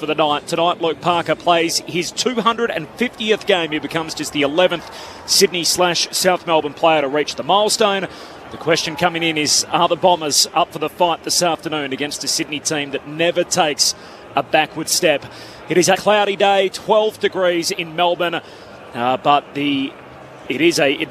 for the night. Tonight, Luke Parker plays his 250th game. He becomes just the 11th Sydney/South Melbourne player to reach the milestone. The question coming in is, are the Bombers up for the fight this afternoon against a Sydney team that never takes a backward step? It is a cloudy day, 12 degrees in Melbourne, but the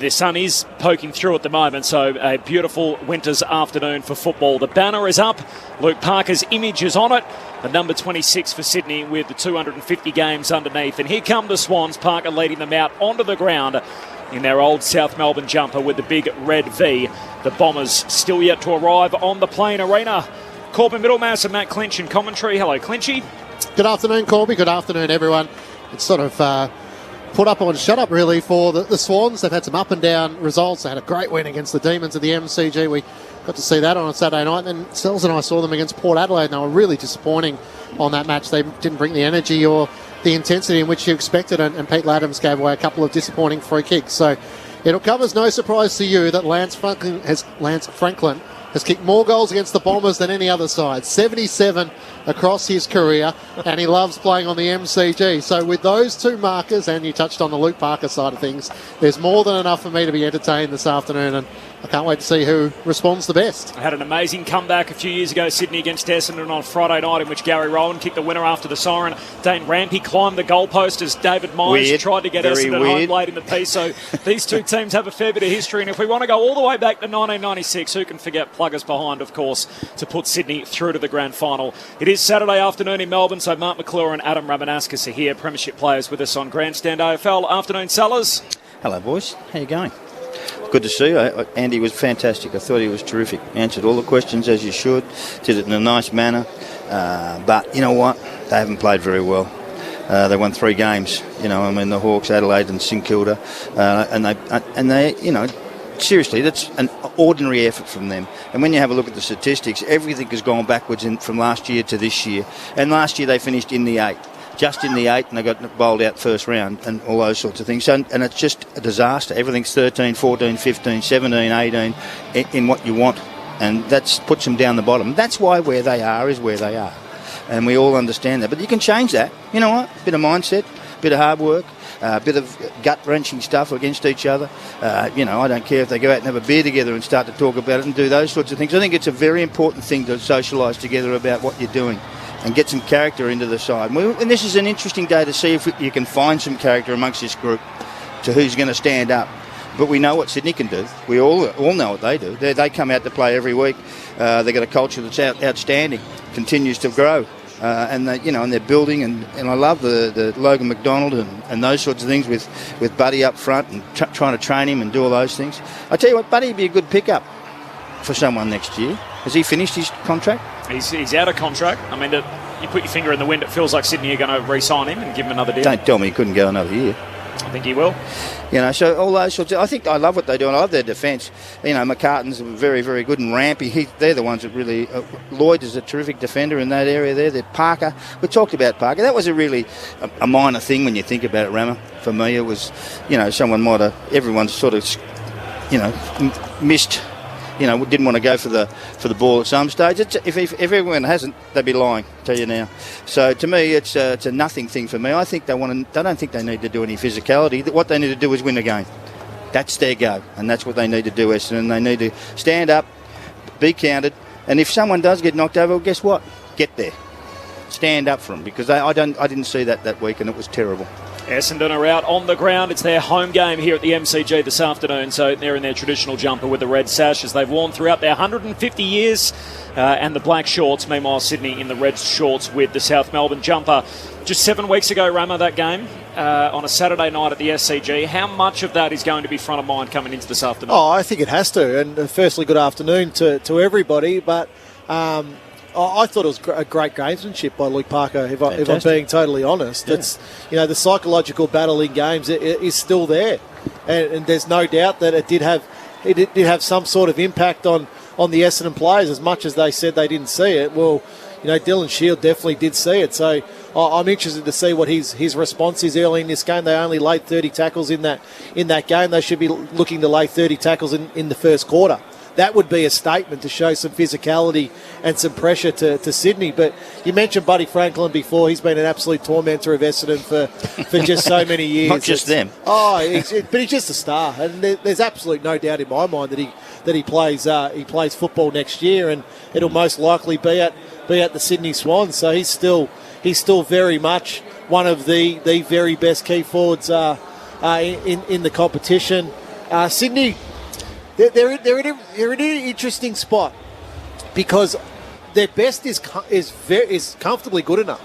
sun is poking through at the moment, so a beautiful winter's afternoon for football. The banner is up. Luke Parker's image is on it. The number 26 for Sydney with the 250 games underneath. And here come the Swans, Parker leading them out onto the ground in their old South Melbourne jumper with the big red V. The Bombers still yet to arrive on the Plain Arena. Corbin Middlemass and Matt Clinch in commentary. Hello, Clinchy. Good afternoon, Corby. Good afternoon, everyone. It's sort of put up on shut up, really, for the Swans. They've had some up and down results. They had a great win against the Demons at the MCG. We got to see that on a Saturday night. Then Sells and I saw them against Port Adelaide, and they were really disappointing on that match. They didn't bring the energy or the intensity in which you expected, and Pete Laddams gave away a couple of disappointing free kicks. So it'll come as no surprise to you that Lance Franklin has kicked more goals against the Bombers than any other side. 77 across his career, and he loves playing on the MCG. So with those two markers, and you touched on the Luke Parker side of things, there's more than enough for me to be entertained this afternoon, and I can't wait to see who responds the best. I had an amazing comeback a few years ago, Sydney against Essendon on Friday night, in which Gary Rowan kicked the winner after the siren. Dane Rampy climbed the goalpost as David Myers tried to get Essendon home late in the piece. So these two teams have a fair bit of history, and if we want to go all the way back to 1996, who can forget Pluggers behind, of course, to put Sydney through to the grand final. It is Saturday afternoon in Melbourne, so Mark McClure and Adam Ramanaskas are here, premiership players with us on Grandstand AFL. Afternoon, Sellers. Hello, boys. How you going? Good to see you. Andy was fantastic. I thought he was terrific. Answered all the questions as you should. Did it in a nice manner. But you know what? They haven't played very well. They won 3 games. The Hawks, Adelaide, and St Kilda, and they, seriously, that's an ordinary effort from them. And when you have a look at the statistics, everything has gone backwards from last year to this year. And last year they finished in the 8. Just in the 8, and they got bowled out first round and all those sorts of things. And it's just a disaster. Everything's 13, 14, 15, 17, 18 in what you want. And that puts them down the bottom. That's why where they are is where they are. And we all understand that. But you can change that. You know what? A bit of mindset, a bit of hard work, a bit of gut-wrenching stuff against each other. I don't care if they go out and have a beer together and start to talk about it and do those sorts of things. I think it's a very important thing to socialise together about what you're doing and get some character into the side. And this is an interesting day to see if you can find some character amongst this group to who's going to stand up. But we know what Sydney can do. We all know what they do. They come out to play every week. They've got a culture that's outstanding, continues to grow. And they're building, and I love the Logan McDonald and those sorts of things with Buddy up front and trying to train him and do all those things. I tell you what, Buddy would be a good pickup for someone next year. Has he finished his contract? He's out of contract. I mean, you put your finger in the wind, it feels like Sydney are going to re-sign him and give him another deal. Don't tell me he couldn't go another year. I think he will. So all those sorts I think I love what they do, and I love their defence. McCartan's very, very good, and Rampy, they're the ones that really... Lloyd is a terrific defender in that area there. They're Parker. We talked about Parker. That was a minor thing when you think about it, Rama. For me, it was, everyone's sort of, missed... didn't want to go for the ball at some stage. If everyone hasn't, they'd be lying. Tell you now. So to me, it's a nothing thing for me. I think they don't think they need to do any physicality. What they need to do is win a game. That's their go, and that's what they need to do, Essendon. They need to stand up, be counted, and if someone does get knocked over, well, guess what? Get there, stand up for them, because I didn't see that week, and it was terrible. Essendon are out on the ground. It's their home game here at the MCG this afternoon, so they're in their traditional jumper with the red sash as they've worn throughout their 150 years, and the black shorts. Meanwhile, Sydney in the red shorts with the South Melbourne jumper. Just 7 weeks ago, Rama, that game on a Saturday night at the SCG. How much of that is going to be front of mind coming into this afternoon? Oh, I think it has to. And firstly, good afternoon to everybody. But I thought it was a great gamesmanship by Luke Parker, if I'm being totally honest. Yeah. It's, the psychological battle in games is still there. And there's no doubt that it did have some sort of impact on the Essendon players, as much as they said they didn't see it. Well, Dylan Shield definitely did see it. So I'm interested to see what his response is early in this game. They only laid 30 tackles in that game. They should be looking to lay 30 tackles in the first quarter. that would be a statement to show some physicality and some pressure to Sydney. But you mentioned Buddy Franklin before. He's been an absolute tormentor of Essendon for just so many years. Not just them. But he's just a star, and there's absolute no doubt in my mind that he plays football next year, and it'll most likely be at the Sydney Swans. So he's still very much one of the very best key forwards in the competition. Sydney, they're in an interesting spot because their best is comfortably good enough.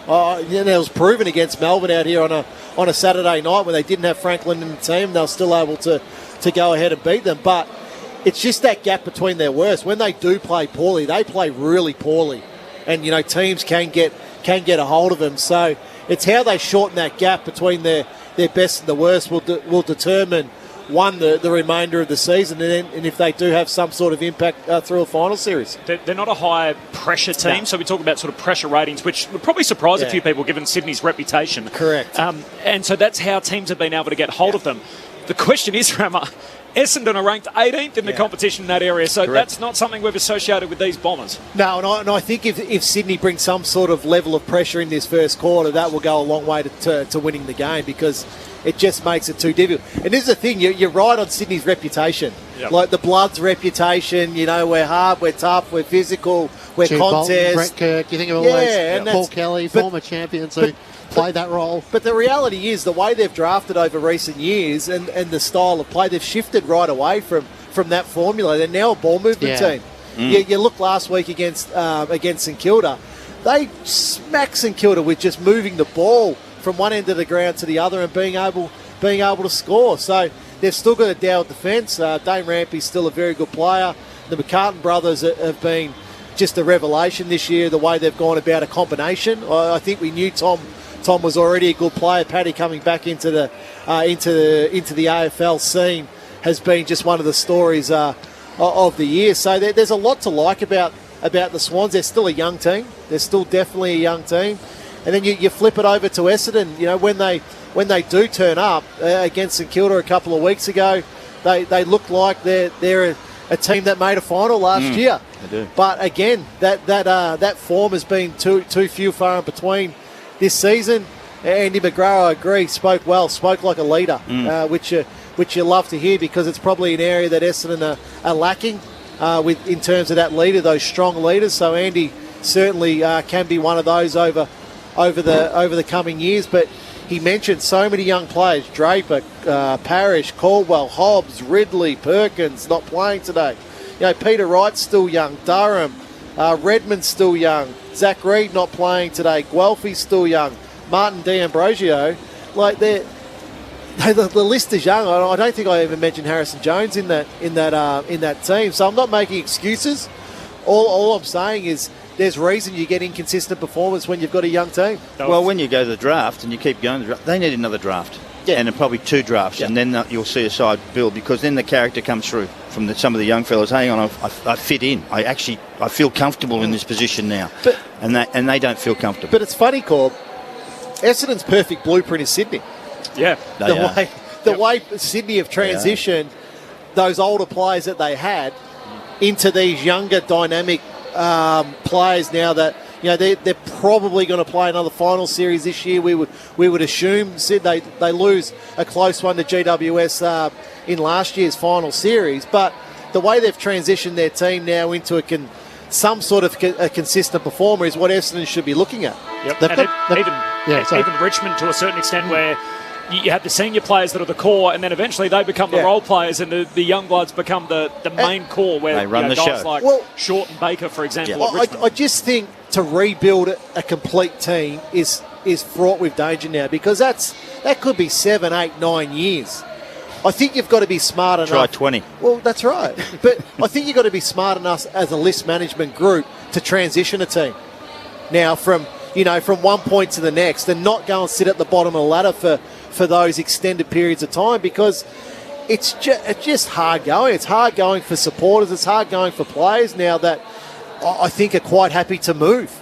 It was proven against Melbourne out here on a Saturday night when they didn't have Franklin in the team. They were still able to go ahead and beat them, but it's just that gap between their worst. When they do play poorly, they play really poorly, and teams can get a hold of them. So it's how they shorten that gap between their best and the worst will determine the remainder of the season, and if they do have some sort of impact through a final series. They're not a high pressure team, so we talk about sort of pressure ratings, which would probably surprise a few people given Sydney's reputation. Correct. And so that's how teams have been able to get hold of them. The question is, Rama, Essendon are ranked 18th in the competition in that area, so that's not something we've associated with these Bombers. No, and I think if Sydney brings some sort of level of pressure in this first quarter, that will go a long way to winning the game, because it just makes it too difficult. And this is the thing, you're right on Sydney's reputation. Yep. Like the Bloods' reputation, we're hard, we're tough, we're physical, we're contest. Brett Kirk, you think of all those, Paul Kelly, former champions who played that role. But the reality is the way they've drafted over recent years and the style of play, they've shifted right away from that formula. They're now a ball movement team. You look last week against St Kilda. They smacked St Kilda with just moving the ball from one end of the ground to the other and being able to score. So they've still got a doubt defence. Dane Rampy's still a very good player. The McCartan brothers have been just a revelation this year, the way they've gone about a combination. I think we knew Tom was already a good player. Paddy coming back into the AFL scene has been just one of the stories of the year. So there's a lot to like about the Swans. They're still a young team. They're still definitely a young team. And then you flip it over to Essendon. When they do turn up against St Kilda a couple of weeks ago, they look like they're a team that made a final last year. They do. But again, that form has been too few far in between this season. Andy McGrath, I agree, spoke like a leader, which you love to hear, because it's probably an area that Essendon are lacking in terms of that leader, those strong leaders. So Andy certainly can be one of those over the coming years. But he mentioned so many young players: Draper, Parrish, Caldwell, Hobbs, Ridley, Perkins not playing today. Peter Wright's still young. Durham, Redmond's still young. Zach Reed not playing today. Guelphy's still young. Martin D'Ambrosio, the list is young. I don't think I even mentioned Harrison Jones in that team. So I'm not making excuses. All I'm saying is there's reason you get inconsistent performance when you've got a young team. Well, when you go to the draft and you keep going to the draft, they need another draft. Yeah. And probably two drafts, and then you'll see a side build, because then the character comes through from some of the young fellas. Hang on, I fit in. I feel comfortable in this position now, and they don't feel comfortable. But it's funny, Corb. Essendon's perfect blueprint is Sydney. Yeah, the way Sydney have transitioned those older players that they had into these younger, dynamic players now that. They're probably going to play another final series this year. We would assume they lose a close one to GWS in last year's final series. But the way they've transitioned their team now into some sort of a consistent performer is what Essendon should be looking at. Yep. Even Richmond to a certain extent, where you have the senior players that are the core, and then eventually they become the role players, and the young bloods become the main core, where they run the guys show. like Short and Baker, for example. At Richmond. I just think to rebuild a complete team is fraught with danger now, because that could be 7, 8, 9 years. I think you've got to be smart enough. Try 20. Well, that's right. But I think you've got to be smart enough as a list management group to transition a team now from one point to the next, and not go and sit at the bottom of the ladder for those extended periods of time, because it's just hard going. It's hard going for supporters. It's hard going for players now that I think are quite happy to move.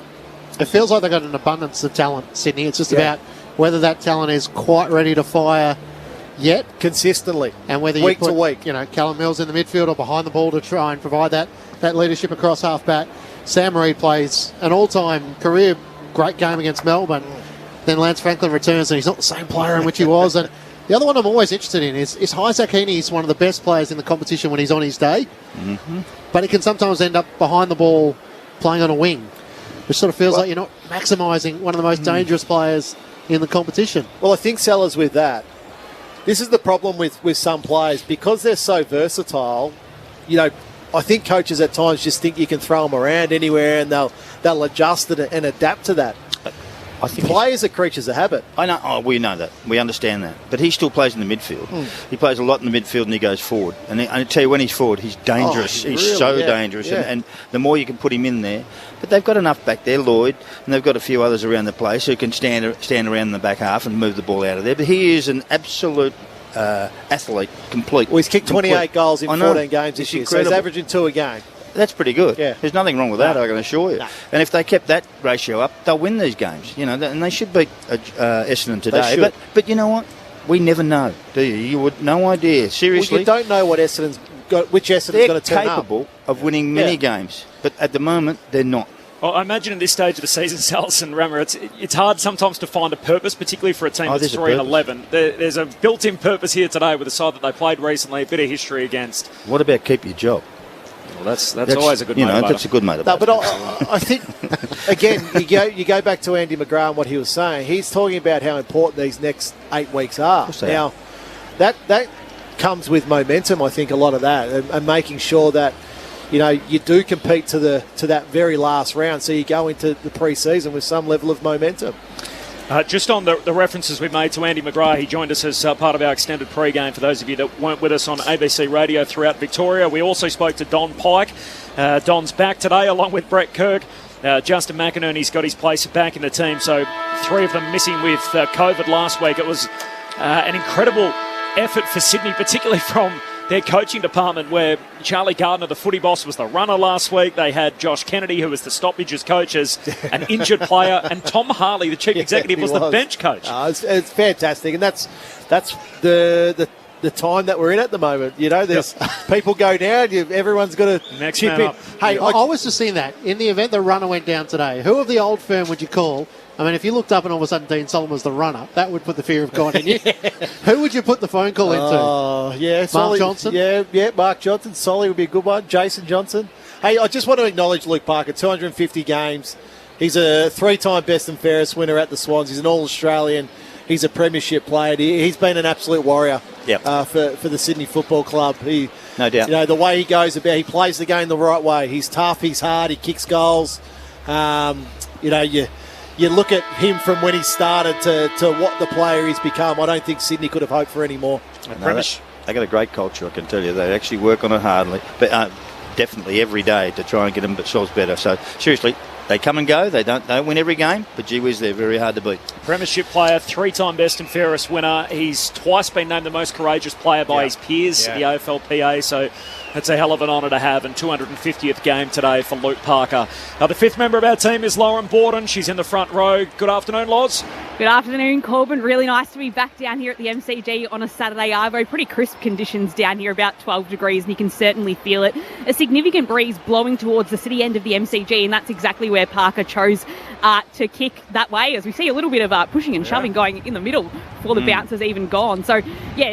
It feels like they've got an abundance of talent, Sydney. It's just about whether that talent is quite ready to fire yet. Consistently. And whether week you put, to week. Callum Mills in the midfield or behind the ball to try and provide that leadership across half-back. Sam Reid plays an all-time career great game against Melbourne. Then Lance Franklin returns and he's not the same player in which he was. And the other one I'm always interested in is Isaac Heaney. He's one of the best players in the competition when he's on his day. Mm-hmm. But he can sometimes end up behind the ball playing on a wing, which sort of feels like you're not maximising one of the most dangerous players in the competition. Well, I think, Sellers, with that, this is the problem with some players. Because they're so versatile, I think coaches at times just think you can throw them around anywhere and they'll adjust it and adapt to that. I think players are creatures of habit. I know. Oh, we know that. We understand that. But he still plays in the midfield. He plays a lot in the midfield and he goes forward. And I tell you, when he's forward, he's dangerous. Oh, he's really, so dangerous. Yeah. And the more you can put him in there. But they've got enough back there, Lloyd, and they've got a few others around the place who can stand around in the back half and move the ball out of there. But he is an absolute athlete, complete. Well, he's kicked 28 goals in 14 games this year, so he's averaging 2 a game. That's pretty good. Yeah. There's nothing wrong with that, I can assure you. No. And if they kept that ratio up, they'll win these games. And they should beat Essendon today. But you know what? We never know, do you? You would no idea. Seriously, well, you don't know what which Essendon's going to turn up. They're capable of winning many games, but at the moment they're not. Well, I imagine at this stage of the season, Salas and Rammer, it's hard sometimes to find a purpose, particularly for a team that's 3-11. There's a built-in purpose here today with the side that they played recently, a bit of history against. What about keep your job? Well, that's always a good motivator. That's a good motivator. No, but I think, again, you go back to Andy McGrath and what he was saying. He's talking about how important these next 8 weeks are. Now, that comes with momentum, I think, a lot of that, and making sure that you do compete to that very last round, so you go into the pre-season with some level of momentum. Just on the references we made to Andy McGrath, he joined us as part of our extended pre-game for those of you that weren't with us on ABC Radio throughout Victoria. We also spoke to Don Pike. Don's back today along with Brett Kirk. Justin McInerney's got his place back in the team, so 3 of them missing with COVID last week. It was an incredible effort for Sydney, particularly from their coaching department, where Charlie Gardner, the footy boss, was the runner last week. They had Josh Kennedy, who was the stoppages coach, as an injured player, and Tom Harley, the chief executive, was the bench coach. It's fantastic, and that's the time that we're in at the moment. There's people go down, everyone's got to chip in. Hey, I was just seeing that. In the event the runner went down today, who of the old firm would you call? I mean, if you looked up and all of a sudden Dean Solomon was the runner, that would put the fear of God in you. Who would you put the phone call into? Oh, yeah. Mark Johnson? Yeah, Mark Johnson. Solly would be a good one. Jason Johnson. Hey, I just want to acknowledge Luke Parker, 250 games. He's a 3-time best and fairest winner at the Swans. He's an All-Australian. He's a premiership player. He's been an absolute warrior for the Sydney Football Club. No doubt. The way he goes about, he plays the game the right way. He's tough, he's hard, he kicks goals. You look at him from when he started to what the player he's become. I don't think Sydney could have hoped for any more. They got a great culture, I can tell you. They actually work on it hardly, but definitely every day to try and get themselves better. So seriously, they come and go. They don't win every game, but gee whiz, they're very hard to beat. Premiership player, 3-time best and fairest winner. He's twice been named the most courageous player by his peers, the AFLPA. So that's a hell of an honour to have, and 250th game today for Luke Parker. The 5th member of our team is Lauren Borden. She's in the front row. Good afternoon, Loz. Good afternoon, Corbin. Really nice to be back down here at the MCG on a Saturday arvo. Pretty crisp conditions down here, about 12 degrees, and you can certainly feel it. A significant breeze blowing towards the city end of the MCG, and that's exactly where Parker chose to kick that way, as we see a little bit of pushing and shoving going in the middle before the bounce has even gone. So,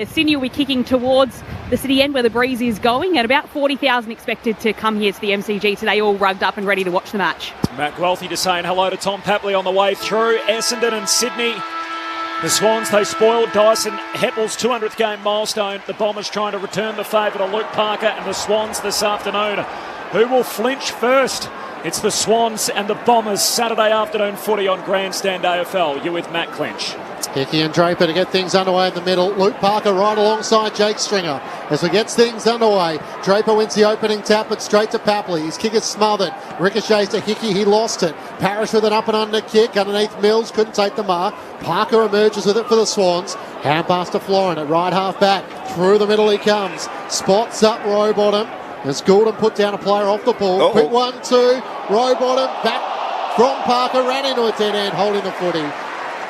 Sydney will be kicking towards the city end where the breeze is going, and about 40,000 expected to come here to the MCG today, all rugged up and ready to watch the match. Matt Guelphy just saying hello to Tom Papley on the way through. Essendon and Sydney. The Swans, they spoiled Dyson Heppel's 200th game milestone. The Bombers trying to return the favour to Luke Parker and the Swans this afternoon. Who will flinch first? It's the Swans and the Bombers. Saturday afternoon footy on Grandstand AFL. You're with Matt Clinch. Hickey and Draper to get things underway in the middle. Luke Parker right alongside Jake Stringer as we get things underway. Draper wins the opening tap, but straight to Papley. His kick is smothered. Ricochets to Hickey. He lost it. Parrish with an up and under kick underneath Mills. Couldn't take the mark. Parker emerges with it for the Swans. Hand pass to Florin at right half back. Through the middle he comes. Spots up row bottom. As Goulden put down a player off the ball. Quick 1-2. Row bottom. Back from Parker. Ran into a dead end holding the footy.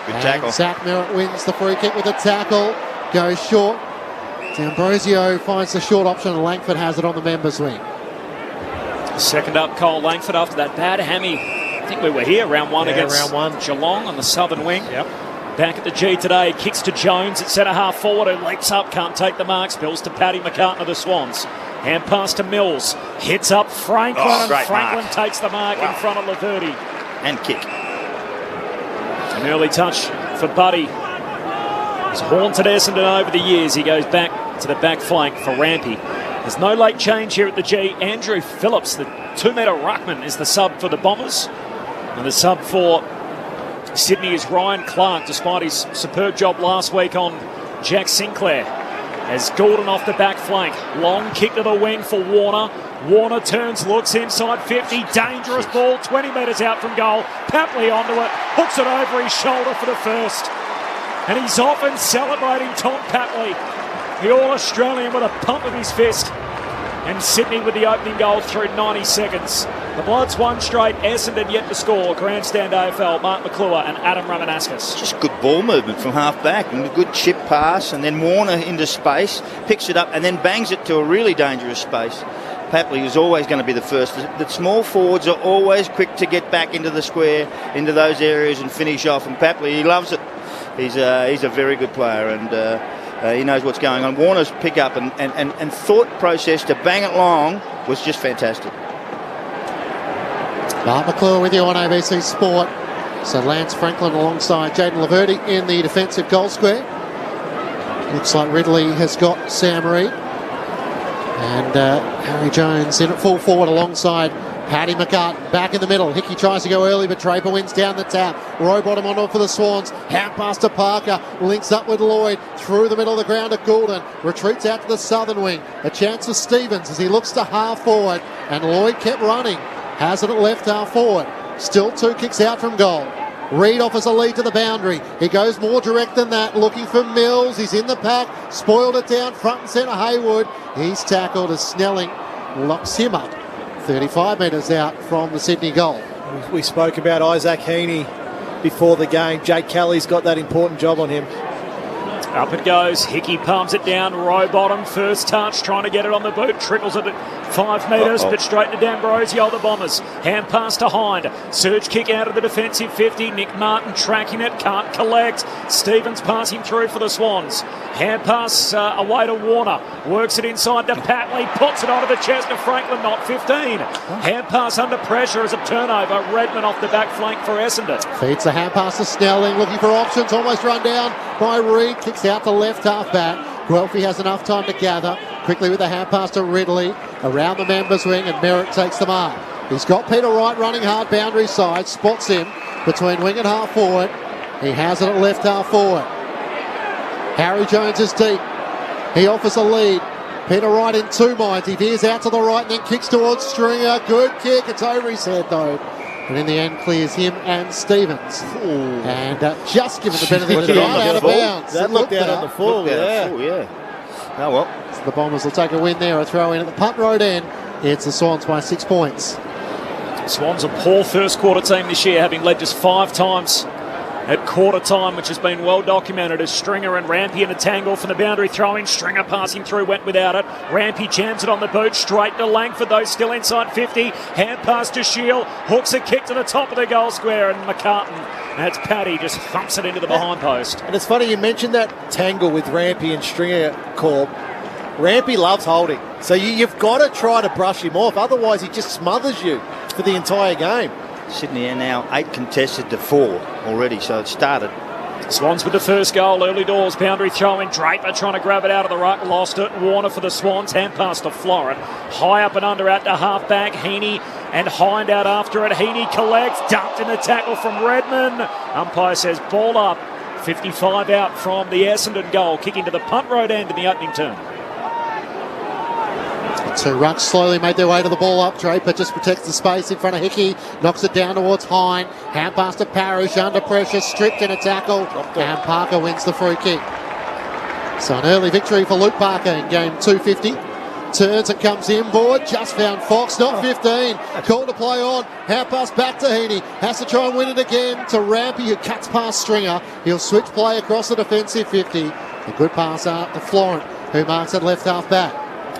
Good tackle. Zach Merritt wins the free kick with a tackle. goes short. D'Ambrosio finds the short option and Langford has it on the members' wing. Second up, Cole Langford after that bad hammy. I think we were here round one against Geelong on the southern wing. Yep. Back at the G today, kicks to Jones at centre half forward, who leaps up, can't take the mark, spills to Paddy McCartan of the Swans. Hand pass to Mills, hits up Franklin, and Franklin takes the mark in front of Laverty. And kick. An early touch for Buddy. He's haunted Essendon over the years. He goes back to the back flank for Rampy. There's no late change here at the G. Andrew Phillips, the 2-metre ruckman, is the sub for the Bombers. And the sub for Sydney is Ryan Clark, despite his superb job last week on Jack Sinclair. As Gordon off the back flank. Long kick to the wing for Warner. Warner turns, looks inside 50. Dangerous ball, 20 metres out from goal. Papley onto it, hooks it over his shoulder for the first. And he's off and celebrating Tom Papley, the All-Australian, with a pump of his fist. And Sydney with the opening goal through 90 seconds. The Bloods won straight. Essendon yet to score. Grandstand AFL, Mark McClure and Adam Ramanauskas. Just good ball movement from half back and a good chip pass, and then Warner into space, picks it up and then bangs it to a really dangerous space. Papley is always going to be the first. The small forwards are always quick to get back into the square, into those areas and finish off, and Papley, he loves it. He's a very good player, and he knows what's going on. Warner's pick up and thought process to bang it long was just fantastic. Mark McClure with you on ABC Sport. So Lance Franklin alongside Jaden Laverty in the defensive goal square. Looks like Ridley has got Sam Reid. And Harry Jones in at full forward alongside Paddy McCartan. Back in the middle. Hickey tries to go early, but Draper wins down the tap. Rowbottom on for the Swans. Hand pass to Parker. Links up with Lloyd. Through the middle of the ground to Goulden. Retreats out to the southern wing. A chance for Stevens as he looks to half forward. And Lloyd kept running. Has it at left half forward. Still 2 kicks out from goal. Reid offers a lead to the boundary. He goes more direct than that, looking for Mills. He's in the pack. Spoiled it down front and centre Haywood. He's tackled as Snelling locks him up. 35 metres out from the Sydney goal. We spoke about Isaac Heaney before the game. Jake Kelly's got that important job on him. Up it goes. Hickey palms it down. Rowbottom, first touch, trying to get it on the boot. Trickles it at 5 metres, but straight to D'Ambrosio, the Bombers. Hand pass to Hind. Surge kick out of the defensive 50. Nick Martin tracking it, can't collect. Stevens passing through for the Swans. Hand pass away to Warner. Works it inside to Patley. Puts it onto the chest of Franklin, not 15. Hand pass under pressure as a turnover. Redmond off the back flank for Essendon. Feeds the hand pass to Snelling, looking for options. Almost run down by Reid. Kicks out to left half back. Guelphy has enough time to gather. Quickly with the hand pass to Ridley. Around the members' wing, and Merritt takes the mark. He's got Peter Wright running hard boundary side. Spots him between wing and half forward. He has it at left half forward. Harry Jones is deep. He offers a lead. Peter Wright in 2 minds. He veers out to the right and then kicks towards Stringer. Good kick. It's over his head though. And in the end clears him and Stevens. Ooh. And just given the benefit of the doubt, out of bounds. That looked out on the full, yeah. Oh well. So the Bombers will take a win there. A throw in at the punt road end. It's the Swans by 6 points. Swans a poor first quarter team this year, having led just 5 times at quarter time, which has been well documented as Stringer and Rampy in a tangle from the boundary throwing. Stringer passing through, went without it. Rampy jams it on the boot, straight to Langford, though still inside 50. Hand pass to Shield, hooks a kick to the top of the goal square, and McCartan, that's Paddy, just thumps it into the behind post. And it's funny you mentioned that tangle with Rampy and Stringer, Corb. Rampy loves holding, so you've got to try to brush him off, otherwise he just smothers you for the entire game. Sydney are now 8 contested to 4 already, so it started. Swans with the first goal, early doors, boundary throwing. Draper trying to grab it out of the ruck, lost it. Warner for the Swans, hand pass to Florin. High up and under out to half back. Heaney and Hind out after it. Heaney collects, dumped in the tackle from Redmond. Umpire says ball up. 55 out from the Essendon goal, kicking to the punt road end in the opening turn. 2 rucks slowly made their way to the ball up. Draper just protects the space in front of Hickey. Knocks it down towards Hind. Hand pass to Parrish under pressure. Stripped in a tackle. And Parker wins the free kick. So an early victory for Luke Parker in game 250. Turns and comes inboard. Just found Fox, not 15. Call to play on. Hand pass back to Heaney. Has to try and win it again to Rampy, who cuts past Stringer. He'll switch play across the defensive 50. A good pass out to Florent, who marks at left half back.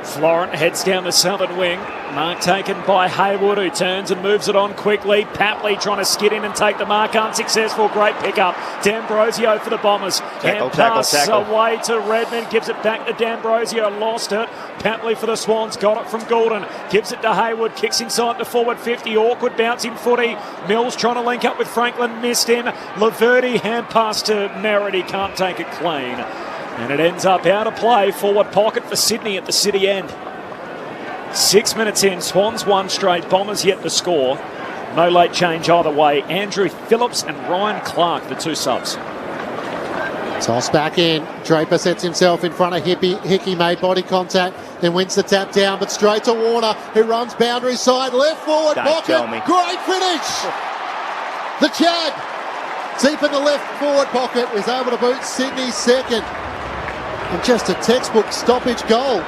Florent heads down the southern wing. Mark taken by Hayward, who turns and moves it on quickly. Papley trying to skid in and take the mark. Unsuccessful. Great pickup. D'Ambrosio for the Bombers. Tackle. Away to Redmond. Gives it back to D'Ambrosio. Lost it. Papley for the Swans. Got it from Goulden. Gives it to Hayward. Kicks inside the forward 50. Awkward bouncing footy. Mills trying to link up with Franklin. Missed him. Laverty hand pass to Merritt. He can't take it clean. And it ends up out of play. Forward pocket for Sydney at the city end. 6 minutes in. Swans one straight. Bombers yet to score. No late change either way. Andrew Phillips and Ryan Clark, the two subs. Toss back in. Draper sets himself in front of Hickey. Hickey made body contact, then wins the tap down, but straight to Warner, who runs boundary side, left forward pocket. Great finish. The Chad, deep in the left forward pocket, is able to boot Sydney's second. And just a textbook stoppage goal.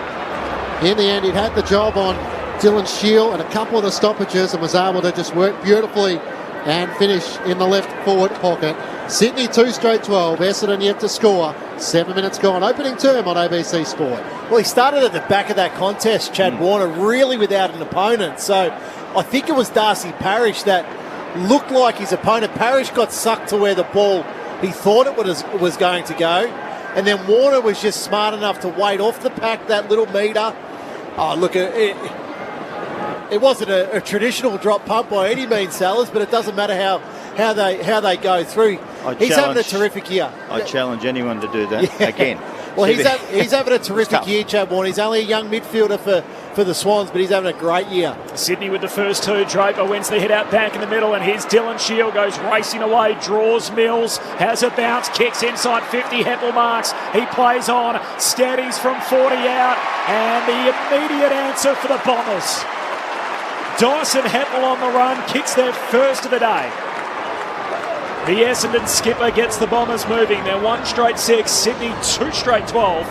In the end, he'd had the job on Dylan Shield and a couple of the stoppages and was able to just work beautifully and finish in the left forward pocket. Sydney 2 straight 12. Essendon yet to score. 7 minutes gone. Opening term on ABC Sport. Well, he started at the back of that contest, Chad Warner, really without an opponent. So I think it was Darcy Parish that looked like his opponent. Parish got sucked to where the ball he thought it was going to go. And then Warner was just smart enough to wait off the pack that little metre. Oh, look, it wasn't a traditional drop punt by any means, Sellers, but it doesn't matter how they go through. He's having a terrific year. I challenge anyone to do that again. Well, he's having a terrific year, Chad Warner. He's only a young midfielder for the Swans, but he's having a great year. Sydney with the first two. Draper wins the hit out back in the middle, and here's Dylan Shield, goes racing away, draws Mills, has a bounce, kicks inside 50, Heppel marks, he plays on, steadies from 40 out, and the immediate answer for the Bombers. Dyson Heppel on the run, kicks their first of the day. The Essendon skipper gets the Bombers moving. They're 1 straight 6, Sydney 2 straight 12.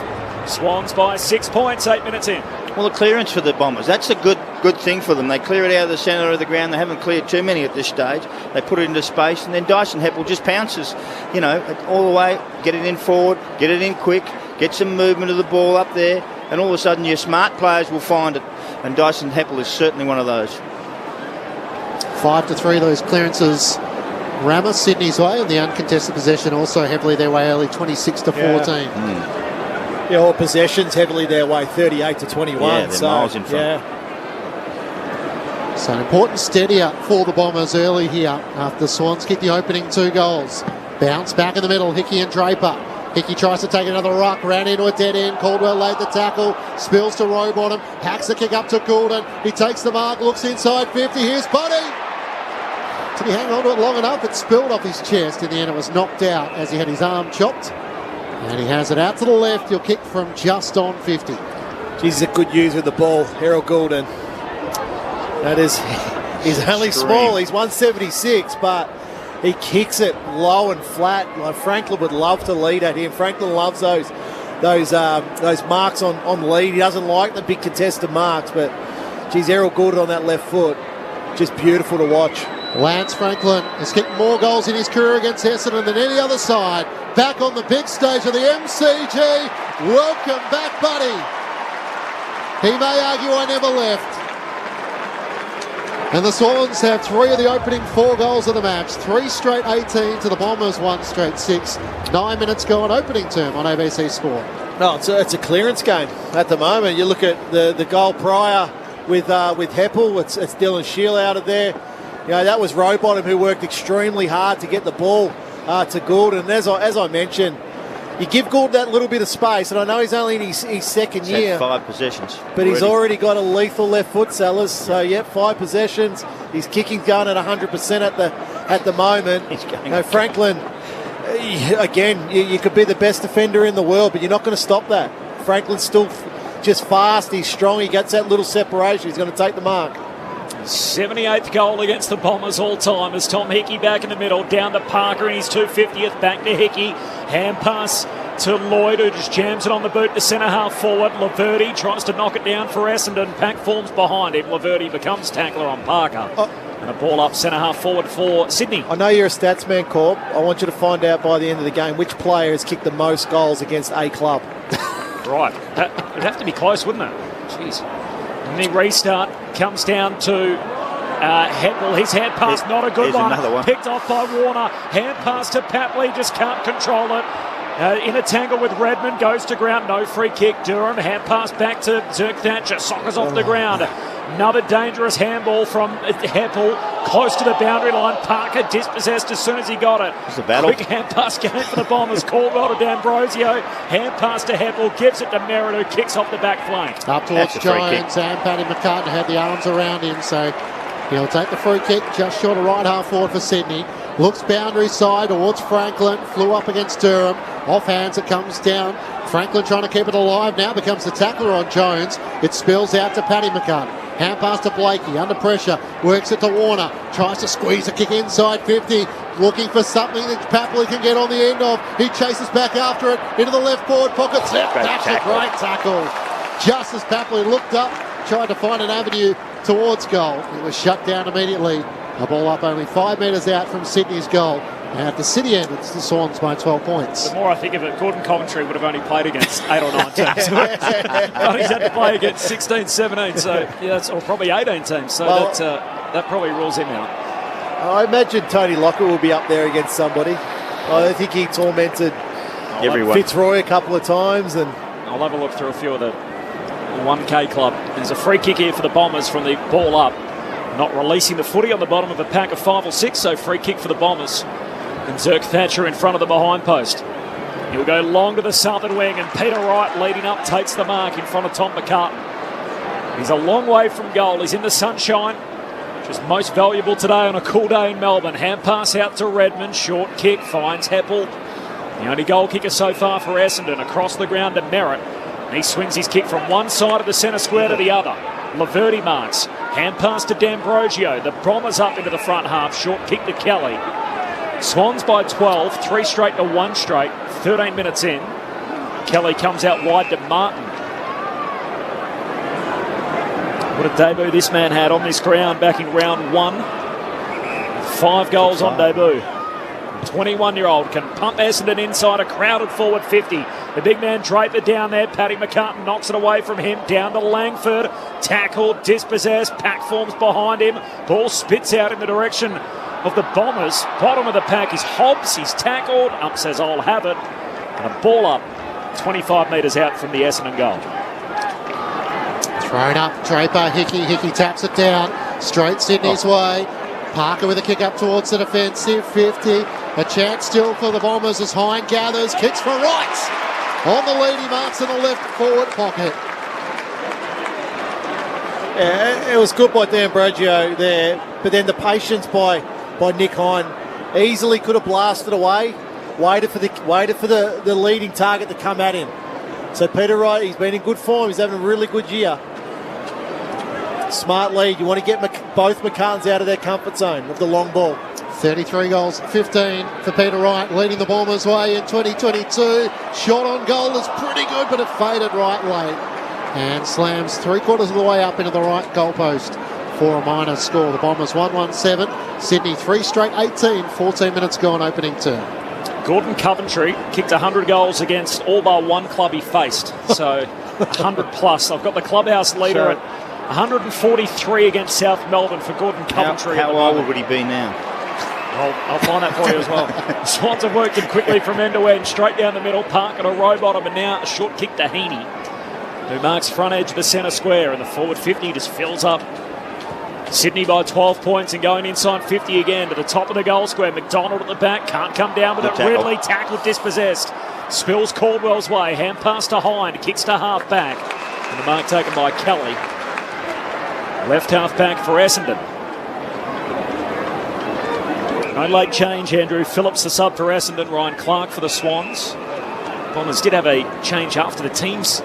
Swans by 6 points, 8 minutes in. Well, the clearance for the Bombers, that's a good thing for them. They clear it out of the centre of the ground. They haven't cleared too many at this stage. They put it into space, and then Dyson Heppel just pounces, all the way, get it in forward, get it in quick, get some movement of the ball up there, and all of a sudden your smart players will find it. And Dyson Heppel is certainly one of those. 5-3, those clearances. Rammer Sydney's way, and the uncontested possession also heavily their way early, 26-14. Yeah, or possessions heavily their way, 38-21. Yeah, they're miles in front. Yeah. So an important steadier for the Bombers early here after the Swans kick the opening 2 goals. Bounce back in the middle, Hickey and Draper. Hickey tries to take another ruck, ran into a dead end. Caldwell laid the tackle, spills to Rowbottom, hacks the kick up to Goulden. He takes the mark, looks inside 50. Here's Buddy. Did he hang on to it long enough? It spilled off his chest. In the end, it was knocked out as he had his arm chopped. And he has it out to the left. He'll kick from just on 50. He's a good user of the ball, Harold Goulden. That is, he's only small. He's 176, but he kicks it low and flat. Like Franklin would love to lead at him. Franklin loves those marks on lead. He doesn't like the big contested marks, but geez, Harold Goulden on that left foot, just beautiful to watch. Lance Franklin has kicked more goals in his career against Essendon than any other side. Back on the big stage of the MCG. Welcome back, buddy. He may argue I never left. And the Swans have 3 of the opening 4 goals of the match. 3 straight 18 to the Bombers, 1 straight 6. 9 minutes gone, opening term on ABC Sport. No, it's a clearance game at the moment. You look at the goal prior with Heppel. It's Dylan Shield out of there. That was Rowbottom who worked extremely hard to get the ball to Goulden. And as I mentioned, you give Goulden that little bit of space, and I know he's only in his second year. Had 5 possessions. But he's already got a lethal left foot, Sellers. So, 5 possessions. His kicking's going at 100% at the moment. He's going Franklin, again, you could be the best defender in the world, but you're not going to stop that. Franklin's still just fast. He's strong. He gets that little separation. He's going to take the mark. 78th goal against the Bombers all time as Tom Hickey back in the middle, down to Parker in his 250th, back to Hickey, hand pass to Lloyd, who just jams it on the boot to centre half forward. Laverty tries to knock it down for Essendon. Pack forms behind him. Laverty becomes tackler on Parker. And a ball up centre half forward for Sydney. I know you're a stats man, Corb. I want you to find out by the end of the game which player has kicked the most goals against a club. Right. That would have to be close, wouldn't it? Jeez. And the restart comes down to Heppel. His hand pass, not a good one. Picked off by Warner. Hand pass to Papley, just can't control it. In a tangle with Redmond, goes to ground, no free kick. Durham, hand pass back to Dirk Thatcher, soccers off the ground. Another dangerous handball from Heppel, close to the boundary line. Parker dispossessed as soon as he got it. It's a battle. Quick hand pass game for the Bombers. Caldwell to D'Ambrosio. Hand pass to Heppel, gives it to Merritt, who kicks off the back flank. Up towards Jones, and Paddy McCartan had the arms around him, so he'll take the free kick just short of right half forward for Sydney. Looks boundary side towards Franklin. Flew up against Durham. Off hands, it comes down. Franklin trying to keep it alive now. Becomes the tackler on Jones. It spills out to Paddy McCartan. Hand pass to Blakey. Under pressure. Works it to Warner. Tries to squeeze a kick inside 50. Looking for something that Papley can get on the end of. He chases back after it. Into the left forward pocket. That's a great tackle. Just as Papley looked up, tried to find an avenue towards goal. It was shut down immediately. A ball up only 5 metres out from Sydney's goal. And at the City end, it's the Swans by 12 points. The more I think of it, Gordon Coventry would have only played against 8 or 9 teams. But he's had to play against 16, 17, so yeah, or probably 18 teams. So that probably rules him out. I imagine Tony Lockett will be up there against somebody. I think he tormented everyone. Fitzroy a couple of times. And I'll have a look through a few of the 1K club. There's a free kick here for the Bombers from the ball up. Not releasing the footy on the bottom of a pack of 5 or 6, so free kick for the Bombers. And Dirk Thatcher in front of the behind post. He'll go long to the southern wing, and Peter Wright leading up takes the mark in front of Tom McCartan. He's a long way from goal. He's in the sunshine, which is most valuable today on a cool day in Melbourne. Hand pass out to Redmond. Short kick finds Heppel. The only goal kicker so far for Essendon. Across the ground to Merritt. And he swings his kick from one side of the centre square to the other. Laverty marks. Hand pass to D'Ambrosio. The Bombers up into the front half. Short kick to Kelly. Swans by 12. 3 straight to 1 straight. 13 minutes in. Kelly comes out wide to Martin. What a debut this man had on this ground back in round 1. 5 goals on debut. 21-year-old can pump Essendon inside a crowded forward 50. The big man Draper down there. Paddy McCartan knocks it away from him. Down to Langford. Tackled, dispossessed. Pack forms behind him. Ball spits out in the direction of the Bombers. Bottom of the pack is Hobbs. He's tackled. Ump says, I'll have it. And a ball up 25 metres out from the Essendon goal. Thrown up. Draper. Hickey taps it down. Straight Sydney's way. Parker with a kick up towards the defensive 50. A chance still for the Bombers as Hine gathers. Kicks for Wright. On the lead, he marks in the left forward pocket. Yeah, it was good by D'Ambrosio there, but then the patience by Nick Hine. Easily could have blasted away. Waited for the leading target to come at him. So Peter Wright, he's been in good form. He's having a really good year. Smart lead. You want to get both McCartans out of their comfort zone of the long ball. 33 goals, 15 for Peter Wright, leading the Bombers' way in 2022. Shot on goal is pretty good, but it faded right late. And slams 3/4 of the way up into the right goalpost for a minor score. The Bombers 1-1-7. Sydney 3 straight 18. 14 minutes gone opening term. Gordon Coventry kicked 100 goals against all but one club he faced. So 100 plus. I've got the clubhouse leader at 143 against South Melbourne for Gordon Coventry. How old would he be now? I'll find that for you as well. Swans have worked him quickly from end to end, straight down the middle. Park and a row bottom, and now a short kick to Heaney, who marks front edge of the centre square, and the forward 50 just fills up. Sydney by 12 points and going inside 50 again to the top of the goal square. McDonald at the back, can't come down with it. Ridley tackled, dispossessed. Spills Caldwell's way, hand pass to Hind, kicks to half back. And the mark taken by Kelly. Left half back for Essendon. No late change, Andrew Phillips the sub for Essendon, Ryan Clark for the Swans. Bombers did have a change after the teams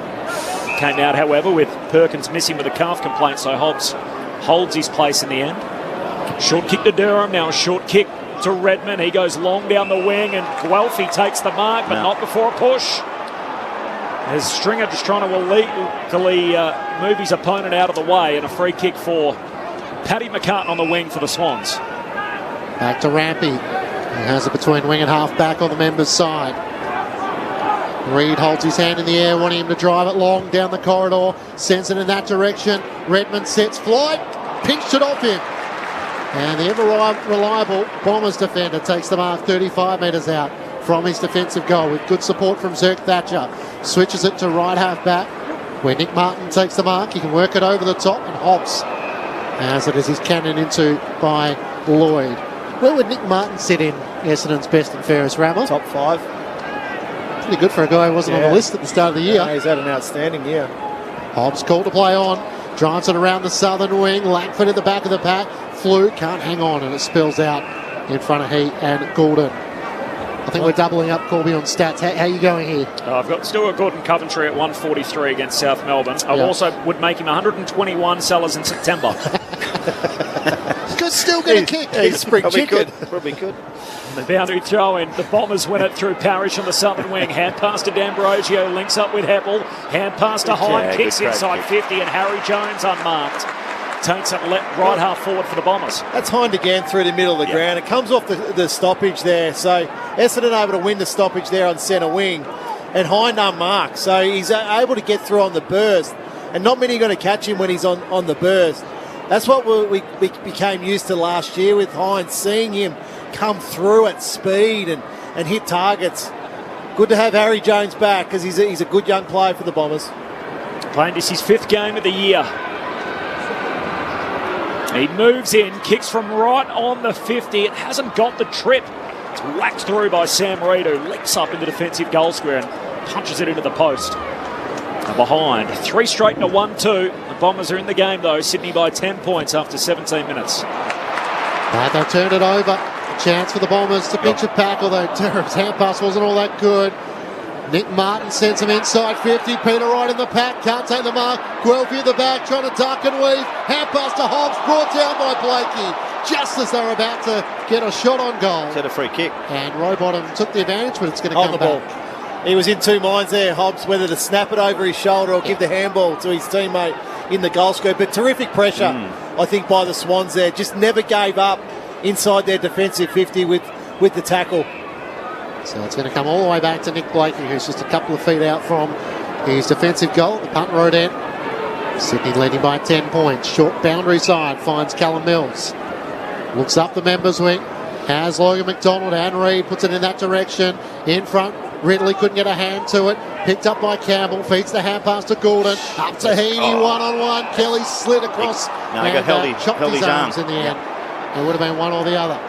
came out, however, with Perkins missing with a calf complaint, so Hobbs holds his place in the end. Short kick to Durham, now a short kick to Redmond. He goes long down the wing, and Guelphy takes the mark, but not before a push. As Stringer just trying to illegally move his opponent out of the way, and a free kick for Paddy McCartan on the wing for the Swans. Back to Rampy. He has it between wing and half back on the members' side. Reid holds his hand in the air, wanting him to drive it long down the corridor. Sends it in that direction. Redmond sets flight. Pinched it off him. And the ever-reliable Bombers defender takes the mark 35 metres out from his defensive goal with good support from Zerk Thatcher. Switches it to right half back where Nick Martin takes the mark. He can work it over the top and Hobbs, as it is his cannon into by Lloyd. Where would Nick Martin sit in Essendon's best and fairest, Ramble? Top 5. Pretty good for a guy who wasn't on the list at the start of the year. Yeah, he's had an outstanding year. Hobbs called to play on. Drives it around the southern wing. Langford at the back of the pack. Fluke can't hang on and it spills out in front of he and Goulden. I think we're doubling up, Corby, on stats. How are you going here? I've got Stuart Gordon Coventry at 143 against South Melbourne. I also would make him 121 sellers in September. Could still get a kick. He's spring chicken. Probably could. The boundary throw in. The Bombers win it through Parrish on the southern wing. Hand pass to D'Ambrosio. Links up with Heppel. Hand pass to Hind. Kicks inside 50 and Harry Jones unmarked. Takes it right half forward for the Bombers. That's Hind again through the middle of the ground. It comes off the stoppage there. So Essendon able to win the stoppage there on centre wing. And Hind unmarked. So he's able to get through on the burst. And not many are going to catch him when he's on the burst. That's what we became used to last year with Hind, seeing him come through at speed and hit targets. Good to have Harry Jones back because he's a good young player for the Bombers. Playing this his 5th game of the year. He moves in, kicks from right on the 50. It hasn't got the trip. It's whacked through by Sam Reid, who leaps up in the defensive goal square and punches it into the post. And behind, 3 straight and a 1-2. The Bombers are in the game though. Sydney by 10 points after 17 minutes. But they turned it over. Chance for the Bombers to pinch it back, although Durham's hand pass wasn't all that good. Nick Martin sends him inside 50. Peter Wright in the pack, can't take the mark. Guelphy at the back, trying to duck and weave. Hand pass to Hobbs, brought down by Blakey. Just as they're about to get a shot on goal. Is that a free kick? And Rowbottom took the advantage, but it's going to come back. He was in two minds there, Hobbs, whether to snap it over his shoulder or give the handball to his teammate in the goal scope. But terrific pressure, I think, by the Swans there. Just never gave up inside their defensive 50 with the tackle. So it's going to come all the way back to Nick Blakey, who's just a couple of feet out from his defensive goal, the punt road end. Sydney leading by 10 points. Short boundary side finds Callum Mills. Looks up the members wing. Has Logan McDonald and Reid, puts it in that direction. In front, Ridley couldn't get a hand to it. Picked up by Campbell, feeds the hand pass to Goulden. Up to Heaney, one-on-one. Kelly slid across and chopped his arms in the end. It would have been one or the other.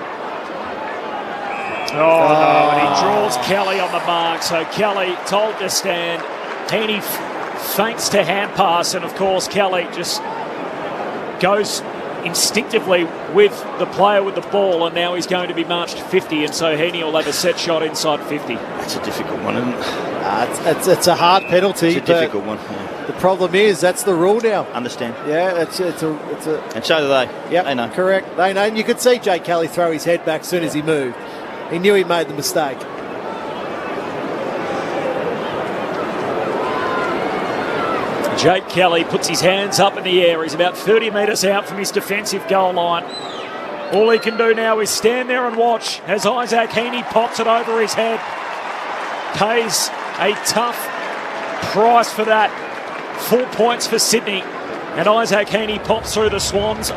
Oh, no, and he draws Kelly on the mark. So Kelly told to stand. Heaney feints to hand pass, and of course Kelly just goes instinctively with the player with the ball, and now he's going to be marched 50, and so Heaney will have a set shot inside 50. That's a difficult one, isn't it? It's a hard penalty. It's a difficult one. Yeah. The problem is that's the rule now. Understand? Yeah, it's a. And so do they. Yep, they know. Correct. They know. And you could see Jake Kelly throw his head back as soon as he moved. He knew he made the mistake. Jake Kelly puts his hands up in the air. He's about 30 metres out from his defensive goal line. All he can do now is stand there and watch as Isaac Heaney pops it over his head. Pays a tough price for that. 4 points for Sydney. And Isaac Heaney pops through the Swans.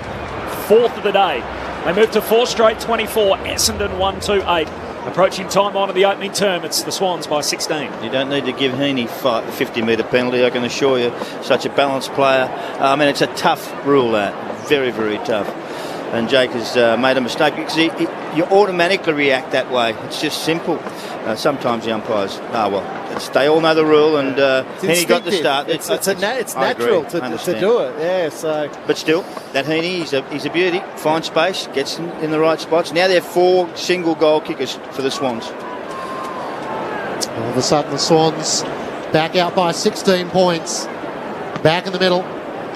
4th of the day. They move to 4 straight 24. Essendon 1-2-8. Approaching time on in the opening term. It's the Swans by 16. You don't need to give Heaney the 50-metre penalty, I can assure you. Such a balanced player. I mean, it's a tough rule, that. Very, very tough. And Jake has made a mistake because you automatically react that way. It's just simple. Sometimes the umpires, they all know the rule, and Heaney got the start. It's natural to do it. Yeah. So, but still, that Heaney, he's a beauty. Finds space, gets in the right spots. Now they're 4 single goal kickers for the Swans. All of a sudden, the Swans back out by 16 points. Back in the middle.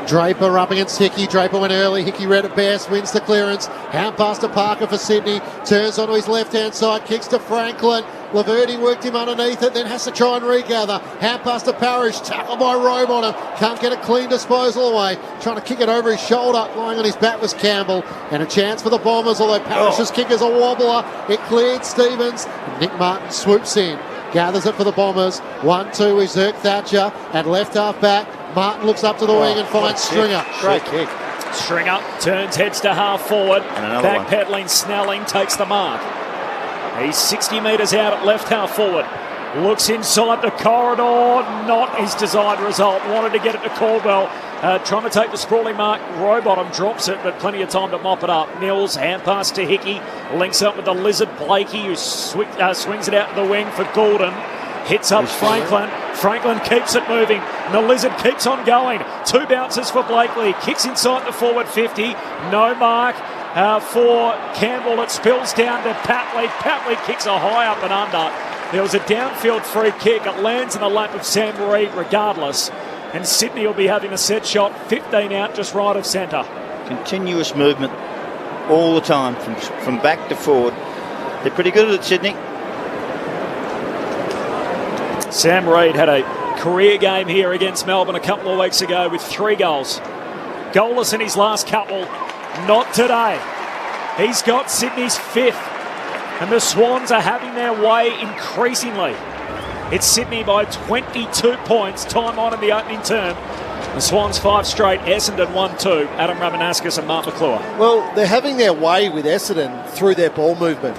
Draper up against Hickey. Draper went early. Hickey read it best. Wins the clearance. Hand pass to Parker for Sydney. Turns onto his left-hand side. Kicks to Franklin. Laverty worked him underneath it, then has to try and regather. Hand pass to Parrish, tackled by Rowbottom. Can't get a clean disposal away. Trying to kick it over his shoulder. Lying on his back was Campbell. And a chance for the Bombers, although Parrish's kick is a wobbler. It cleared Stevens. Nick Martin swoops in. Gathers it for the Bombers. 1-2 is Zerk Thatcher at left half back. Martin looks up to the wing and finds Stringer. Great kick. Stringer turns, heads to half forward. Backpedaling, Snelling takes the mark. He's 60 metres out at left half forward. Looks inside the corridor. Not his desired result. Wanted to get it to Caldwell. Trying to take the sprawling mark. Rowbottom drops it, but plenty of time to mop it up. Mills, hand pass to Hickey. Links up with the Lizard Blakey, who swings it out to the wing for Goulden. Hits up Franklin. Franklin keeps it moving. And the Lizard keeps on going. 2 bounces for Blakely. Kicks inside the forward 50. No mark for Campbell. It spills down to Patley. Patley kicks a high up and under. There was a downfield free kick. It lands in the lap of Sam Reid regardless. And Sydney will be having a set shot. 15 out, just right of centre. Continuous movement all the time from back to forward. They're pretty good at it, Sydney. Sam Reid had a career game here against Melbourne a couple of weeks ago with 3 goals. Goalless in his last couple. Not today. He's got Sydney's 5th. And the Swans are having their way increasingly. It's Sydney by 22 points. Time on in the opening term. The Swans 5 straight. Essendon 1-2. Adam Ramanaskas and Mark McClure. Well, they're having their way with Essendon through their ball movement.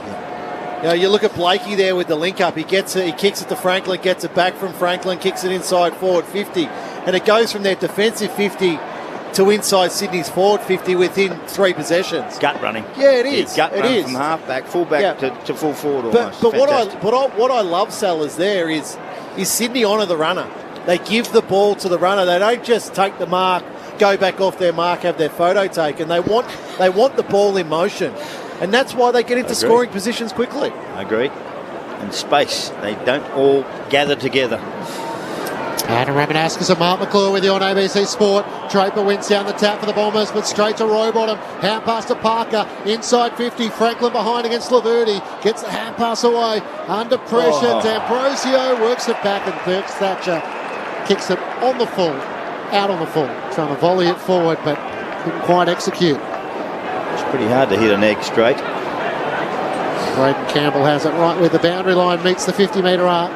You know, you look at Blakey there with the link up. He gets it, he kicks it to Franklin, gets it back from Franklin, kicks it inside forward 50. And it goes from their defensive 50 to inside Sydney's forward 50 within 3 possessions. Gut running. Yeah, it is. Gut run from half back, full back to full forward almost. But what I love, Sellers, there is Sydney honour the runner. They give the ball to the runner. They don't just take the mark, go back off their mark, have their photo taken. They want the ball in motion. And that's why they get into scoring positions quickly. I agree. And space. They don't all gather together. Adam Ramanaskas and Mark McClure with you on ABC Sport. Draper wins down the tap for the Bombers, but straight to Rowbottom. Hand pass to Parker. Inside 50. Franklin behind against Laverty. Gets the hand pass away. Under pressure. D'Ambrosio works it back, and Zerk Thatcher kicks it on the full. Out on the full. Trying to volley it forward, but couldn't quite execute. It's pretty hard to hit an egg straight. Braden Campbell has it right where the boundary line meets the 50-metre arc,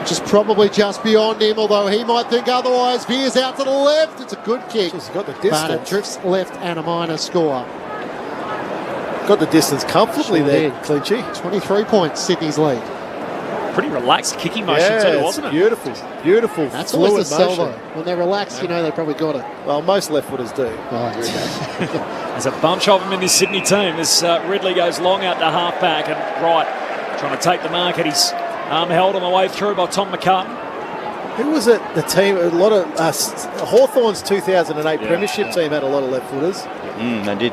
which is probably just beyond him, although he might think otherwise. Veers out to the left. It's a good kick. He's got the distance. But it drifts left and a minor score. Got the distance comfortably there, Clinchy. 23 points, Sydney's lead. Pretty relaxed kicking motion too, wasn't it? Beautiful. Beautiful. That's always the motion. salvo. When they're relaxed, you know they probably got it. Well, most left footers do. Oh, here we go. There's a bunch of them in this Sydney team. This Ridley goes long out to half back and right, trying to take the mark at his arm held on the way through by Tom McCartan. Who was it? The team, a lot of Hawthorn's 2008 Premiership team had a lot of left footers. They did.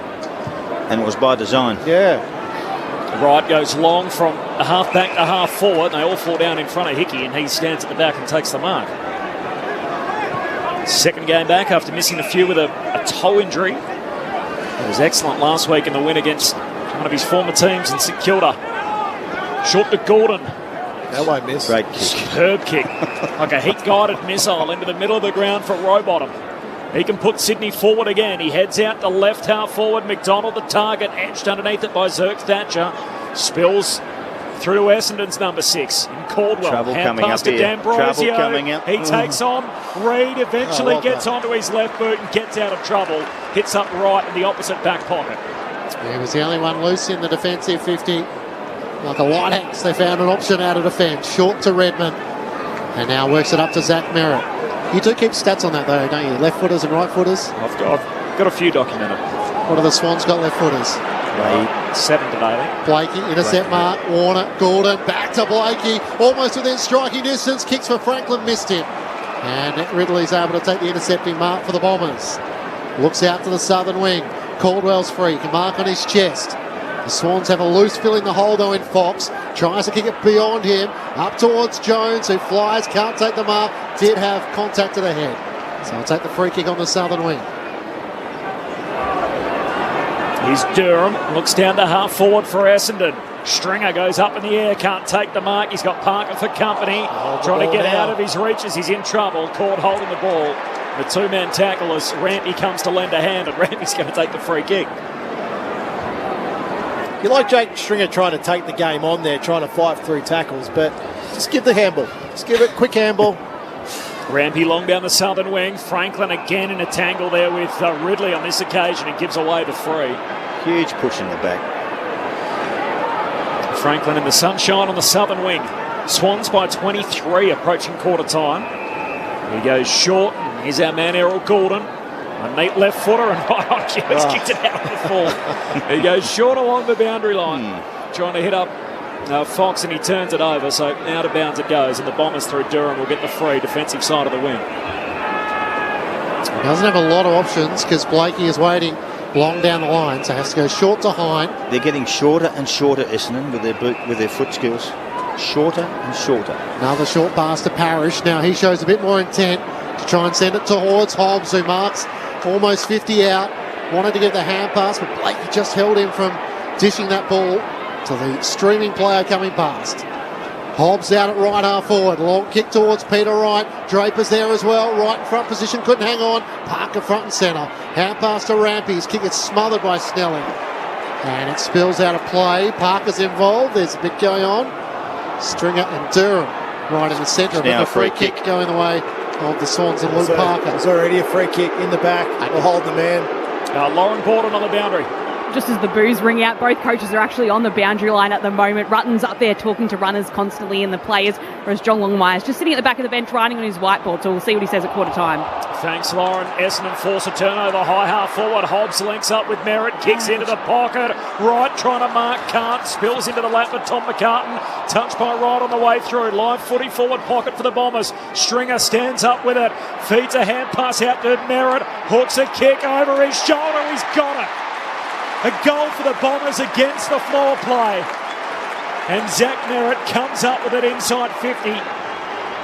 And it was by design. Yeah. Right goes long from a half back to half forward. They all fall down in front of Hickey, and he stands at the back and takes the mark. Second game back after missing a few with a toe injury. It was excellent last week in the win against one of his former teams in St Kilda. Short to Gordon. That won't miss. Great kick. Superb kick. Like a heat-guided missile into the middle of the ground for Rowbottom. He can put Sydney forward again. He heads out to left half forward. McDonald the target, edged underneath it by Zerk Thatcher. Spills through to Essendon's number 6 in Caldwell. Trouble Hand coming pass up to here. D'Ambrosio. Trouble coming up. He takes on Reid, eventually gets onto his left boot and gets out of trouble. Hits up right in the opposite back pocket. He was the only one loose in the defensive 50. Like a lighthouse, they found an option out of defence. Short to Redmond. And now works it up to Zach Merritt. You do keep stats on that though, don't you? Left footers and right footers? I've got a few documented. What are the Swans got left footers? 7 today. Blakey, intercept mark, Warner, Gordon, back to Blakey, almost within striking distance, kicks for Franklin, missed him. And Ridley's able to take the intercepting mark for the Bombers. Looks out to the southern wing, Caldwell's free, can mark on his chest. The Swans have a loose fill in the hole though in Fox, tries to kick it beyond him, up towards Jones who flies, can't take the mark, did have contact to the head. So I'll take the free kick on the southern wing. Here's Durham, looks down to half forward for Essendon. Stringer goes up in the air, can't take the mark. He's got Parker for company. Trying to get out of his reaches. He's in trouble. Caught holding the ball. The two-man tackle as Rampy comes to lend a hand, and Rampy's going to take the free kick. You like Jake Stringer trying to take the game on there, trying to fight through tackles, but just give the handball. Just give it a quick handball. Rampy long down the southern wing. Franklin again in a tangle there with Ridley on this occasion and gives away the free. Huge push in the back. Franklin in the sunshine on the southern wing. Swans by 23 approaching quarter time. He goes short. And here's our man Errol Gordon. A neat left footer and he's kicked it out of the full. He goes short along the boundary line. Trying to hit up Fox, and he turns it over. So out of bounds it goes, and the Bombers through Durham will get the free defensive side of the wing. He doesn't have a lot of options because Blakey is waiting long down the line, so has to go short to Hine. They're getting shorter and shorter, Essendon, with their foot skills. Shorter and shorter. Another short pass to Parrish. Now he shows a bit more intent to try and send it towards Hobbs, who marks almost 50 out. Wanted to get the hand pass, but Blakey just held him from dishing that ball to the streaming player coming past. Hobbs out at right half forward. Long kick towards Peter Wright. Draper's there as well. Right in front position. Couldn't hang on. Parker front and centre. Hand pass to Rampy. His kick is smothered by Snelling. And it spills out of play. Parker's involved. There's a bit going on. Stringer and Durham right in the centre. But the free kick going the way of the Swans and Luke Parker. There's already a free kick in the back. We'll hold the man. Lauren Borden on the boundary. Just as the boos ring out, both coaches are actually on the boundary line at the moment. Rutten's up there talking to runners constantly and the players, whereas John Longmire's just sitting at the back of the bench writing on his whiteboard, so we'll see what he says at quarter time. Thanks, Lauren. Essendon force a turnover, high half forward. Hobbs links up with Merritt, kicks into the pocket. Wright trying to mark, can't, spills into the lap of Tom McCartan. Touched by Wright on the way through. Live footy forward pocket for the Bombers. Stringer stands up with it, feeds a hand pass out to Merritt, hooks a kick over his shoulder, he's got it. A goal for the Bombers against the floor play. And Zach Merritt comes up with it inside 50.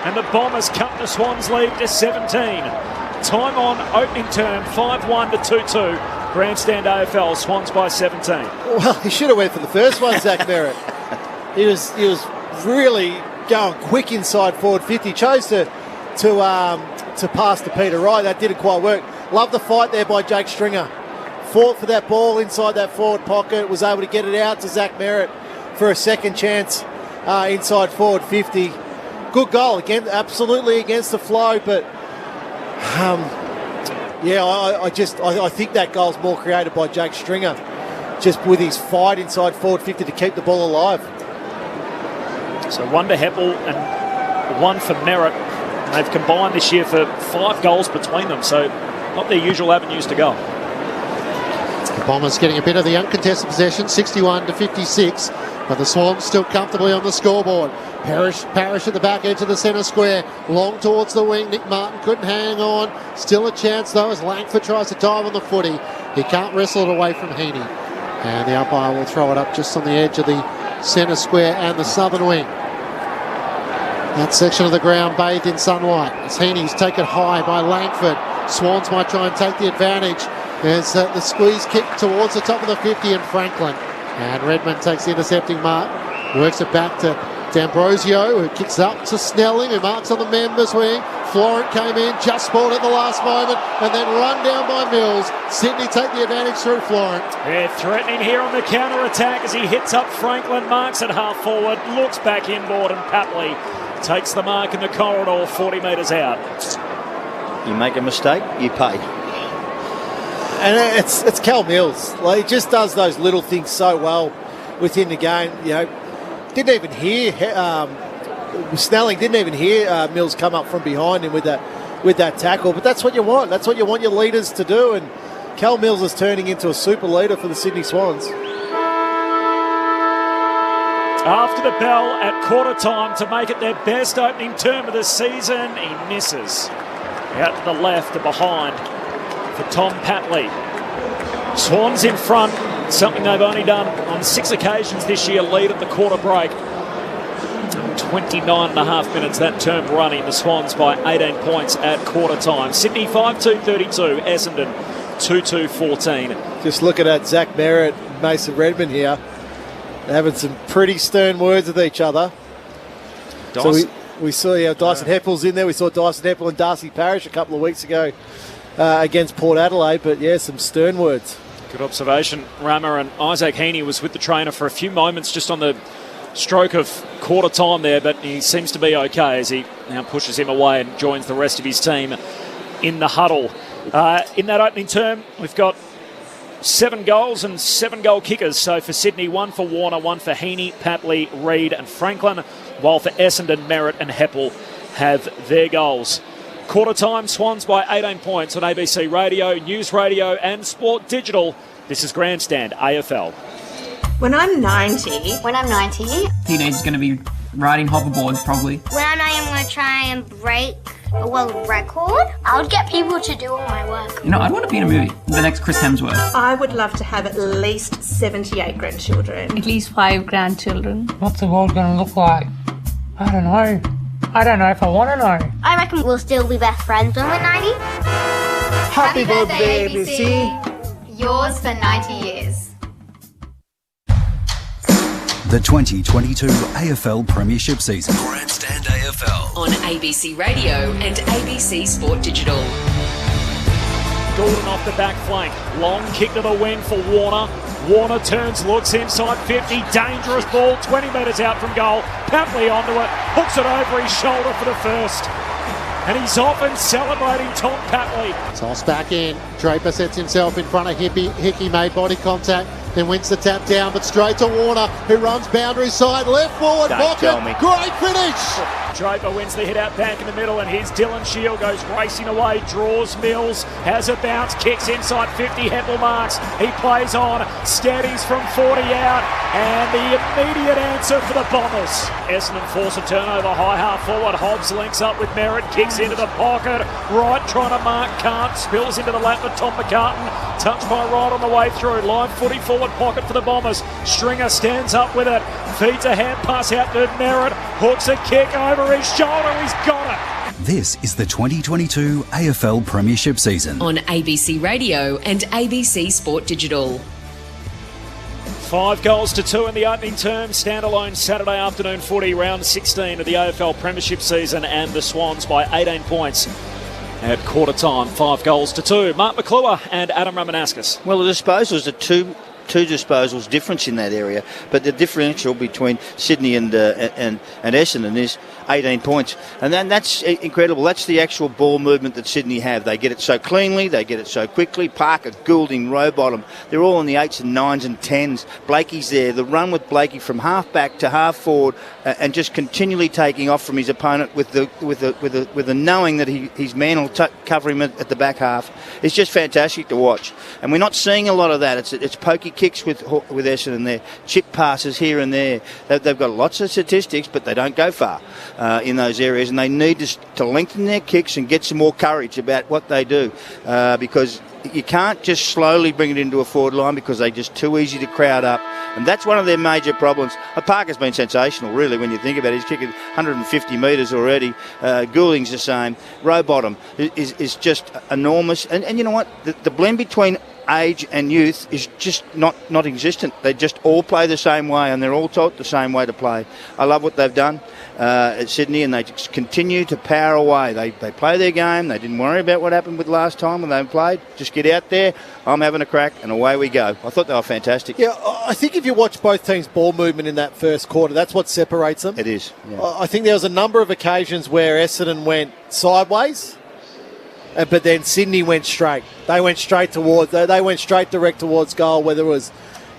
And the Bombers cut the Swans lead to 17. Time on opening term, 5-1 to 2-2. Grandstand AFL, Swans by 17. Well, he should have went for the first one, Zach Merritt. He was really going quick inside forward 50. Chose to pass to Peter Wright. That didn't quite work. Love the fight there by Jake Stringer. Fought for that ball inside that forward pocket, was able to get it out to Zach Merritt for a second chance inside forward 50. Good goal, again, absolutely against the flow, but I think that goal's more created by Jake Stringer, just with his fight inside forward 50 to keep the ball alive. So one to Heppel and one for Merritt. They've combined this year for 5 goals between them, so not their usual avenues to go. The Bombers getting a bit of the uncontested possession, 61 to 56, but the Swans still comfortably on the scoreboard. Parrish at the back edge of the centre square, long towards the wing. Nick Martin couldn't hang on. Still a chance though as Langford tries to dive on the footy. He can't wrestle it away from Heaney. And the umpire will throw it up just on the edge of the centre square and the southern wing. That section of the ground bathed in sunlight as Heaney's taken high by Langford. Swans might try and take the advantage. There's the squeeze kick towards the top of the 50 and Franklin. And Redmond takes the intercepting mark. Works it back to D'Ambrosio, who kicks up to Snelling, who marks on the members wing. Florent came in, just spoiled at the last moment, and then run down by Mills. Sydney take the advantage through Florent. Yeah, threatening here on the counter-attack as he hits up Franklin, marks at half forward, looks back inboard, and Papley takes the mark in the corridor 40 metres out. You make a mistake, you pay. And it's Cal Mills. Like, he just does those little things so well within the game. You know, didn't even hear Snelling didn't even hear Mills come up from behind him with that tackle. But that's what you want. That's what you want your leaders to do. And Cal Mills is turning into a super leader for the Sydney Swans. After the bell at quarter time to make it their best opening term of the season, he misses. Out to the left and behind for Tom Patley. Swans in front, something they've only done on 6 occasions this year, lead at the quarter break. 29.5 minutes that term running, the Swans by 18 points at quarter time. Sydney 5-2-32, Essendon 2-2-14. Just looking at Zach Merritt, Mason Redmond here. having some pretty stern words with each other. Dyson. So we saw Dyson Heppel's in there. We saw Dyson Heppel and Darcy Parish a couple of weeks ago against Port Adelaide. But, yeah, some stern words. Good observation, Rama. And Isaac Heaney was with the trainer for a few moments just on the stroke of quarter time there, but he seems to be okay as he now pushes him away and joins the rest of his team in the huddle. In that opening term, we've got 7 goals and 7 goal kickers. So for Sydney, 1 for Warner, 1 for Heaney, Papley, Reid and Franklin, while for Essendon, Merritt and Heppel have their goals. Quarter time, Swans by 18 points on ABC Radio, News Radio and Sport Digital. This is Grandstand AFL. When I'm 90. When I'm 90. Teenager's going to be riding hoverboards, probably. When I am going to try and break a world record, I would get people to do all my work. You know, I'd want to be in a movie. The next Chris Hemsworth. I would love to have at least 78 grandchildren. At least 5 grandchildren. What's the world going to look like? I don't know. I don't know if I want to know. I reckon we'll still be best friends when we're 90. Happy birthday, ABC. Yours for 90 years. The 2022 AFL Premiership season. Grandstand AFL. On ABC Radio and ABC Sport Digital. Gordon off the back flank. Long kick to the wing for Warner. Warner turns, looks inside 50. Dangerous ball, 20 metres out from goal. Papley onto it. Hooks it over his shoulder for the first. And he's off and celebrating Tom Papley. Toss back in. Draper sets himself in front of Hickey. Hickey made body contact, then wins the tap down, but straight to Warner, who runs boundary side, left forward, pocket. Great finish! Draper wins the hit out back in the middle, and here's Dylan Shield, goes racing away, draws Mills, has a bounce, kicks inside 50, Heppel marks, he plays on, steadies from 40 out, and the immediate answer for the Bombers. Essendon force a turnover, high half forward, Hobbs links up with Merritt, kicks into the pocket, Wright trying to mark, can't, spills into the lap of Tom McCartan, touched by Wright on the way through, live footy forward pocket for the Bombers, Stringer stands up with it, feeds a hand pass out to Merritt, hooks a kick over his shoulder, he's got it. This is the 2022 AFL Premiership season. On ABC Radio and ABC Sport Digital. 5 goals to 2 in the opening term. Standalone Saturday afternoon footy, round 16 of the AFL Premiership season, and the Swans by 18 points at quarter time. 5 goals to 2. Mark McClure and Adam Ramanauskas. Well, the disposals are two disposals difference in that area, but the differential between Sydney and Essendon is 18 points, and then that's incredible. That's the actual ball movement that Sydney have. They get it so cleanly, they get it so quickly. Parker, Goulding, Rowbottom, they're all in the 8s and 9s and 10s. Blakey's there. The run with Blakey from half back to half forward, and just continually taking off from his opponent with the knowing that his man will cover him at the back half. It's just fantastic to watch, and we're not seeing a lot of that. It's pokey kicks with Essendon there, chip passes here and there. They've got lots of statistics, but they don't go far in those areas, and they need to lengthen their kicks and get some more courage about what they do, because you can't just slowly bring it into a forward line because they're just too easy to crowd up, and that's one of their major problems. Parker's been sensational, really, when you think about it. He's kicking 150 metres already. Goulding's the same. Rowbottom is just enormous, and you know what? The blend between age and youth is just not existent. They just all play the same way, and they're all taught the same way to play. I love what they've done at Sydney, and they just continue to power away. They play their game. They didn't worry about what happened with last time when they played. Just get out there, I'm having a crack, and away we go. I thought they were fantastic. Yeah, I think if you watch both teams' ball movement in that first quarter, that's what separates them. It is. Yeah. I think there was a number of occasions where Essendon went sideways, but then Sydney went straight. They went straight direct towards goal, whether it was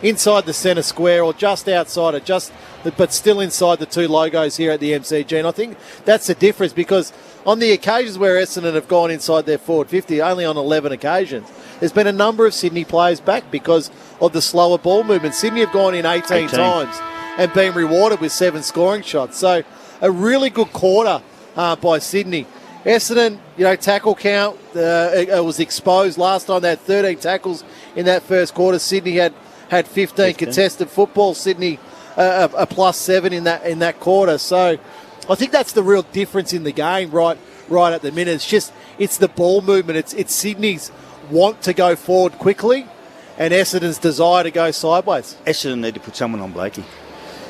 inside the centre square or just outside it, but still inside the 2 logos here at the MCG. And I think that's the difference, because on the occasions where Essendon have gone inside their forward 50, only on 11 occasions, there's been a number of Sydney players back because of the slower ball movement. Sydney have gone in 18 times and been rewarded with 7 scoring shots. So a really good quarter by Sydney. Essendon, tackle count, it was exposed last time. They had 13 tackles in that first quarter. Sydney had 15 contested football. Sydney a +7 in that quarter. So I think that's the real difference in the game right at the minute. It's the ball movement. It's Sydney's want to go forward quickly, Essendon's desire to go sideways. Essendon need to put someone on Blakey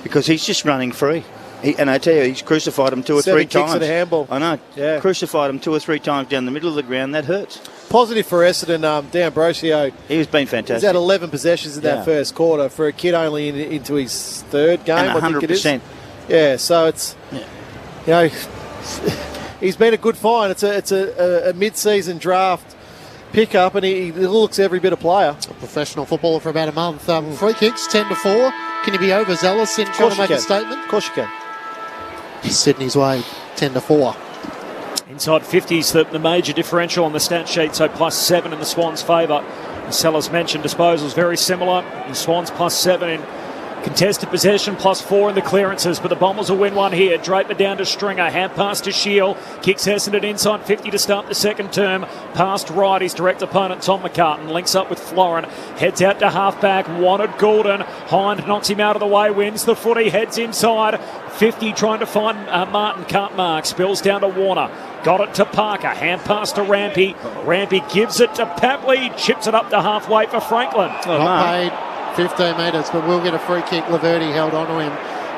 because he's just running free. And I tell you, he's crucified him 2 or 3 times. 7 kicks at a handball. I know. Yeah. Crucified him 2 or 3 times down the middle of the ground. That hurts. Positive for Essendon, D'Ambrosio. He's been fantastic. He's had 11 possessions in that first quarter for a kid only into his third game. And 100%. I think it is. Yeah, so it's, you know, he's been a good find. It's a mid-season draft pickup, and he looks every bit a player. A professional footballer for about a month. Free kicks 10-4. Can you be overzealous in trying to make a statement? Of course you can. Sydney's way 10-4. Inside 50s, the major differential on the stat sheet, so +7 in the Swans' favour. The sellers mentioned disposals very similar. The Swans +7 in contested possession, +4 in the clearances, but the Bombers will win one here. Draper down to Stringer, hand pass to Shield, kicks Essendon inside 50 to start the second term. Past right, his direct opponent Tom McCartan links up with Florin, heads out to half-back, wanted Goulden. Hind knocks him out of the way, wins the footy, heads inside 50, trying to find Martin, can't mark, spills down to Warner. Got it to Parker, hand pass to Rampy. Rampy gives it to Papley, chips it up to halfway for Franklin. Not paid 15 metres, but we'll get a free kick. Laverty held on to him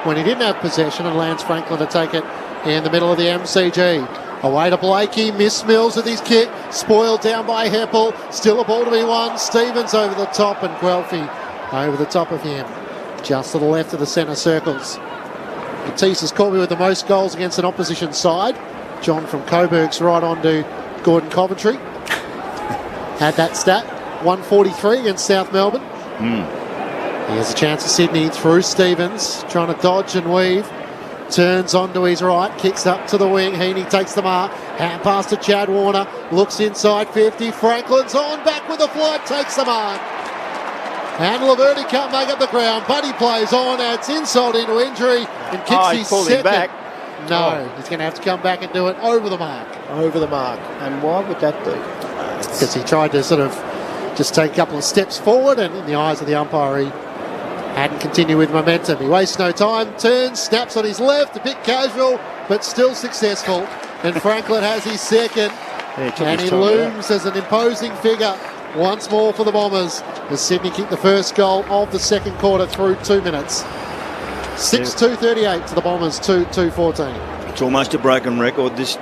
when he didn't have possession, and Lance Franklin to take it in the middle of the MCG. Away to Blakey, Miss Mills with his kick, spoiled down by Heppel, still a ball to be won. Stevens over the top, and Guelphy over the top of him, just to the left of the centre circles. Matisse has caught me with the most goals against an opposition side. John from Coburg's right on to Gordon Coventry. Had that stat, 143 against South Melbourne. Here's a chance for Sydney through Stevens, trying to dodge and weave. Turns onto his right, kicks up to the wing. Heaney takes the mark. Hand pass to Chad Warner. Looks inside 50. Franklin's on, back with the flight, takes the mark. And Laverty can't make up the ground. Buddy plays on, adds insult into injury, and kicks his second. Back. No, he's going to have to come back and do it over the mark. Over the mark. And why would that be? Because he tried to sort of just take a couple of steps forward, and in the eyes of the umpire, he hadn't continued with momentum. He wastes no time, turns, snaps on his left, a bit casual, but still successful. And Franklin has his second, and he looms as an imposing figure once more for the Bombers as Sydney kicked the first goal of the second quarter through 2 minutes. 6-2-38 to the Bombers, 2-2-14. It's almost a broken record. This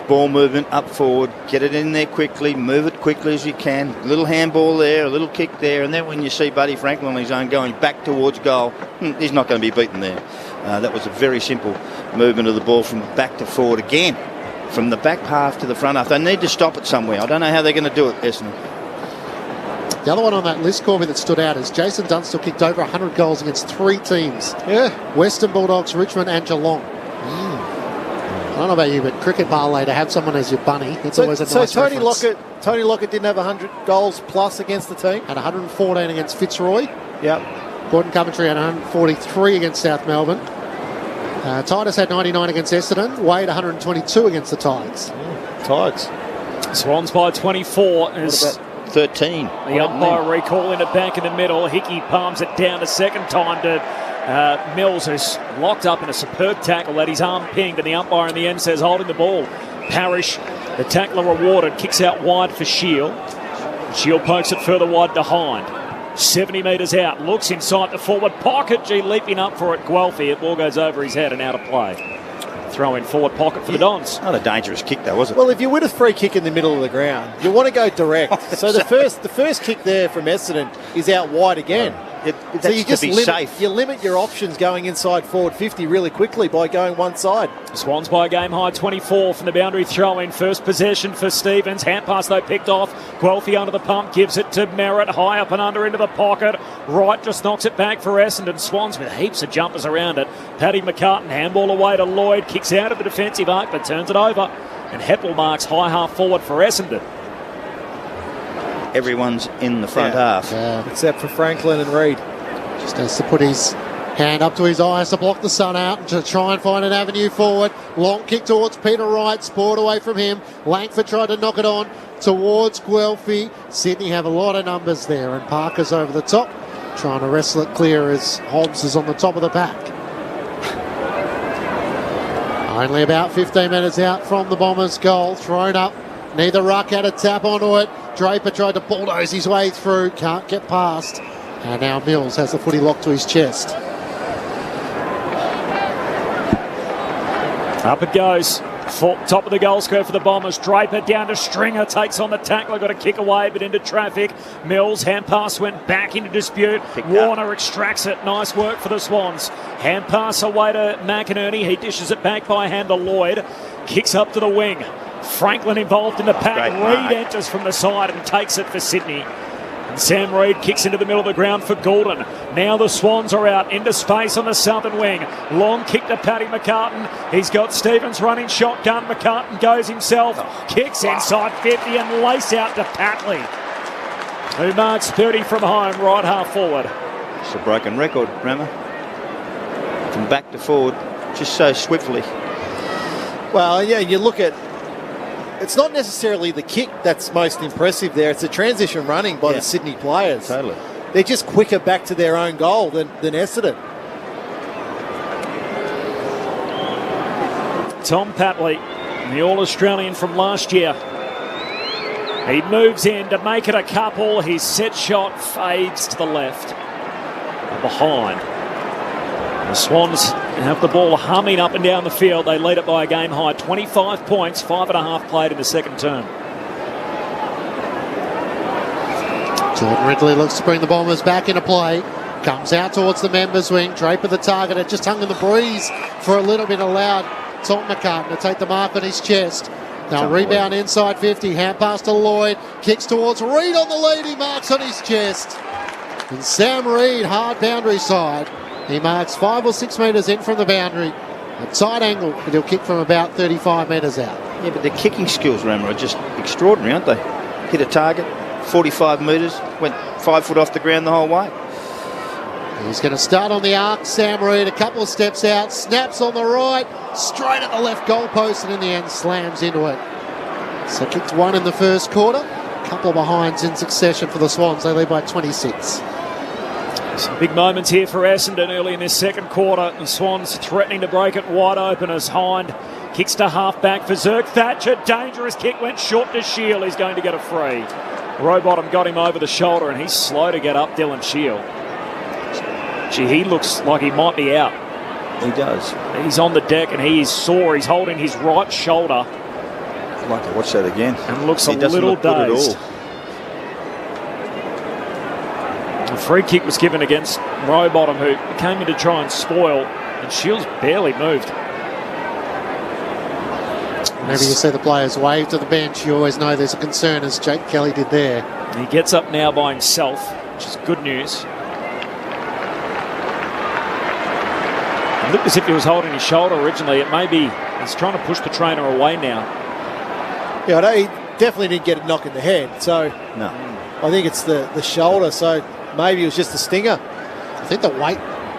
ball movement up forward, get it in there quickly, move it quickly as you can. A little handball there, a little kick there, and then when you see Buddy Franklin on his own going back towards goal, he's not going to be beaten there. That was a very simple movement of the ball from back to forward again, from the back half to the front half. They need to stop it somewhere. I don't know how they're going to do it, Essendon. The other one on that list, Corby, that stood out is Jason Dunstall kicked over 100 goals against 3 teams. Yeah. Western Bulldogs, Richmond and Geelong. I don't know about you, but cricket parlay, to have someone as your bunny, it's always a nice Tony reference. Tony Lockett didn't have 100 goals plus against the team. Had 114 against Fitzroy. Yep. Gordon Coventry had 143 against South Melbourne. Titus had 99 against Essendon. Wade 122 against the Tides. Tides. Swans by 24. What about 13? The umpire recalling it back in the middle. Hickey palms it down a second time to Mills, who's locked up in a superb tackle. That his arm pinged, and the umpire in the end says holding the ball. Parrish, the tackler rewarded, kicks out wide for Shield. Shield pokes it further wide to Hind. 70 metres out, looks inside the forward pocket. Leaping up for it, Guelphy. The ball goes over his head and out of play. Throw in forward pocket for the Dons. Not a dangerous kick, though, was it? Well, if you win a free kick in the middle of the ground, you want to go direct. So the first kick there from Essendon is out wide again. So you just limit your options going inside forward 50 really quickly by going one side. Swans by a game high 24 from the boundary throw in. First possession for Stevens. Hand pass though picked off. Guelphy under the pump, gives it to Merritt. High up and under into the pocket. Wright just knocks it back for Essendon. Swans with heaps of jumpers around it. Paddy McCartan, handball away to Lloyd. Kicks out of the defensive arc but turns it over. And Heppel marks high half forward for Essendon. Everyone's in the front half. Yeah. Except for Franklin and Reid. Just has to put his hand up to his eyes to block the sun out and to try and find an avenue forward. Long kick towards Peter Wright, spoiled away from him. Langford tried to knock it on towards Guelphy. Sydney have a lot of numbers there, and Parker's over the top, trying to wrestle it clear as Hobbs is on the top of the pack. Only about 15 minutes out from the Bombers' goal. Thrown up. Neither ruck had a tap onto it. Draper tried to bulldoze his way through, can't get past. And now Mills has the footy locked to his chest. Up it goes. Top of the goal square for the Bombers. Draper down to Stringer, takes on the tackler, got a kick away but into traffic. Mills, hand pass went back into dispute. Warner extracts it. Nice work for the Swans. Hand pass away to McInerney. He dishes it back by hand to Lloyd. Kicks up to the wing. Franklin involved in the pack. Reid enters from the side and takes it for Sydney. And Sam Reid kicks into the middle of the ground for Goulden. Now the Swans are out into space on the southern wing. Long kick to Paddy McCartan. He's got Stevens running shotgun. McCartan goes himself. Kicks inside 50 and lace out to Patley, who marks 30 from home, right half forward. It's a broken record, Rammer. From back to forward, just so swiftly. Well, yeah, you look at... It's not necessarily the kick that's most impressive there. It's the transition running by the Sydney players. Totally. They're just quicker back to their own goal than Essendon. Tom Patley, the All-Australian from last year. He moves in to make it a couple. His set shot fades to the left. Behind. The Swans have the ball humming up and down the field. They lead it by a game high. 25 points, 5.5 played in the second term. Jordan Ridley looks to bring the Bombers back into play. Comes out towards the members' wing. Draper the target. It just hung in the breeze for a little bit. Allowed Tom McCartan to take the mark on his chest. Now rebound inside 50. Hand pass to Lloyd. Kicks towards Reid on the lead. He marks on his chest. And Sam Reid, hard boundary side. He marks 5 or 6 metres in from the boundary. A tight angle, but he'll kick from about 35 metres out. Yeah, but the kicking skills, Rammer, are just extraordinary, aren't they? Hit a target, 45 metres, went 5 foot off the ground the whole way. He's going to start on the arc. Sam Reid, a couple of steps out, snaps on the right, straight at the left goalpost, and in the end slams into it. So kicked 1 in the first quarter. A couple of behinds in succession for the Swans. They lead by 26. Some big moments here for Essendon early in this second quarter. The Swans threatening to break it wide open as Hind kicks to half-back for Zerk. Thatcher, dangerous kick, went short to Shield. He's going to get a free. Rowbottom got him over the shoulder and he's slow to get up, Dylan Shield. Gee, he looks like he might be out. He does. He's on the deck and he is sore. He's holding his right shoulder. I'd like to watch that again. And looks a little dazed. A free kick was given against Rowbottom, who came in to try and spoil, and Shields barely moved. Whenever you see the players wave to the bench, you always know there's a concern, as Jake Kelly did there. He gets up now by himself, which is good news. It looked as if he was holding his shoulder originally. It may be he's trying to push the trainer away now. Yeah, I know he definitely didn't get a knock in the head, so no. I think it's the shoulder, so maybe it was just a stinger. I think the weight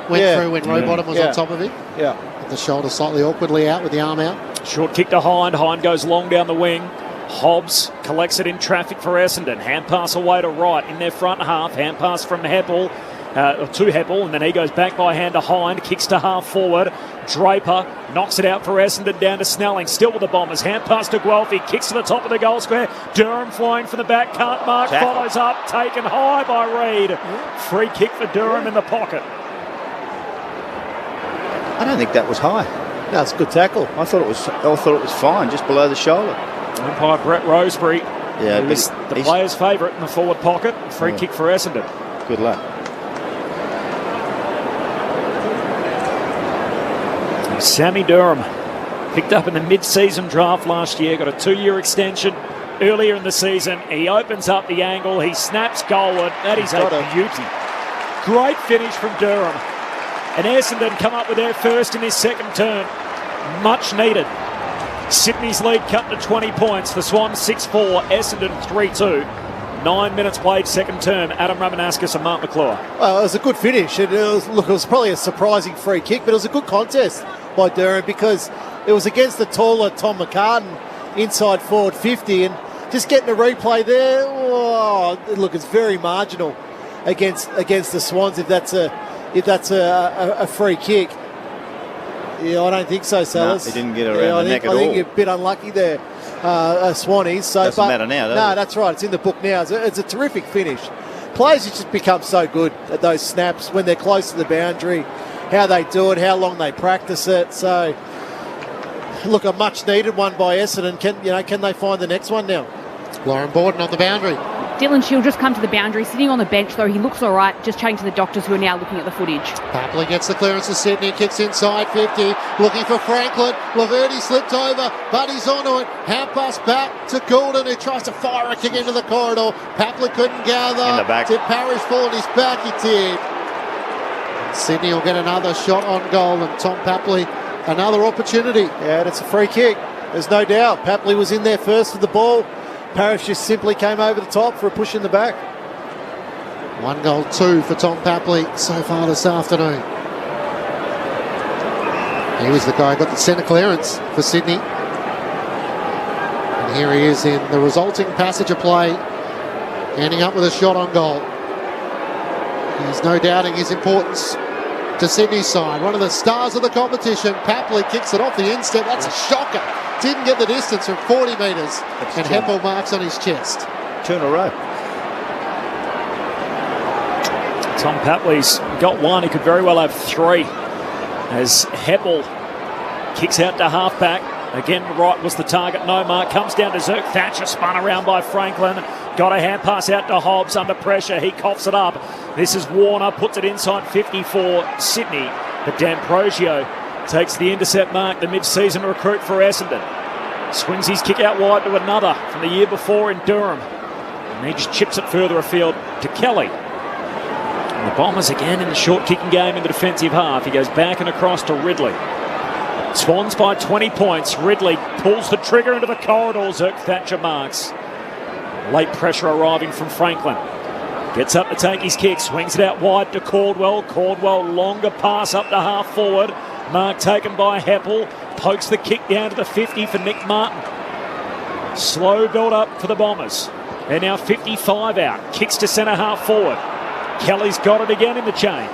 went through when Rowbottom was on top of him. Yeah. With the shoulder slightly awkwardly out with the arm out. Short kick to Hind. Hind goes long down the wing. Hobbs collects it in traffic for Essendon. Hand pass away to right in their front half. Hand pass from Heppel. To Heppel, and then he goes back by hand to Hind, kicks to half forward. Draper knocks it out for Essendon down to Snelling, still with the Bombers. Hand pass to Guelphy, kicks to the top of the goal square. Durham flying from the back, can't mark, follows up, taken high by Reid. Free kick for Durham in the pocket. I don't think that was high. No, it's a good tackle. I thought it was fine, just below the shoulder. Umpire Brett Roseberry, who's the player's favourite in the forward pocket. Free kick for Essendon. Good luck. Sammy Durham, picked up in the mid-season draft last year, got a 2-year extension earlier in the season. He opens up the angle, he snaps goalward. That is a beauty. Great finish from Durham. And Essendon come up with their first in this second term. Much needed. Sydney's lead cut to 20 points. The Swans 6-4, Essendon 3-2. 9 minutes played second term. Adam Ramanauskas and Mark McClure. Well, it was a good finish. It was probably a surprising free kick, but it was a good contest by Durham because it was against the taller Tom McCartan inside forward 50, and just getting a replay there, it's very marginal against the Swans if that's a free kick. Yeah, I don't think so, Sellers. No, he didn't get around the neck at all. I think you're a bit unlucky there, Swannies. So, doesn't matter now, does it? No, that's right. It's in the book now. It's a terrific finish. Players just become so good at those snaps when they're close to the boundary, how they do it, how long they practice it. So, look, a much-needed one by Essendon. Can they find the next one now? Lauren Borden on the boundary. Dylan Shield just come to the boundary, sitting on the bench though. He looks all right, just chatting to the doctors who are now looking at the footage. Papley gets the clearance to Sydney, kicks inside 50, looking for Franklin. Laverty slipped over, but he's onto it. Hand pass back to Goulden, who tries to fire a kick into the corridor. Papley couldn't gather. In the back. Did Parrish fall on his back? He did. Sydney will get another shot on goal, and Tom Papley, another opportunity. Yeah, and it's a free kick. There's no doubt. Papley was in there first with the ball. Parrish just simply came over the top for a push in the back. 1 goal, 2 for Tom Papley so far this afternoon. He was the guy who got the centre clearance for Sydney. And here he is in the resulting passage of play, ending up with a shot on goal. There's no doubting his importance to Sydney's side. One of the stars of the competition. Papley kicks it off the instep. That's a shocker. Didn't get the distance from 40 metres. And Heppel marks on his chest. 2 in a row. Tom Papley's got 1. He could very well have 3. As Heppel kicks out to halfback. Again, right was the target. No mark. Comes down to Zerk. Thatcher spun around by Franklin. Got a hand pass out to Hobbs under pressure. He coughs it up. This is Warner. Puts it inside 50 for Sydney. But D'Ambrosio takes the intercept mark, the mid-season recruit for Essendon. Swings his kick out wide to another from the year before in Durham. And he just chips it further afield to Kelly. And the Bombers again in the short kicking game in the defensive half. He goes back and across to Ridley. Swans by 20 points. Ridley pulls the trigger into the corridor. Zerk Thatcher marks. Late pressure arriving from Franklin. Gets up to take his kick. Swings it out wide to Caldwell. Caldwell longer pass up to half forward. Mark taken by Heppel. Pokes the kick down to the 50 for Nick Martin. Slow build up for the Bombers. They're now 55 out. Kicks to centre half forward. Kelly's got it again in the chain.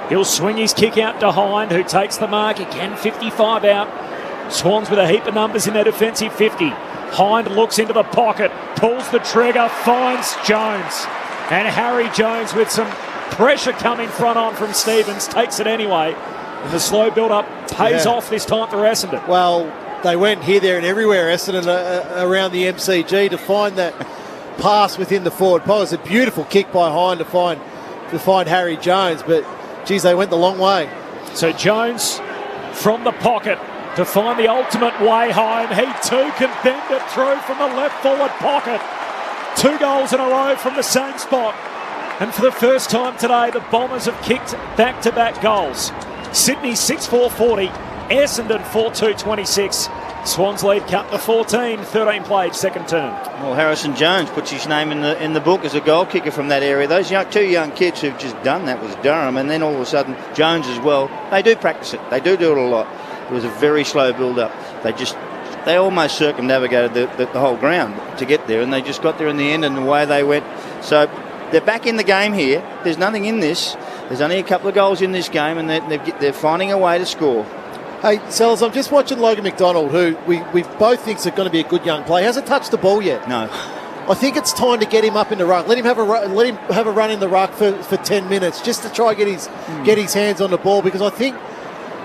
He'll swing his kick out to Hind, who takes the mark. Again, 55 out. Swans with a heap of numbers in their defensive 50. Hind looks into the pocket. Pulls the trigger. Finds Jones. And Harry Jones with some pressure coming front on from Stevens. Takes it anyway. And the slow build-up pays off this time for Essendon. Well, they went here, there and everywhere, Essendon, around the MCG to find that pass within the forward post. It's a beautiful kick by Hind to find Harry Jones, but, geez, they went the long way. So Jones from the pocket to find the ultimate way home. He too can bend it through from the left forward pocket. 2 goals in a row from the same spot. And for the first time today, the Bombers have kicked back-to-back goals. Sydney 6-4-40, Essendon 4-2-26. Swans lead cut to 14, 13 played, second term. Well, Harrison Jones puts his name in the book as a goal kicker from that area. Those 2 young kids who've just done that was Durham, and then all of a sudden Jones as well. They do practice it. They do it a lot. It was a very slow build-up. They almost circumnavigated the whole ground to get there, and they just got there in the end, and the way they went. So they're back in the game here. There's nothing in this. There's only a couple of goals in this game, and they're finding a way to score. Hey, Sellers, I'm just watching Logan McDonald, who we both think is going to be a good young player. Hasn't touched the ball yet. No. I think it's time to get him up in the ruck. Let him have a run in the ruck for 10 minutes just to try get his hands on the ball, because I think,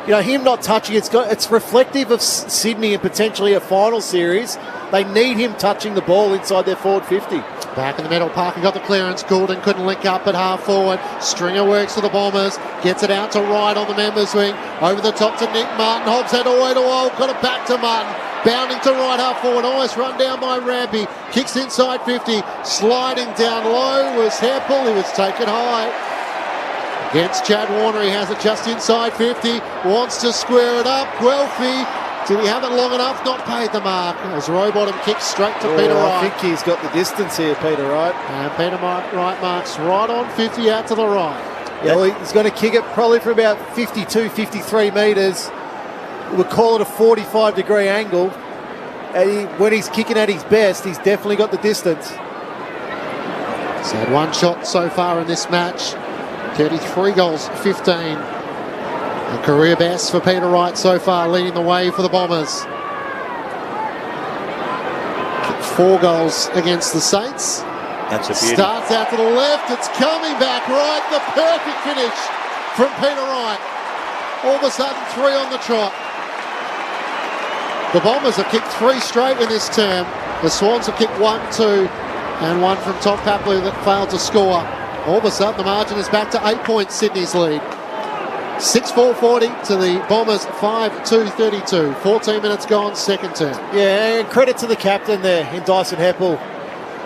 him not touching it's reflective of Sydney and potentially a final series. They need him touching the ball inside their forward 50. Back in the middle, Parker got the clearance. Goulden couldn't link up at half forward. Stringer works for the Bombers. Gets it out to right on the members wing. Over the top to Nick Martin. Hobbs had all the way to Old. Got it back to Martin. Bounding to right half forward. Almost run down by Rampy. Kicks inside 50. Sliding down low was Heppel. He was taken high. Against Chad Warner. He has it just inside 50. Wants to square it up. Guelphy. Did he have it long enough? Not paid the mark. As Rowbottom kicks straight to Peter Wright. I think he's got the distance here, Peter Wright. And Peter Wright marks right on 50 out to the right. Yeah, well, he's going to kick it probably from about 52, 53 metres. We'll call it a 45-degree angle. And when he's kicking at his best, he's definitely got the distance. He's had 1 shot so far in this match. 33 goals, 15 A career best for Peter Wright so far, leading the way for the Bombers. 4 goals against the Saints. That's a beauty. Starts out to the left, it's coming back right. The perfect finish from Peter Wright. All of a sudden, 3 on the trot. The Bombers have kicked 3 straight in this term. The Swans have kicked 1, 2, and 1 from Tom Papley that failed to score. All of a sudden, the margin is back to 8 points, Sydney's lead. 6-4-40 to the Bombers, 5-2-32. 14 minutes gone, second term. Yeah, and credit to the captain there in Dyson Heppel.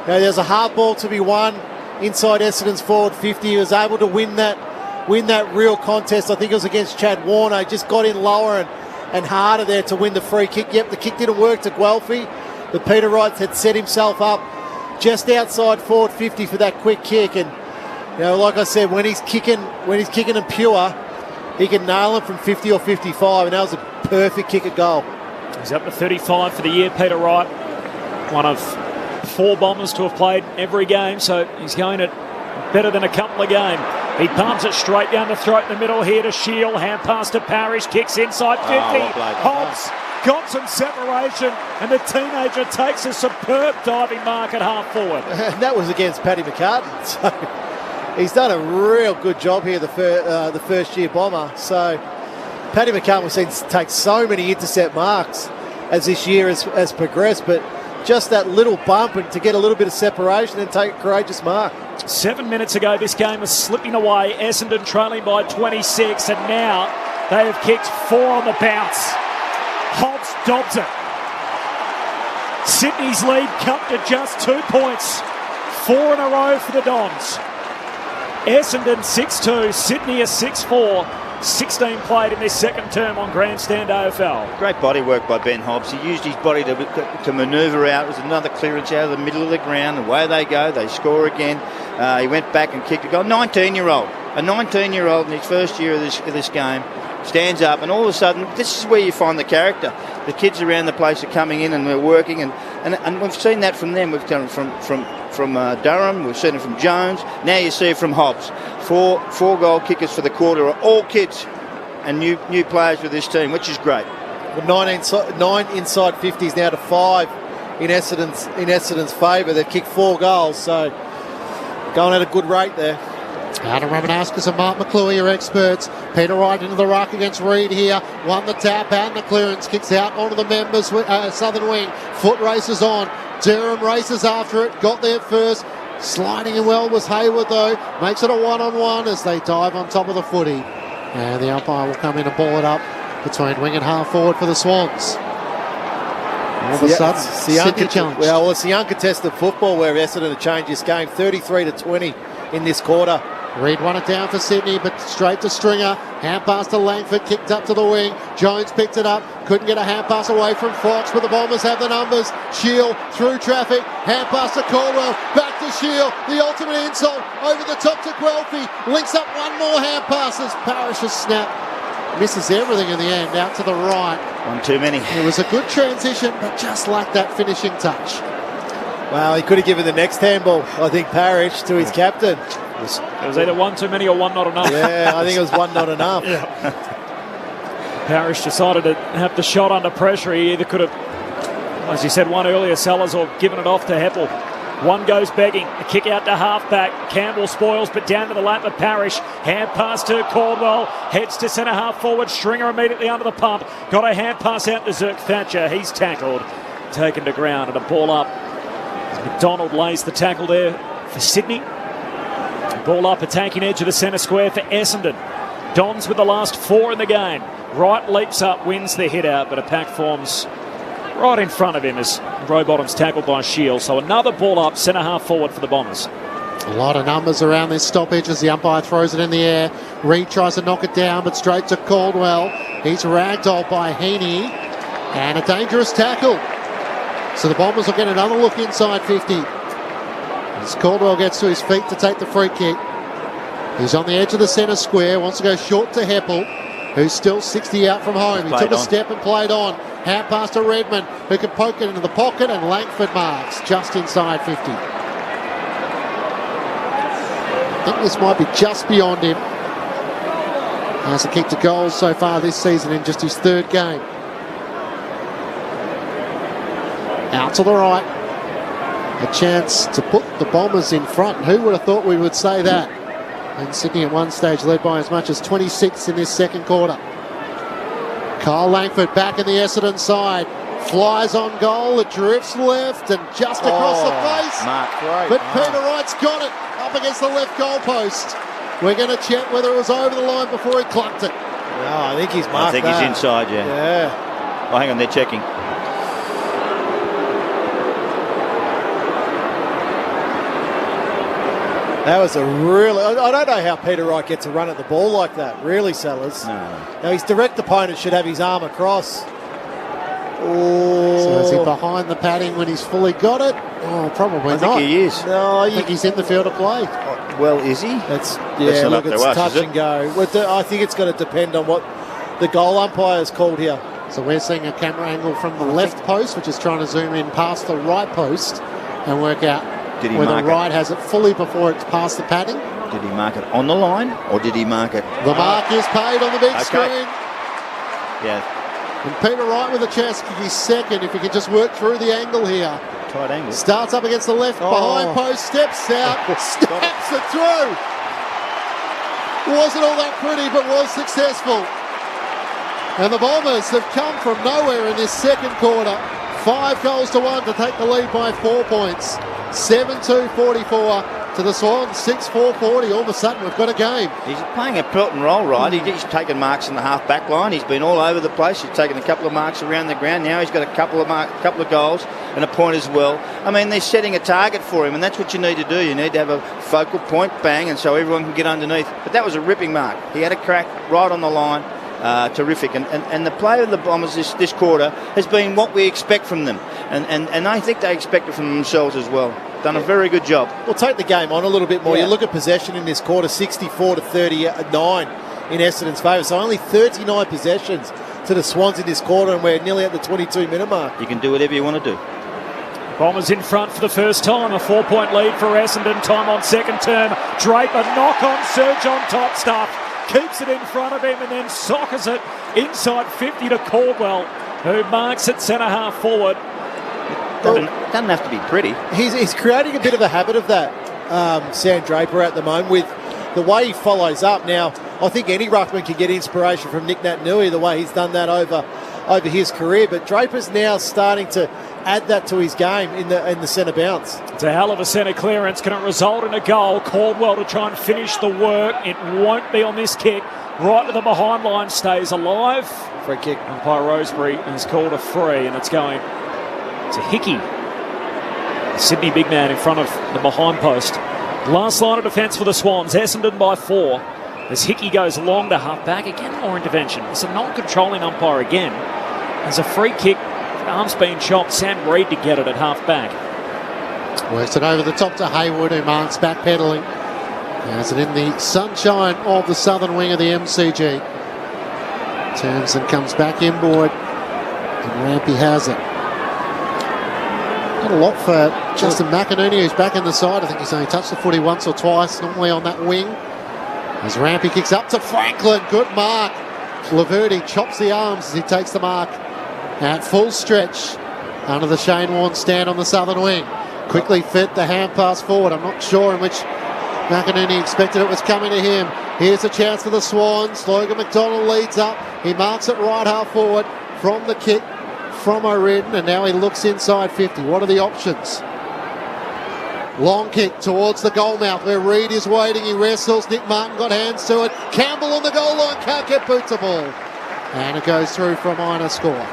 You know, there's a hard ball to be won inside Essendon's forward 50. He was able to win that real contest. I think it was against Chad Warner. He just got in lower and harder there to win the free kick. Yep, the kick didn't work to Guelphy, but Peter Wright had set himself up just outside forward 50 for that quick kick. And you know, like I said, when he's kicking and pure, he can nail him from 50 or 55, and that was a perfect kick at goal. He's up to 35 for the year, Peter Wright. One of 4 Bombers to have played every game, so he's going it better than a couple a game. He palms it straight down the throat in the middle here to Shield. Hand pass to Parrish, kicks inside 50. Hobbs got some separation, and the teenager takes a superb diving mark at half forward. And that was against Paddy McCartan. So he's done a real good job here, the first year Bomber. So Paddy McCartan was seen to take so many intercept marks as this year has progressed, but just that little bump and to get a little bit of separation and take a courageous mark. 7 minutes ago, this game was slipping away. Essendon trailing by 26, and now they have kicked 4 on the bounce. Hobbs dobs it. Sydney's lead cut to just 2 points. 4 in a row for the Dons. Essendon 6-2, Sydney a 6-4. 16 played in this second term on Grandstand AFL. Great body work by Ben Hobbs. He used his body to manoeuvre out. It was another clearance out of the middle of the ground. Away they go. They score again. He went back and kicked a goal. 19-year-old. A 19-year-old in his first year of this game stands up, and all of a sudden, this is where you find the character. The kids around the place are coming in and they're working, and we've seen that from them. We've done it from Durham. We've seen it from Jones. Now you see it from Hobbs. 4 goal kickers for the quarter are all kids and new players with this team, which is great. Well, 9 inside 50s now to 5 in Essendon's favour. They've kicked 4 goals, so going at a good rate there. Adam Ramanauskas and Mark McCluey are experts. Peter Wright into the ruck against Reid here. Won the tap and the clearance. Kicks out onto the members' southern wing. Foot races on. Durham races after it. Got there first. Sliding in well was Hayward though. Makes it a 1-on-1 as they dive on top of the footy. And the umpire will come in and ball it up between wing and half forward for the Swans. All of a sudden, Sydney challenge. Well, it's the uncontested football where Essendon have changed this game. 33-20 in this quarter. Reid won it down for Sydney, but straight to Stringer. Hand pass to Langford, kicked up to the wing. Jones picked it up, couldn't get a hand pass away from Fox, but the Bombers have the numbers. Shield through traffic, hand pass to Caldwell, back to Shield. The ultimate insult over the top to Guelphy. Links up one more hand passes. Parrish's snap misses everything in the end, out to the right. One too many. It was a good transition, but just lacked that finishing touch. Well, he could have given the next handball, I think, Parrish to his captain. It was either 1 too many or 1 not enough. Yeah, I think it was 1 not enough. Parrish decided to have the shot under pressure. He either could have, as you said, 1 earlier, Sellers, or given it off to Heppel. 1 goes begging. A kick out to half-back. Campbell spoils, but down to the lap of Parrish. Hand pass to Caldwell. Heads to centre half forward. Stringer immediately under the pump. Got a hand pass out to Zirk Thatcher. He's tackled. Taken to ground and a ball up. McDonald lays the tackle there for Sydney. Ball up, attacking edge of the centre square for Essendon. Dons with the last 4 in the game. Wright leaps up, wins the hit out, but a pack forms right in front of him as Rowbottom's tackled by Shield. So another ball up, centre half forward for the Bombers. A lot of numbers around this stoppage as the umpire throws it in the air. Reid tries to knock it down, but straight to Caldwell. He's ragdolled by Heaney, and a dangerous tackle. So the Bombers will get another look inside 50. As Caldwell gets to his feet to take the free kick. He's on the edge of the centre square, wants to go short to Heppel, who's still 60 out from home. He took a step and played on. Hand pass to Redmond, who can poke it into the pocket, and Langford marks just inside 50. I think this might be just beyond him. Hasn't kicked a goal so far this season in just his third game. Out to the right. A chance to put the Bombers in front. Who would have thought we would say that? And Sydney at one stage led by as much as 26 in this second quarter. Kyle Langford back in the Essendon side. Flies on goal. It drifts left and just across the face. Mark, great. But Peter Wright's got it up against the left goal post. We're going to check whether it was over the line before he clucked it. No, I think he's marked I think he's inside, yeah. Yeah. Oh, hang on, they're checking. That was a really... I don't know how Peter Wright gets a run at the ball like that. Really, Sellers. No. Now, his direct opponent should have his arm across. Oh. So is he behind the padding when he's fully got it? Oh, probably not. I think he is. No, I think he's in the field of play. Well, is he? It's not it's touch and go. I think it's going to depend on what the goal umpire's called here. So we're seeing a camera angle from the left post, which is trying to zoom in past the right post and work out whether Wright has it fully before it's past the padding. Did he mark it on the line or did he mark it? The mark is paid on the big screen. Yeah. And Peter Wright with a chance to kick his second if he could just work through the angle here. Tight angle. Starts up against the left, behind post, steps out, steps it through. Wasn't all that pretty, but was successful. And the Bombers have come from nowhere in this second quarter. 5 goals to 1 to take the lead by 4 points. 7-2-44 to the Swans, 6-4-40. All of a sudden, we've got a game. He's playing a pelt and roll, right? He's taken marks in the half-back line. He's been all over the place. He's taken a couple of marks around the ground. Now he's got a couple of goals and a point as well. I mean, they're setting a target for him, and that's what you need to do. You need to have a focal point, bang, and so everyone can get underneath. But that was a ripping mark. He had a crack right on the line. Terrific. And the play of the Bombers this quarter has been what we expect from them. And I think they expect it from themselves as well. Done a very good job. We'll take the game on a little bit more. Yeah. You look at possession in this quarter, 64-39 in Essendon's favour. So only 39 possessions to the Swans in this quarter, and we're nearly at the 22-minute mark. You can do whatever you want to do. Bombers in front for the first time. A 4-point lead for Essendon. Time on second term. Draper knock on Surge on top stuff. Keeps it in front of him and then soccers it inside 50 to Caldwell, who marks it centre half forward. Doesn't have to be pretty. He's creating a bit of a habit of that, Sam Draper, at the moment, with the way he follows up. Now, I think any ruckman can get inspiration from Nick Naitanui, the way he's done that over his career. But Draper's now starting to add that to his game in the centre bounce. It's a hell of a centre clearance. Can it result in a goal? Caldwell to try and finish the work. It won't be on this kick. Right to the behind line, stays alive. Free kick. Umpire Rosebery has called a free, and it's going to Hickey. The Sydney big man in front of the behind post. Last line of defence for the Swans. Essendon by 4. As Hickey goes long to half back. Again, more intervention. It's a non-controlling umpire again. There's a free kick. Arm's being chopped. Sam Reid to get it at half back. Works it over the top to Hayward, who marks backpedaling. Has it in the sunshine of the southern wing of the MCG. Turns and comes back inboard. And Rampy has it. Not a lot for Justin McInerney, who's back in the side. I think he's only touched the footy once or twice, normally on that wing. As Rampy kicks up to Franklin. Good mark. Laverty chops the arms as he takes the mark. At full stretch under the Shane Warne stand on the southern wing. Quickly fit the hand pass forward. I'm not sure in which McInerney expected it was coming to him. Here's a chance for the Swans. Logan McDonald leads up. He marks it right half forward from the kick from O'Riordan, and now he looks inside 50. What are the options? Long kick towards the goal mouth where Reid is waiting. He wrestles. Nick Martin got hands to it. Campbell on the goal line. Can't get boot to ball. And it goes through for a minor score.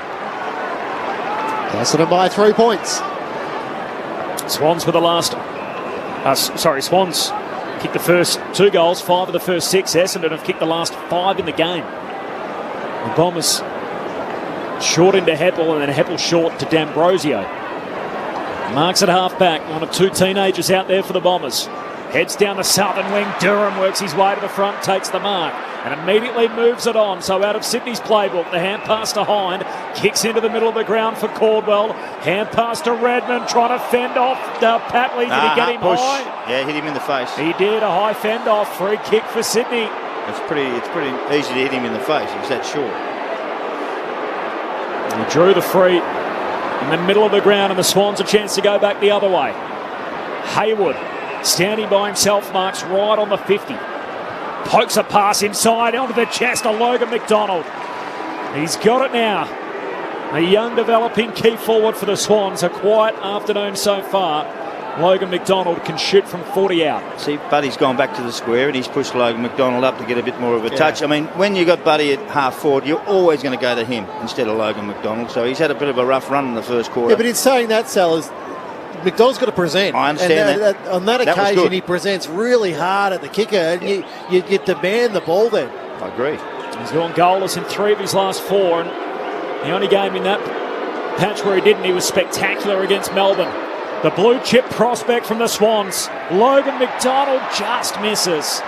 Essendon by 3 points. Swans with the last... Swans kicked the first 2 goals, 5 of the first 6. Essendon have kicked the last 5 in the game. The Bombers short into Heppel, and then Heppel short to D'Ambrosio. Marks at half back. One of 2 teenagers out there for the Bombers. Heads down the southern wing. Durham works his way to the front, takes the mark, and immediately moves it on. So out of Sydney's playbook, the hand pass to Hind, kicks into the middle of the ground for Caldwell. Hand pass to Redmond, trying to fend off Patley. Did he get him push. high? Yeah, hit him in the face. He did, a high fend off. Free kick for Sydney. It's pretty easy to hit him in the face. He's that short. He drew the free in the middle of the ground, and the Swans a chance to go back the other way. Haywood standing by himself, marks right on the 50. Pokes a pass inside onto the chest of Logan McDonald. He's got it now. A young developing key forward for the Swans. A quiet afternoon so far. Logan McDonald can shoot from 40 out. See, Buddy's gone back to the square and he's pushed Logan McDonald up to get a bit more of a touch. I mean, when you got Buddy at half forward, you're always going to go to him instead of Logan McDonald. So he's had a bit of a rough run in the first quarter. Yeah, but in saying that, Sellers, McDonald's got to present. I understand that. On that occasion, he presents really hard at the kicker, and you demand the ball then. I agree. He's gone goalless in 3 of his last 4, and the only game in that patch where he didn't, he was spectacular against Melbourne. The blue chip prospect from the Swans, Logan McDonald, just misses.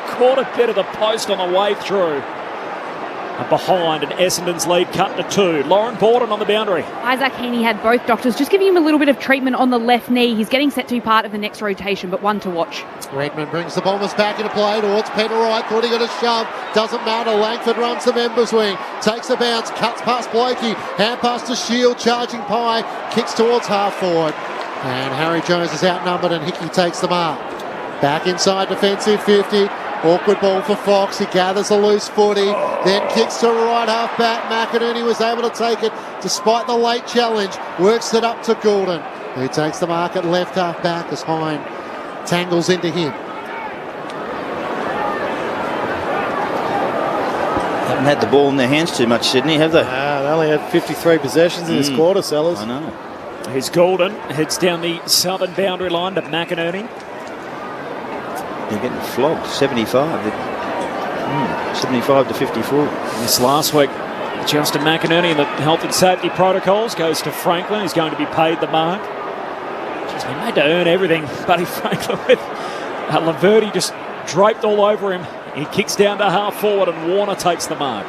Caught a bit of the post on the way through. And behind, and Essendon's lead cut to 2. Lauren Borden on the boundary. Isaac Heaney had both doctors just giving him a little bit of treatment on the left knee. He's getting set to be part of the next rotation, but one to watch. Redmond brings the Bombers back into play towards Peter Wright. Thought he got a shove. Doesn't matter. Langford runs the members wing. Takes a bounce. Cuts past Blakey. Hand pass to Shield. Charging Pye. Kicks towards half forward. And Harry Jones is outnumbered, and Hickey takes the mark. Back inside defensive 50. Awkward ball for Fox. He gathers a loose footy. Then kicks to right half back. McInerney was able to take it despite the late challenge. Works it up to Goulden, who takes the mark at left half back as Hine tangles into him. Haven't had the ball in their hands too much, Sydney, have they? They only had 53 possessions in this quarter, Sellers. I know. Here's Goulden. Heads down the southern boundary line to McInerney. They're getting flogged, 75. 75 to 54. This last week, Justin McInerney in the health and safety protocols goes to Franklin. He's going to be paid the mark. He's been made to earn everything, Buddy Franklin, with Laverty just draped all over him. He kicks down to half forward, and Warner takes the mark.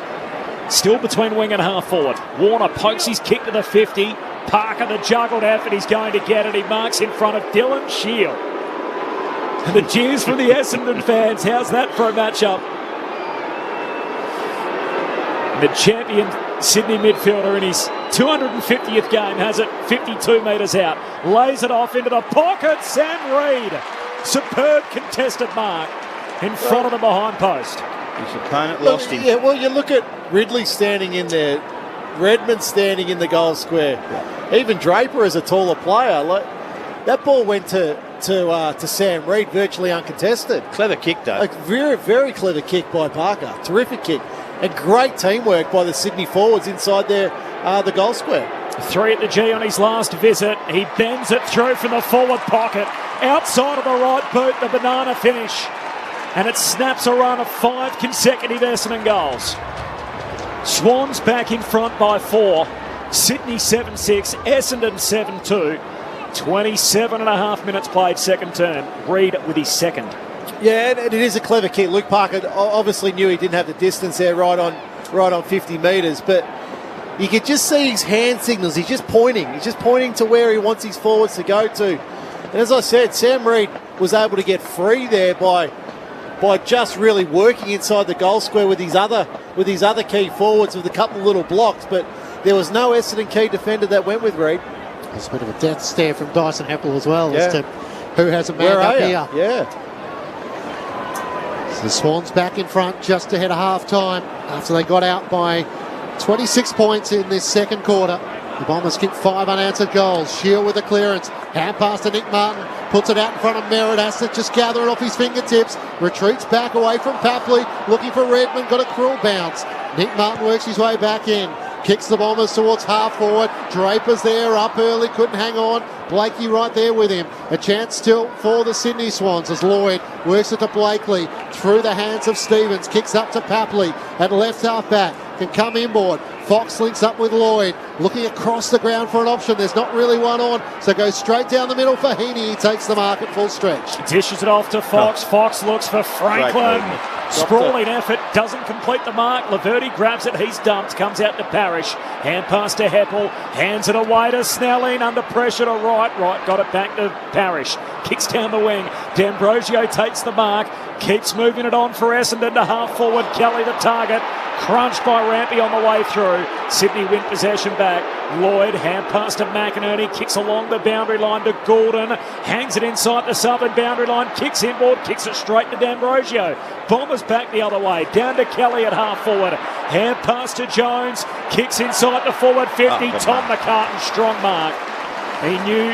Still between wing and half forward. Warner pokes his kick to the 50. Parker, the juggled effort, he's going to get it. He marks in front of Dylan Shield. And the cheers from the Essendon fans. How's that for a matchup? The champion Sydney midfielder in his 250th game has it 52 metres out. Lays it off into the pocket. Sam Reid. Superb contested mark in front of the behind post. His opponent lost him. Yeah, well, you look at Ridley standing in there. Redmond standing in the goal square. Yeah. Even Draper is a taller player. That ball went to Sam Reid virtually uncontested. Clever kick, though. A very, very clever kick by Parker. Terrific kick. And great teamwork by the Sydney forwards inside the goal square. 3 at the G on his last visit. He bends it through from the forward pocket. Outside of the right boot, the banana finish. And it snaps a run of 5 consecutive Essendon goals. Swans back in front by 4. Sydney 7-6. Essendon 7-2. 27 and a half minutes played second term. Reid with his second. Yeah, and it is a clever kick. Luke Parker obviously knew he didn't have the distance there right on 50 metres, but you could just see his hand signals. He's just pointing. He's just pointing to where he wants his forwards to go to. And as I said, Sam Reid was able to get free there by just really working inside the goal square with his other key forwards with a couple of little blocks, but there was no Essendon key defender that went with Reid. There's a bit of a death stare from Dyson Heppel as well as to who has a man up here. Yeah. So the Swans back in front just ahead of half-time after they got out by 26 points in this second quarter. The Bombers kicked 5 unanswered goals. Shield with a clearance. Hand pass to Nick Martin. Puts it out in front of Merritt. Has to just gather it off his fingertips. Retreats back away from Papley. Looking for Redmond. Got a cruel bounce. Nick Martin works his way back in. Kicks the Bombers towards half forward. Draper's there, up early, couldn't hang on. Blakey right there with him. A chance still for the Sydney Swans as Lloyd works it to Blakely through the hands of Stevens. Kicks up to Papley at left half back. Can come inboard. Fox links up with Lloyd. Looking across the ground for an option. There's not really one on. So goes straight down the middle for Heaney. He takes the mark at full stretch. Dishes it off to Fox. Fox looks for Franklin. Sprawling effort, doesn't complete the mark. Laverty grabs it, he's dumped, comes out to Parrish. Hand pass to Heppel, hands it away to Snelling, under pressure to Wright. Wright got it back to Parrish. Kicks down the wing, D'Ambrosio takes the mark, keeps moving it on for Essendon to half forward. Kelly the target, crunched by Rampy on the way through. Sydney win possession back. Lloyd, hand pass to McInerney, kicks along the boundary line to Gordon, hangs it inside the southern boundary line, kicks inboard, kicks it straight to D'Ambrosio. Bombers back the other way, down to Kelly at half forward. Hand pass to Jones, kicks inside the forward 50. Tom McCartan, strong mark. He knew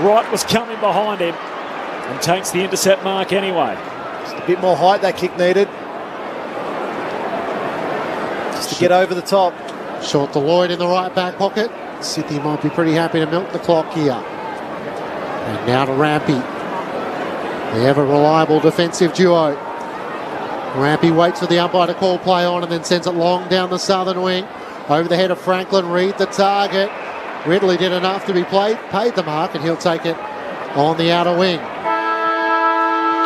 Wright was coming behind him and takes the intercept mark anyway. Just a bit more height that kick needed. Just to get over the top. Short to Lloyd in the right back pocket. Sydney might be pretty happy to milk the clock here. And now to Rampy. The ever reliable defensive duo. Rampy waits for the umpire to call play on and then sends it long down the southern wing. Over the head of Franklin, Reed the target. Ridley did enough to be paid the mark, and he'll take it on the outer wing.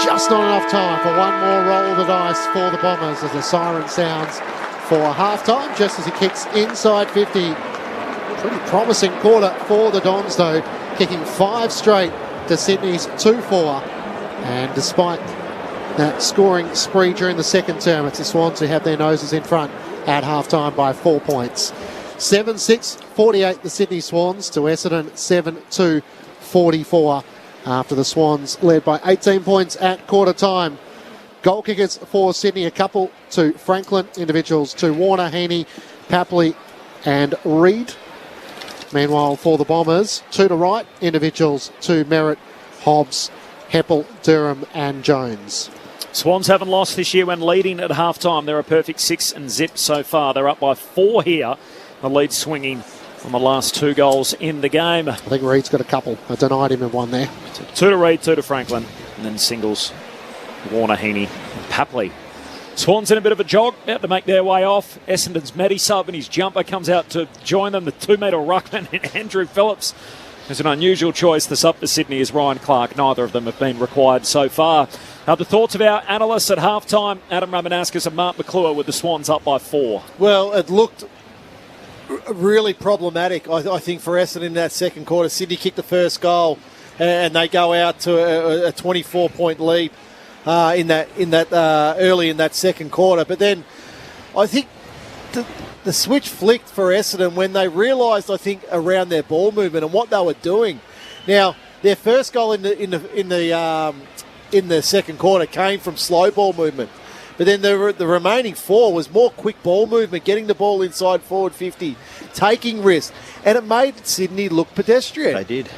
Just not enough time for one more roll of the dice for the Bombers as the siren sounds for half-time, just as he kicks inside 50. Pretty promising quarter for the Dons, though, kicking 5 straight to Sydney's 2-4. And despite that scoring spree during the second term, it's the Swans who have their noses in front at half-time by 4 points. 7-6, 48 the Sydney Swans to Essendon 7-2, 44 after the Swans led by 18 points at quarter time. Goal kickers for Sydney, a couple to Franklin, individuals to Warner, Heaney, Papley and Reed. Meanwhile, for the Bombers, 2 to Wright, individuals to Merritt, Hobbs, Heppel, Durham and Jones. Swans haven't lost this year when leading at half-time. They're a perfect 6 and zip so far. They're up by 4 here. The lead swinging on the last 2 goals in the game. I think Reed's got a couple. I denied him in one there. 2 to Reed, 2 to Franklin, and then singles, Warner, Heaney, and Papley. Swans in a bit of a jog, about to make their way off. Essendon's Matty sub and his jumper comes out to join them. The 2-metre ruckman in Andrew Phillips. There's an unusual choice. The sub for Sydney is Ryan Clark. Neither of them have been required so far. The thoughts of our analysts at half-time, Adam Ramanauskas and Mark McClure, with the Swans up by 4. Well, it looked really problematic, I think, for Essendon in that second quarter. Sydney kicked the first goal and they go out to a 24-point lead early in that second quarter. But then I think the switch flicked for Essendon when they realised, I think, around their ball movement and what they were doing. Now, their first goal in the second quarter came from slow ball movement. But then the remaining 4 was more quick ball movement, getting the ball inside forward 50, taking risks, and it made Sydney look pedestrian. They did.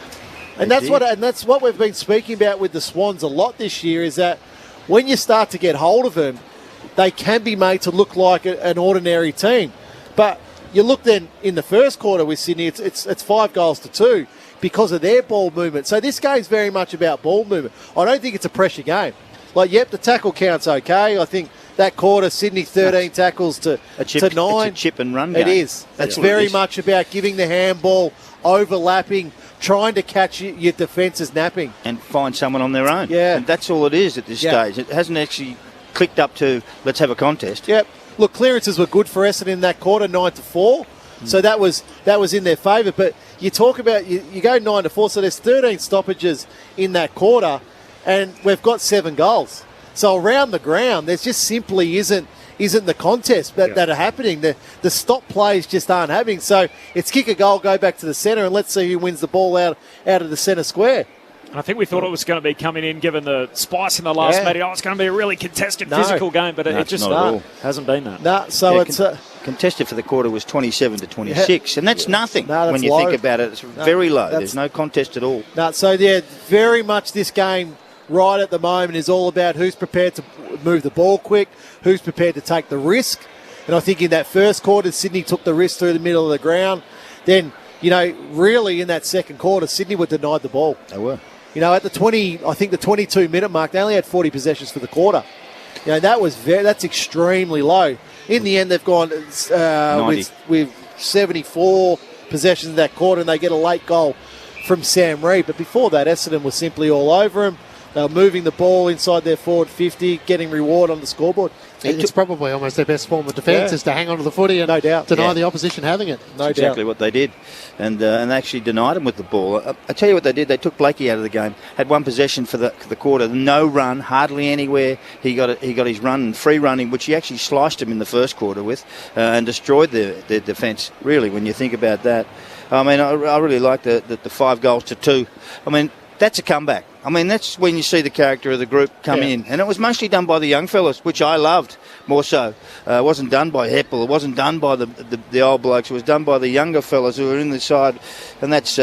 And that's what we've been speaking about with the Swans a lot this year, is that when you start to get hold of them, they can be made to look like an ordinary team. But you look then in the first quarter with Sydney, it's 5 goals to 2 because of their ball movement. So this game's very much about ball movement. I don't think it's a pressure game. Like, yep, the tackle count's okay. I think that quarter, Sydney 13 tackles to 9. It's a chip and run game. It is. It's very much about giving the handball, overlapping, trying to catch your defences napping. And find someone on their own. Yeah. And that's all it is at this stage. It hasn't actually clicked up to, let's have a contest. Yep. Look, clearances were good for Essendon in that quarter, 9-4. So that was in their favour. But you talk about, you go 9-4, so there's 13 stoppages in that quarter, and we've got 7 goals. So around the ground, there just simply isn't the contest that are happening. The stop plays just aren't happening. So it's kick a goal, go back to the centre, and let's see who wins the ball out of the centre square. I think we thought it was going to be coming in, given the spice in the last match. It's going to be a really contested, physical game, but it just hasn't been that. No, so it's contested for the quarter was 27-26, and that's nothing when you low. think about it. It's very low. There's no contest at all. No, so very much this game right at the moment is all about who's prepared to move the ball quick, who's prepared to take the risk. And I think in that first quarter, Sydney took the risk through the middle of the ground. Then, really in that second quarter, Sydney were denied the ball. They were. At the 22-minute mark, they only had 40 possessions for the quarter. That's extremely low. In the end, they've gone with 74 possessions in that quarter, and they get a late goal from Sam Reid. But before that, Essendon was simply all over him. They're moving the ball inside their forward 50, getting reward on the scoreboard. It's probably almost their best form of defence is to hang on to the footy and no doubt. deny the opposition having it. No That's exactly what they did, and they actually denied him with the ball. I tell you what they did. They took Blakey out of the game. Had one possession for the quarter, no run, hardly anywhere. He got his run, free running, which he actually sliced him in the first quarter with, and destroyed their defence. Really, when you think about that, I mean, I really like the 5 goals to 2. I mean, that's a comeback. I mean, that's when you see the character of the group come in. And it was mostly done by the young fellas, which I loved more so. It wasn't done by Heppel. It wasn't done by the old blokes. It was done by the younger fellas who were in the side. And that's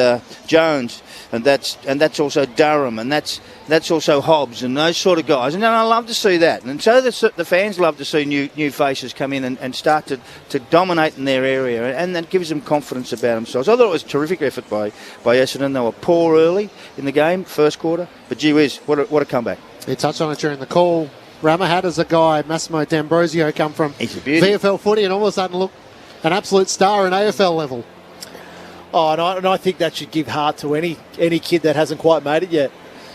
Jones. And that's also Durham. And that's also Hobbs and those sort of guys. And I love to see that. And so the fans love to see new faces come in and start to dominate in their area. And that gives them confidence about themselves. I thought it was a terrific effort by Essendon. They were poor early in the game, first quarter. But gee whiz, what a comeback. He touched on it during the call. Rama had as a guy, Massimo D'Ambrosio, come from VFL footy and all of a sudden look an absolute star in AFL level. Oh, and I think that should give heart to any kid that hasn't quite made it yet.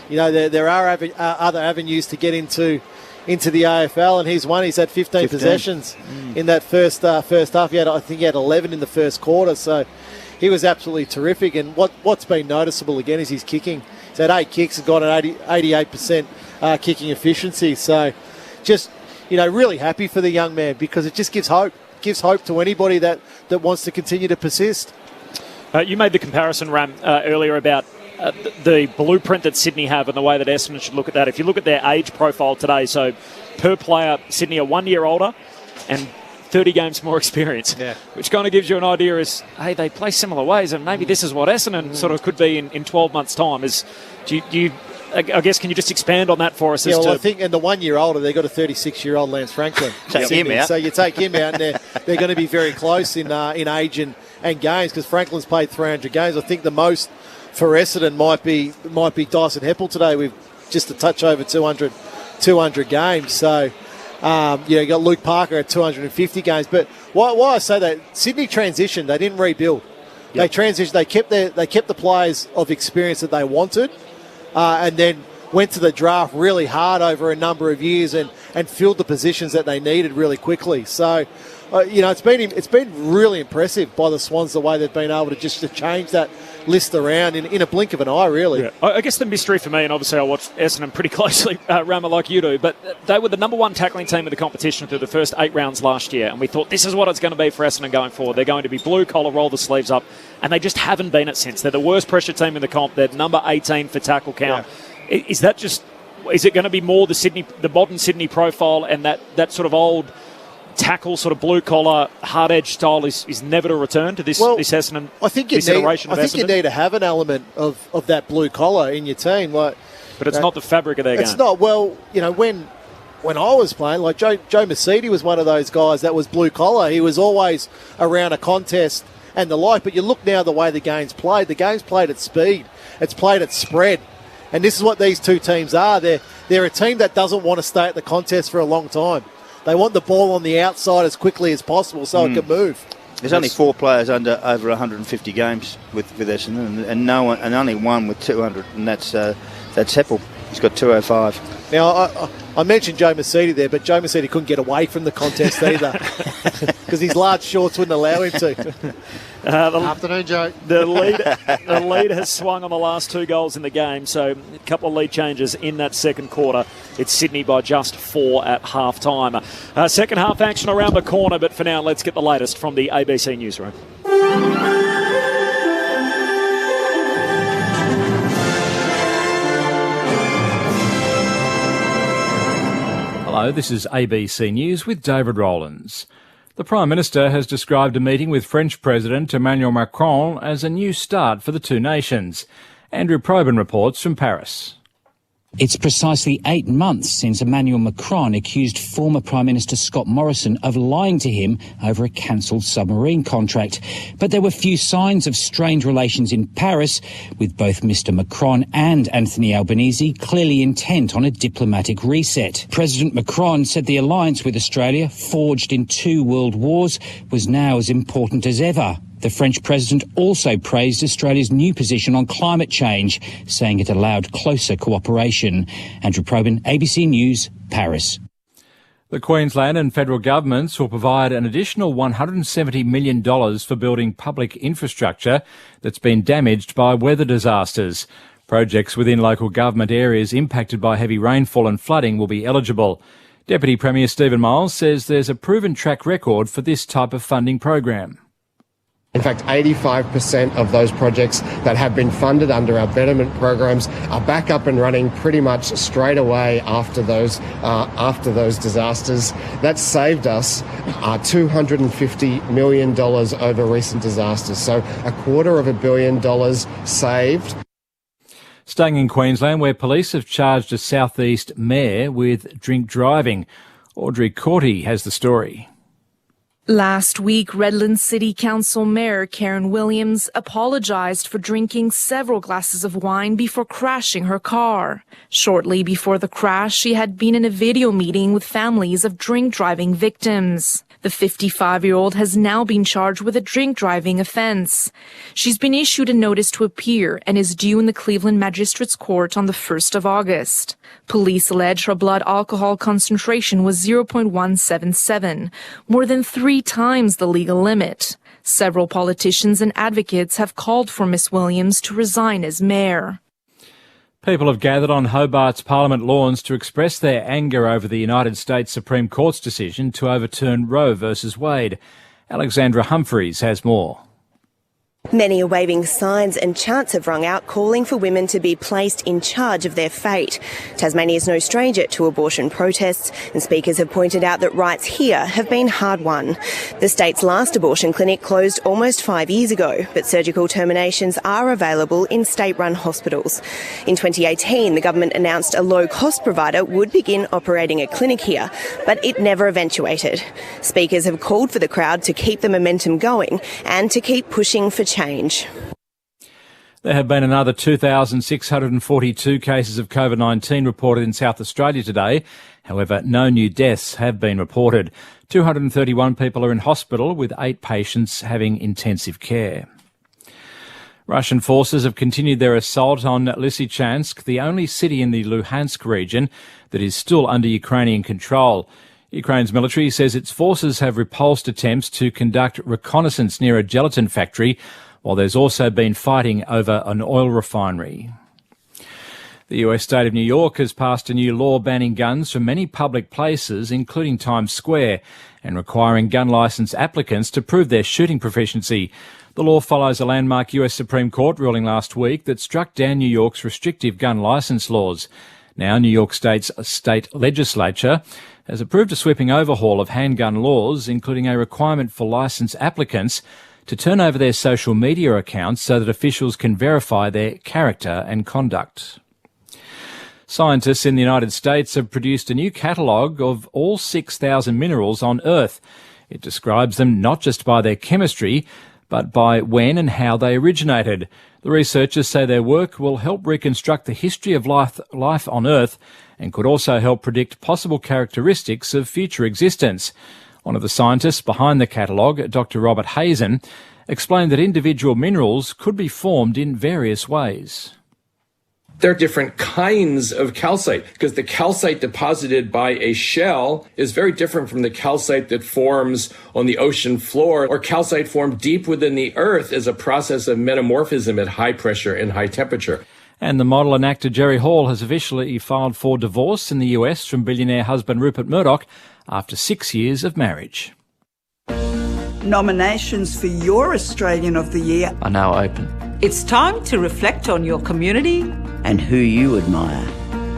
You know, there are other avenues to get into the AFL, and he's won. He's had 15 possessions in that first half. I think he had 11 in the first quarter, so he was absolutely terrific. And what's been noticeable again is his kicking. He's had 8 kicks and got an 88% kicking efficiency. So just, really happy for the young man because it just gives hope. Gives hope to anybody that wants to continue to persist. You made the comparison, Ram, earlier about the blueprint that Sydney have and the way that Essendon should look at that. If you look at their age profile today, so per player, Sydney are 1 year older and 30 games more experience, which kind of gives you an idea as, hey, they play similar ways, and maybe this is what Essendon sort of could be in 12 months' time. I guess, can you just expand on that for us? I think, and the 1 year older, they've got a 36-year-old Lance Franklin. Take him out. So you take him out, and they're going to be very close in age and games because Franklin's played 300 games. I think the most for Essendon might be Dyson Heppel today with just a touch over 200 games. So, you got Luke Parker at 250 games. But why I say that, Sydney transitioned. They didn't rebuild. Yep. They transitioned. They kept the players of experience that they wanted, and then went to the draft really hard over a number of years and filled the positions that they needed really quickly. So, it's been really impressive by the Swans the way they've been able to change that list around in a blink of an eye, really. Yeah. I guess the mystery for me, and obviously I watch Essendon pretty closely, Rama, like you do, but they were the number 1 tackling team of the competition through the first 8 rounds last year, and we thought this is what it's going to be for Essendon going forward. They're going to be blue collar, roll the sleeves up, and they just haven't been it since. They're the worst pressure team in the comp. They're number 18 for tackle count. Yeah. Is it going to be more the modern Sydney profile and that sort of old tackle, sort of blue-collar, hard-edge style is never to return to this Essendon, iteration of Essendon? I think you need to have an element of that blue-collar in your team. But it's not the fabric of their game. It's not. Well, when I was playing, like Joe Mercedes was one of those guys that was blue-collar. He was always around a contest and the like. But you look now the way the game's played. The game's played at speed. It's played at spread. And this is what these two teams are. They're a team that doesn't want to stay at the contest for a long time. They want the ball on the outside as quickly as possible so it can move. There's only 4 players over 150 games with Essendon, and only one with 200, and that's Heppel. He's got 205. Now I mentioned Joe Mercedes there, but Joe Mercedes couldn't get away from the contest either because his large shorts wouldn't allow him to. Afternoon, Joe. The lead has swung on the last 2 goals in the game, so a couple of lead changes in that second quarter. It's Sydney by just 4 at half-time. Second half action around the corner, but for now, let's get the latest from the ABC Newsroom. Hello, this is ABC News with David Rowlands. The Prime Minister has described a meeting with French President Emmanuel Macron as a new start for the two nations. Andrew Probyn reports from Paris. It's precisely 8 months since Emmanuel Macron accused former Prime Minister Scott Morrison of lying to him over a cancelled submarine contract. But there were few signs of strained relations in Paris, with both Mr Macron and Anthony Albanese clearly intent on a diplomatic reset. President Macron said the alliance with Australia, forged in 2 world wars, was now as important as ever. The French president also praised Australia's new position on climate change, saying it allowed closer cooperation. Andrew Probyn, ABC News, Paris. The Queensland and federal governments will provide an additional $170 million for building public infrastructure that's been damaged by weather disasters. Projects within local government areas impacted by heavy rainfall and flooding will be eligible. Deputy Premier Stephen Miles says there's a proven track record for this type of funding program. In fact, 85% of those projects that have been funded under our betterment programs are back up and running pretty much straight away after those disasters. That saved us $250 million over recent disasters. So $250 million saved. Staying in Queensland, where police have charged a southeast mayor with drink driving. Audrey Corty has the story. Last week, Redlands City Council Mayor Karen Williams apologised for drinking several glasses of wine before crashing her car. Shortly before the crash, she had been in a video meeting with families of drink driving victims. The 55-year-old has now been charged with a drink driving offence. She's been issued a notice to appear and is due in the Cleveland Magistrates Court on the 1st of August. Police allege her blood alcohol concentration was 0.177, more than 3 times the legal limit. Several politicians and advocates have called for Ms. Williams to resign as mayor. People have gathered on Hobart's Parliament lawns to express their anger over the United States Supreme Court's decision to overturn Roe v. Wade. Alexandra Humphreys has more. Many are waving signs and chants have rung out calling for women to be placed in charge of their fate. Tasmania is no stranger to abortion protests, and speakers have pointed out that rights here have been hard won. The state's last abortion clinic closed almost 5 years ago, but surgical terminations are available in state-run hospitals. In 2018, the government announced a low-cost provider would begin operating a clinic here, but it never eventuated. Speakers have called for the crowd to keep the momentum going and to keep pushing for change. There have been another 2,642 cases of COVID-19 reported in South Australia today. However, no new deaths have been reported. 231 people are in hospital, with 8 patients having intensive care. Russian forces have continued their assault on Lysychansk, the only city in the Luhansk region that is still under Ukrainian control. Ukraine's military says its forces have repulsed attempts to conduct reconnaissance near a gelatin factory, while there's also been fighting over an oil refinery. The US state of New York has passed a new law banning guns from many public places, including Times Square, and requiring gun licence applicants to prove their shooting proficiency. The law follows a landmark US Supreme Court ruling last week that struck down New York's restrictive gun licence laws. Now, New York State's state legislature has approved a sweeping overhaul of handgun laws, including a requirement for licence applicants to turn over their social media accounts so that officials can verify their character and conduct. Scientists in the United States have produced a new catalogue of all 6,000 minerals on Earth. It describes them not just by their chemistry, but by when and how they originated. The researchers say their work will help reconstruct the history of life on Earth and could also help predict possible characteristics of future existence. One of the scientists behind the catalogue, Dr. Robert Hazen, explained that individual minerals could be formed in various ways. There are different kinds of calcite, because the calcite deposited by a shell is very different from the calcite that forms on the ocean floor, or calcite formed deep within the earth as a process of metamorphism at high pressure and high temperature. And the model and actor Jerry Hall has officially filed for divorce in the US from billionaire husband Rupert Murdoch after 6 years of marriage. Nominations for your Australian of the Year are now open. It's time to reflect on your community and who you admire.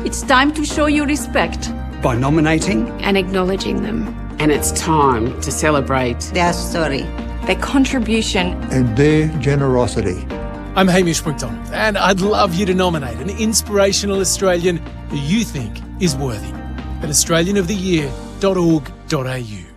It's time to show your respect by nominating and acknowledging them. And it's time to celebrate their story, their contribution, and their generosity. I'm Hamish McDonald, and I'd love you to nominate an inspirational Australian who you think is worthy at australianoftheyear.org.au.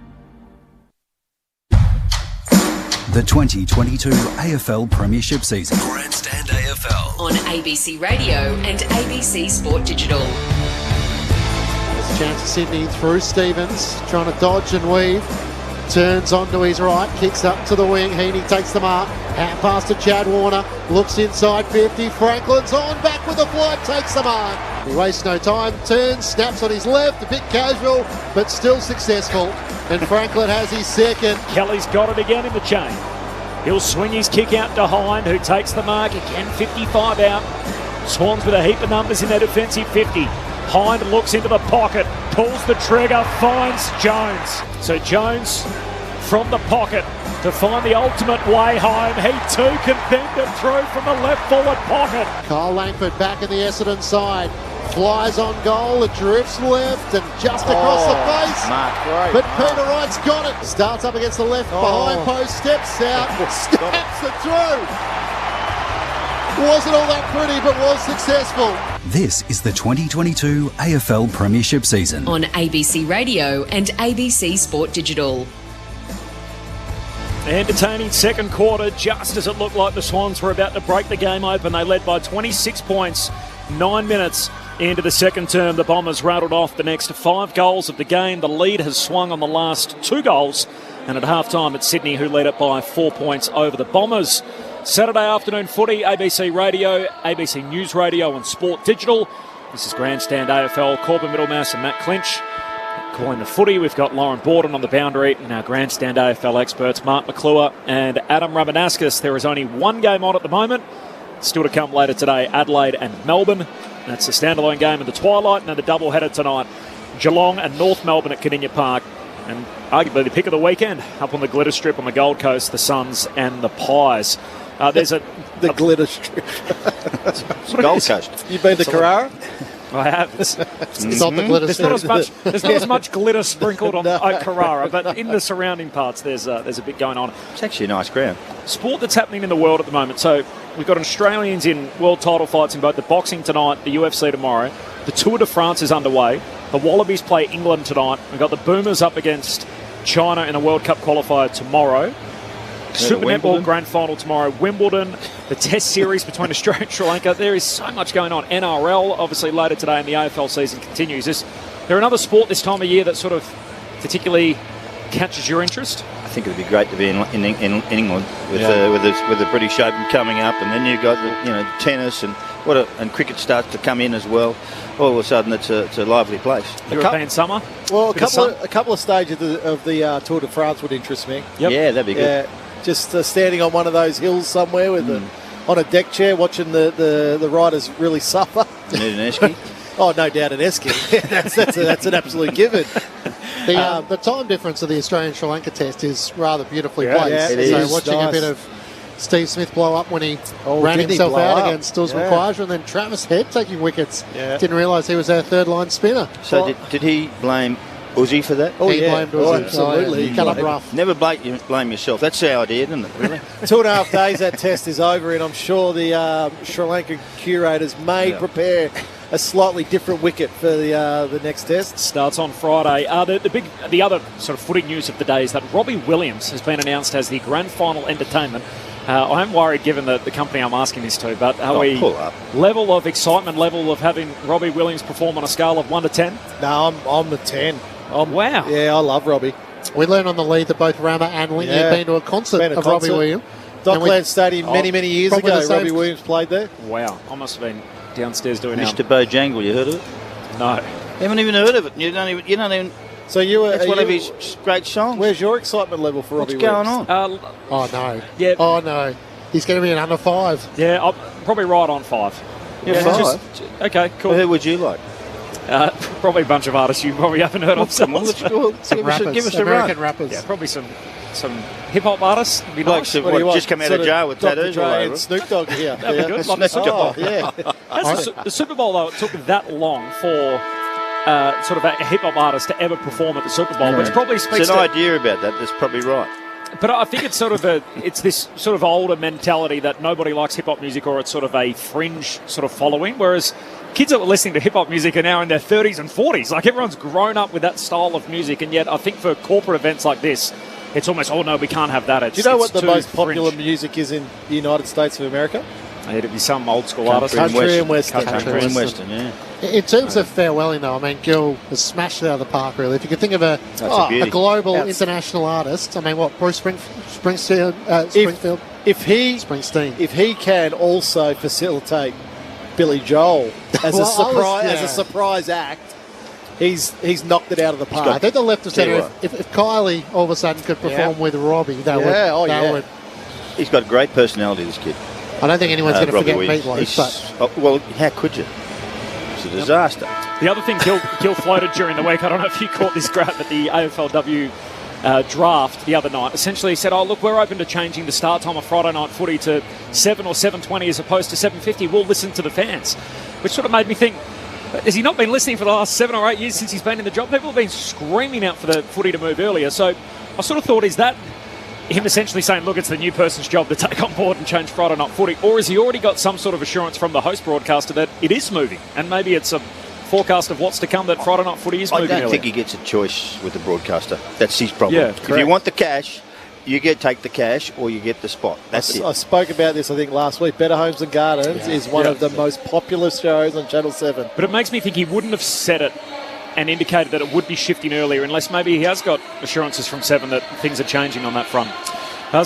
The 2022 AFL Premiership season. Grandstand AFL. On ABC Radio and ABC Sport Digital. There's a chance of Sydney through Stevens, trying to dodge and weave. Turns onto his right, kicks up to the wing. Heaney takes the mark. Out past to Chad Warner. Looks inside 50. Franklin's on, back with the flight, takes the mark. He wastes no time, turns, snaps on his left, a bit casual, but still successful. And Franklin has his second. Kelly's got it again in the chain. He'll swing his kick out to Hind, who takes the mark again, 55 out. Swans with a heap of numbers in their defensive 50. Hind looks into the pocket, pulls the trigger, finds Jones. So Jones from the pocket to find the ultimate way home. He too can bend it through from the left forward pocket. Kyle Langford back in the Essendon side. Flies on goal, it drifts left and just across the face. Mark, great. But Peter Wright's got it. Starts up against the left, behind post, steps out, snaps it through. Wasn't all that pretty, but was successful. This is the 2022 AFL Premiership season. On ABC Radio and ABC Sport Digital. Entertaining second quarter, just as it looked like the Swans were about to break the game open. They led by 26 points, 9 minutes into the second term. The Bombers rattled off the next 5 goals of the game. The lead has swung on the last 2 goals. And at half-time, it's Sydney who led it by 4 points over the Bombers. Saturday afternoon footy, ABC Radio, ABC News Radio and Sport Digital. This is Grandstand AFL, Corbin Middlemass and Matt Clinch. Calling the footy, we've got Lauren Borden on the boundary and our Grandstand AFL experts, Mark McClure and Adam Ramanaskis. There is only one game on at the moment. Still to come later today, Adelaide and Melbourne. That's the standalone game in the twilight, and then the doubleheader tonight, Geelong and North Melbourne at Kardinia Park. And arguably the pick of the weekend, up on the glitter strip on the Gold Coast, the Suns and the Pies. There's the glitter strip. Gold Coast. You've been to Carrara? I have. It's not the glitter strip. There's not as much glitter sprinkled on Carrara, but in the surrounding parts, there's a bit going on. It's actually a nice ground. Sport that's happening in the world at the moment. So we've got Australians in world title fights in both the boxing tonight, the UFC tomorrow. The Tour de France is underway. The Wallabies play England tonight. We've got the Boomers up against China in a World Cup qualifier tomorrow. Super Netball Grand Final tomorrow. Wimbledon, the Test Series between Australia and Sri Lanka. There is so much going on. NRL, obviously, later today, and the AFL season continues. Is there another sport this time of year that sort of particularly catches your interest? I think it would be great to be in England with the British Open coming up, and then you've got the tennis and cricket starts to come in as well. All of a sudden, it's a lively place. European summer. Well, a couple of stages of the Tour de France would interest me. Yep. Yeah, that'd be good. Just standing on one of those hills somewhere with on a deck chair, watching the riders really suffer. You need an esky. Oh, no doubt an esky. that's an absolute given. The time difference of the Australian-Sri Lanka test is rather beautifully placed. Yeah, it so is watching nice. a bit of Steve Smith blow up when he ran himself out against Usman Khawaja, and then Travis Head taking wickets. Yeah. Didn't realise he was our third-line spinner. So did he blame Uzi for that? He blamed Uzi. Absolutely. He cut up rough. Never blame yourself. That's our idea, isn't it? Really? 2.5 days that test is over, and I'm sure the Sri Lankan curators may prepare a slightly different wicket for the next test. Starts on Friday. The other sort of footy news of the day is that Robbie Williams has been announced as the grand final entertainment. I am worried, given the company I'm asking this to, but level of excitement, level of having Robbie Williams perform on a scale of 1 to 10? No, I'm a 10. Wow. Yeah, I love Robbie. We learned on the lead that both Rama and Lingy have been to a concert of Robbie Williams. Dockland Stadium many years ago, Robbie Williams played there. Wow. I must have been downstairs doing Mr. Bojangle, you heard of it? No. You haven't even heard of it. You don't even. So it's one of his great songs. Where's your excitement level for Robbie Williams? What's going on? Oh no. Yeah. Oh no. He's going to be an under 5. Yeah, I'm probably right on 5. Yeah, 5. Okay, cool. Well, who would you like? Probably a bunch of artists you probably haven't heard of. Come on, let's go. Give us a American run. rappers. Yeah, probably some hip-hop artists. Be like just come out of jail with tattoos all over. Snoop Dogg here. That'd be good. Like the Super Bowl, though, it took that long for sort of a hip-hop artist to ever perform at the Super Bowl, which probably speaks It's an idea about that. That's probably right. But I think it's it's this sort of older mentality that nobody likes hip-hop music, or it's sort of a fringe sort of following, whereas kids that were listening to hip-hop music are now in their 30s and 40s. Like, everyone's grown up with that style of music, and yet I think for corporate events like this, it's almost, oh no, we can't have that. Do you know what the most popular music is in the United States of America? It'd be some old school artist. Country and Western. Country and Western, yeah. In terms of farewelling, though, I mean, Gill has smashed it out of the park, really. If you could think of a global international artist, I mean, what, Bruce Springfield? If he can also facilitate Billy Joel as a surprise act, he's knocked it out of the park. I think the left of centre, if Kylie all of a sudden could perform with Robbie, that would. He's got a great personality, this kid. I don't think anyone's going to forget Meatloaf. Well, how could you? It's a disaster. The other thing Gill floated during the week, I don't know if you caught this grab at the AFLW draft the other night. Essentially, he said, look, we're open to changing the start time of Friday night footy to 7 or 7:20 as opposed to 7:50. We'll listen to the fans. Which sort of made me think, has he not been listening for the last 7 or 8 years since he's been in the job? People have been screaming out for the footy to move earlier. So I sort of thought, is that him essentially saying, look, it's the new person's job to take on board and change Friday night footy? Or has he already got some sort of assurance from the host broadcaster that it is moving? And maybe it's a forecast of what's to come that Friday night footy is moving I don't think he gets a choice with the broadcaster. That's his problem. Yeah, if you want the cash, you take the cash or you get the spot. That's it. I spoke about this, I think, last week. Better Homes and Gardens is one of the most popular shows on Channel 7. But it makes me think he wouldn't have said it and indicated that it would be shifting earlier unless maybe he has got assurances from 7 that things are changing on that front.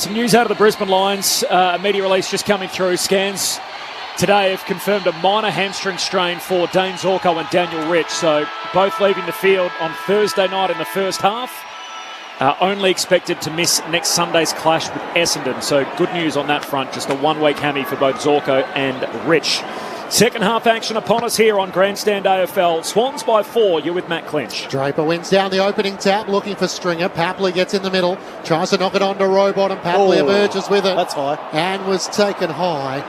Some news out of the Brisbane Lions. A media release just coming through. Scans today have confirmed a minor hamstring strain for Dane Zorko and Daniel Rich. So both leaving the field on Thursday night in the first half. Only expected to miss next Sunday's clash with Essendon. So good news on that front. Just a one-week hammy for both Zorko and Rich. Second half action upon us here on Grandstand AFL. Swans by 4. You're with Matt Clinch. Draper wins down the opening tap, looking for Stringer. Papley gets in the middle, tries to knock it onto Robot, and Papley emerges with it. That's high. And was taken high.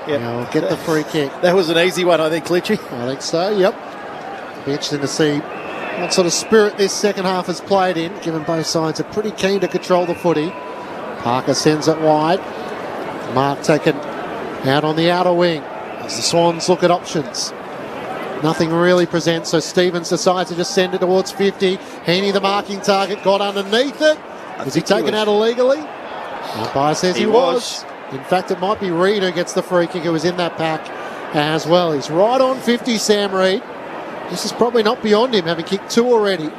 Yep. Now get the free kick. That was an easy one, I think, Clichy. I think so, yep. Be interesting to see what sort of spirit this second half has played in, given both sides are pretty keen to control the footy. Parker sends it wide. Mark taken out on the outer wing. As the Swans look at options. Nothing really presents, so Stevens decides to just send it towards 50. Heaney, the marking target, got underneath it. Was he taken out illegally? Umpire says he was. In fact, it might be Reid who gets the free kick, who was in that pack as well. He's right on 50, Sam Reid. This is probably not beyond him, having kicked 2 already.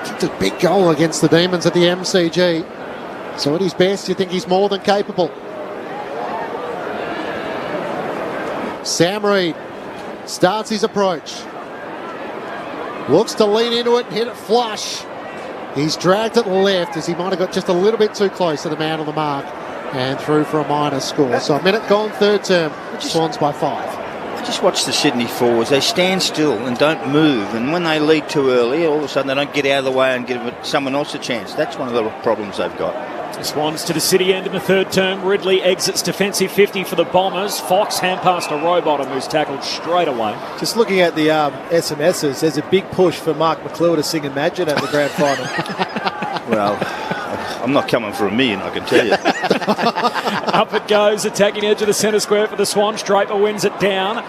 Kicked a big goal against the Demons at the MCG. So at his best, you think he's more than capable. Sam Reid starts his approach. Looks to lean into it and hit it flush. He's dragged it left as he might have got just a little bit too close to the man on the mark and through for a minor score. So a minute gone, third term. Swans by 5. I just watch the Sydney forwards. They stand still and don't move. And when they lead too early, all of a sudden they don't get out of the way and give someone else a chance. That's one of the problems they've got. The Swans to the city end in the third term. Ridley exits defensive 50 for the Bombers. Fox hand pass to Rowbottom, who's tackled straight away. Just looking at the SMSs, there's a big push for Mark McClure to sing Imagine at the grand final. Well, I'm not coming for $1 million, I can tell you. Up it goes, attacking edge of the centre square for the Swans. Draper wins it down.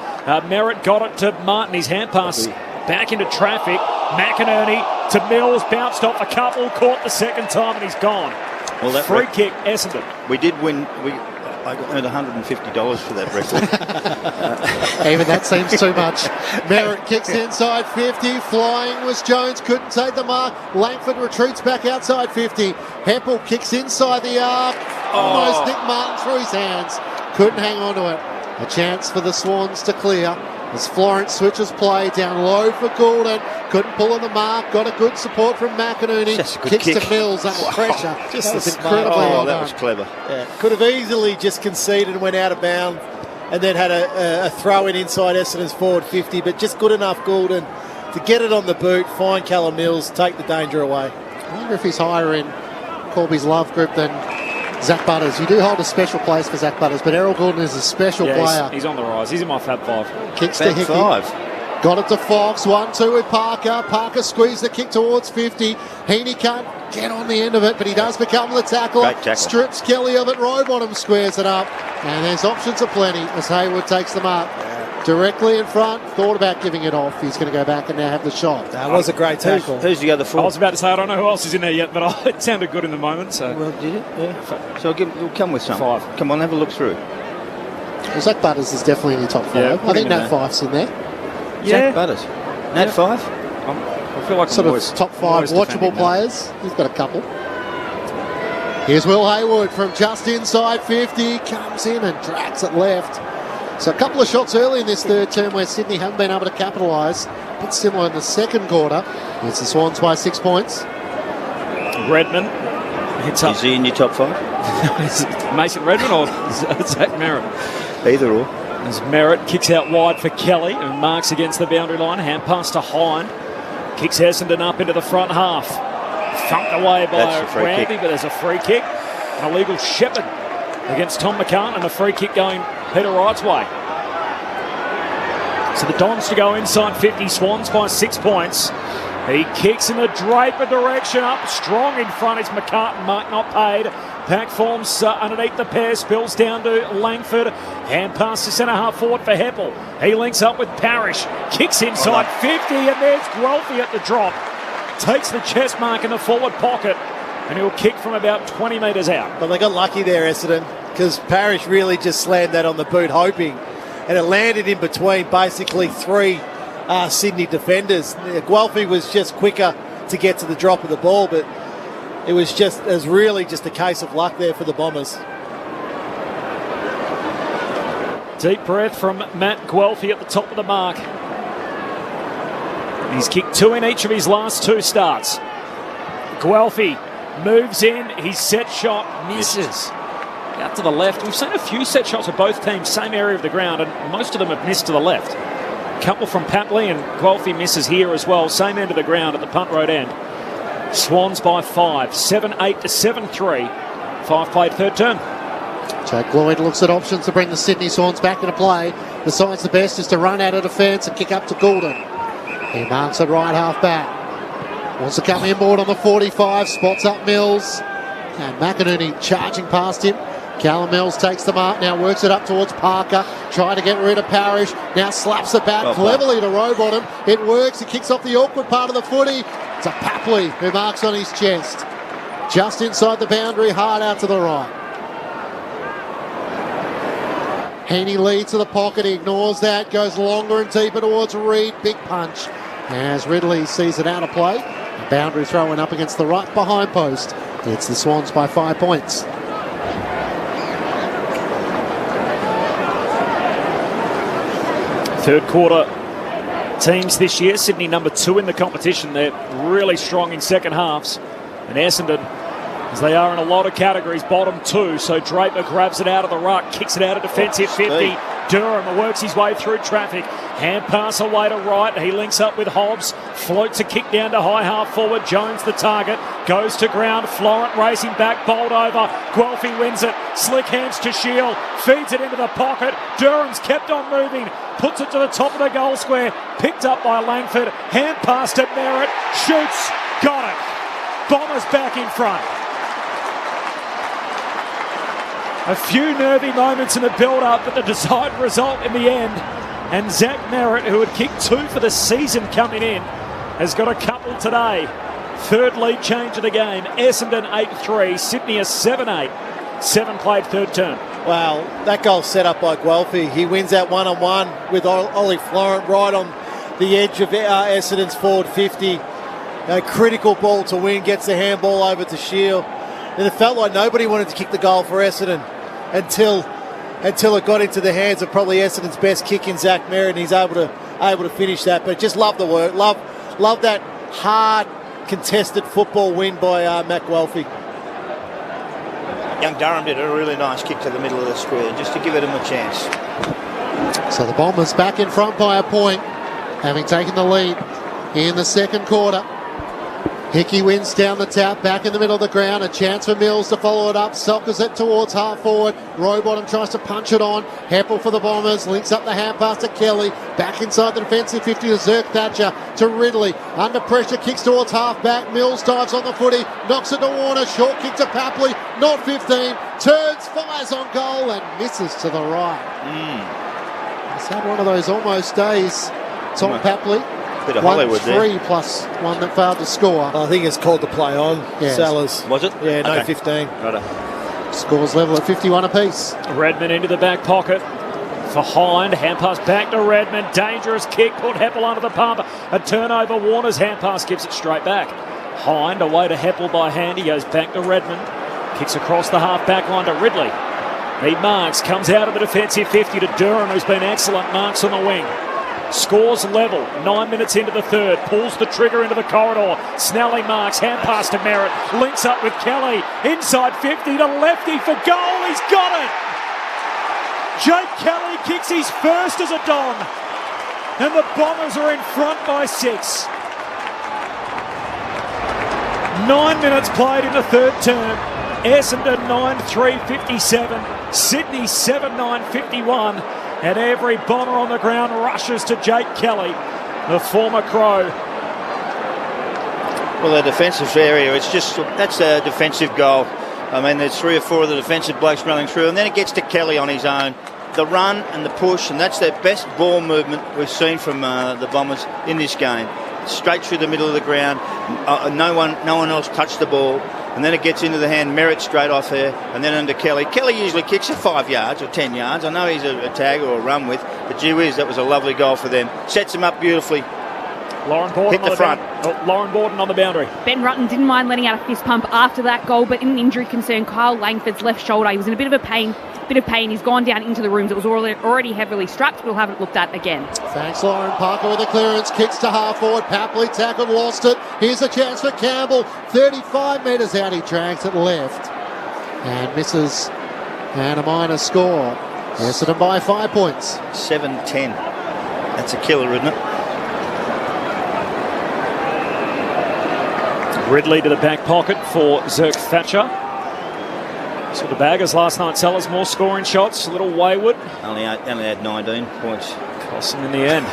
Merritt got it to Martin. His hand pass back into traffic. McInerney to Mills, bounced off a couple, caught the second time, and he's gone. Well, that free kick, Essendon. We did win. I earned $150 for that record. Even that seems too much. Merritt kicks inside 50. Flying was Jones. Couldn't take the mark. Langford retreats back outside 50. Heppel kicks inside the arc. Almost Nick Martin through his hands. Couldn't hang on to it. A chance for the Swans to clear. As Florence switches play down low for Goulden. Couldn't pull on the mark. Got a good support from McInerney. Kicks kick to Mills under pressure. Just that was incredibly well that done. was clever. Yeah. Could have easily just conceded and went out of bounds and then had a throw in inside Essendon's forward 50, but just good enough Goulden to get it on the boot, find Callum Mills, take the danger away. I wonder if he's higher in Corby's love group than Zach Butters. You do hold a special place for Zach Butters, but Errol Goulden is a special player. He's on the rise. He's in my Fab 5. Kicks to Hickey. 5. Got it to Fox. 1-2 with Parker. Parker squeezed the kick towards 50. Heaney can't get on the end of it, but he does become the tackler. Great tackle. Strips Kelly of it. Rowbottom squares it up. And there's options aplenty as Hayward takes them up. Directly in front. Thought about giving it off. He's going to go back and now have the shot. That was a great tackle. Who's the other four? I was about to say, I don't know who else is in there yet, but it sounded good in the moment. So. Well, did it? Yeah. So we'll come with some. 5. Come on, have a look through. Well, Zach Butters is definitely in your top 5. Yeah, I think Nat Fyfe's in there. Yeah. Zach Butters. Nat Fyfe? I feel like Sort of top 5 watchable players. He's got a couple. Here's Will Hayward from just inside 50. Comes in and drags it left. So a couple of shots early in this third term where Sydney haven't been able to capitalise. A bit similar in the second quarter. It's the Swans by 6 points. Redman hits up. Is he in your top 5? Mason Redman or Zach Merritt? Either or. As Merritt kicks out wide for Kelly, who marks against the boundary line. Hand pass to Hind. Kicks Essendon up into the front half. Thumped away by Randy, but there's a free kick. An illegal shepherd against Tom McCann, and a free kick going Peter Wright's way. So the Dons to go inside 50, Swans by 6 points. He kicks in the Draper direction, up strong in front is McCartan. Mark not paid. Pack forms underneath the pair, spills down to Langford. Hand pass to centre half forward for Heppel. He links up with Parrish. Kicks inside 50, and there's Guelphy at the drop. Takes the chest mark in the forward pocket, and he'll kick from about 20 metres out. But they got lucky there, Essendon, because Parrish really just slammed that on the boot, hoping, and it landed in between basically 3 Sydney defenders. Guelphy was just quicker to get to the drop of the ball, but it was really just a case of luck there for the Bombers. Deep breath from Matt Guelphy at the top of the mark. He's kicked 2 in each of his last 2 starts. Guelphy moves in, his set shot misses. Out to the left. We've seen a few set shots of both teams, same area of the ground, and most of them have missed to the left. A couple from Papley, and Guelphy misses here as well, same end of the ground at the punt road end. Swans by 5, 7-8 to 7-3. 5 played third term. Jack Lloyd looks at options to bring the Sydney Swans back into play. Besides the best is to run out of defence and kick up to Goulden. He marks at right half back. Wants to come inboard on the 45, spots up Mills. And McInerney charging past him. Callum Mills takes the mark, now works it up towards Parker, trying to get rid of Parrish, now slaps it back cleverly to Rowbottom. It works, he kicks off the awkward part of the footy. It's a Papley who marks on his chest. Just inside the boundary, hard out to the right. Heaney leads to the pocket, he ignores that, goes longer and deeper towards Reid, big punch. As Ridley sees it out of play, the boundary throwing up against the right behind post. It's the Swans by 5 points. Third quarter teams this year, Sydney number 2 in the competition. They're really strong in second halves. And Essendon, as they are in a lot of categories, bottom 2. So Draper grabs it out of the ruck, kicks it out of defensive 50. Durham works his way through traffic. Hand pass away to right. He links up with Hobbs. Floats a kick down to high half forward. Jones the target. Goes to ground. Florent racing back. Bowled over. Guelphy wins it. Slick hands to Shield. Feeds it into the pocket. Durham's kept on moving. Puts it to the top of the goal square. Picked up by Langford. Hand pass to Merritt. Shoots. Got it. Bombers back in front. A few nervy moments in the build-up, but the desired result in the end. And Zach Merritt, who had kicked 2 for the season coming in, has got a couple today. Third lead change of the game. Essendon 8-3, Sydney a 7-8. 7 played third term. Wow, that goal set up by Guelphy. He wins that one-on-one with Ollie Florent right on the edge of Essendon's forward 50. A critical ball to win, gets the handball over to Shield. And it felt like nobody wanted to kick the goal for Essendon until it got into the hands of probably Essendon's best kick in Zach Merritt, and he's able to finish that. But just love the work, love that hard contested football win by Matt Guelphy. Young Durham did a really nice kick to the middle of the square just to give him a chance. So the Bombers back in front by a point, having taken the lead in the second quarter. Hickey wins down the tap, back in the middle of the ground. A chance for Mills to follow it up. Sockers it towards half forward. Rowbottom tries to punch it on. Heppel for the Bombers. Links up the hand pass to Kelly. Back inside the defensive 50 to Zirk Thatcher. To Ridley. Under pressure, kicks towards half back. Mills dives on the footy. Knocks it to Warner. Short kick to Papley. Not 15. Turns, fires on goal and misses to the right. He's had one of those almost days. Tom Papley. Bit of Hollywood 1-3 plus one that failed to score. I think it's called the play on. Yes. Sellers. Was it? Yeah, no okay. 15. Right. Scores level at 51 apiece. Redman into the back pocket. for Hind. Hand pass back to Redmond. Dangerous kick. Put Heppel under the pump. A turnover. Warner's hand pass gives it straight back. Hind away to Heppel by hand. He goes back to Redmond. Kicks across the half back line to Ridley. He marks. Comes out of the defensive 50 to Durham, who's been excellent. Marks on the wing. Scores level. 9 minutes into the third. Pulls the trigger into the corridor. Snelling marks. Hand pass to Merritt. Links up with Kelly. Inside 50 to lefty for goal. He's got it. Jake Kelly kicks his first as a Don. And the Bombers are in front by 6. 9 minutes played in the third term. Essendon 9-3-57. Sydney 7-9-51. And every Bomber on the ground rushes to Jake Kelly, the former Crow. Well, the defensive area, that's a defensive goal. I mean, there's 3 or 4 of the defensive blokes running through, and then it gets to Kelly on his own. The run and the push, and that's their best ball movement we've seen from the Bombers in this game. Straight through the middle of the ground. No one else touched the ball. And then it gets into the hand, Merritt straight off there, and then into Kelly. Kelly usually kicks it 5 yards or 10 yards. I know he's a tag or a run with, but gee whiz, that was a lovely goal for them. Sets him up beautifully. Lauren Borden hit the front. Lauren Borden on the boundary. Ben Rutten didn't mind letting out a fist pump after that goal, but in an injury concern, Kyle Langford's left shoulder, he was in a bit of pain. He's gone down into the rooms. It was already heavily struck. We'll have it looked at again. Thanks, Lauren. Parker with the clearance. Kicks to half forward. Papley tackled, lost it. Here's a chance for Campbell. 35 metres out. He drags it left. And misses. And a minor score. Essendon by 5 points. 7-10. That's a killer, isn't it? Ridley to the back pocket for Zirk Thatcher. So the Baggers last night, Sellers more scoring shots, a little wayward. Only had 19 points. Cost them in the end.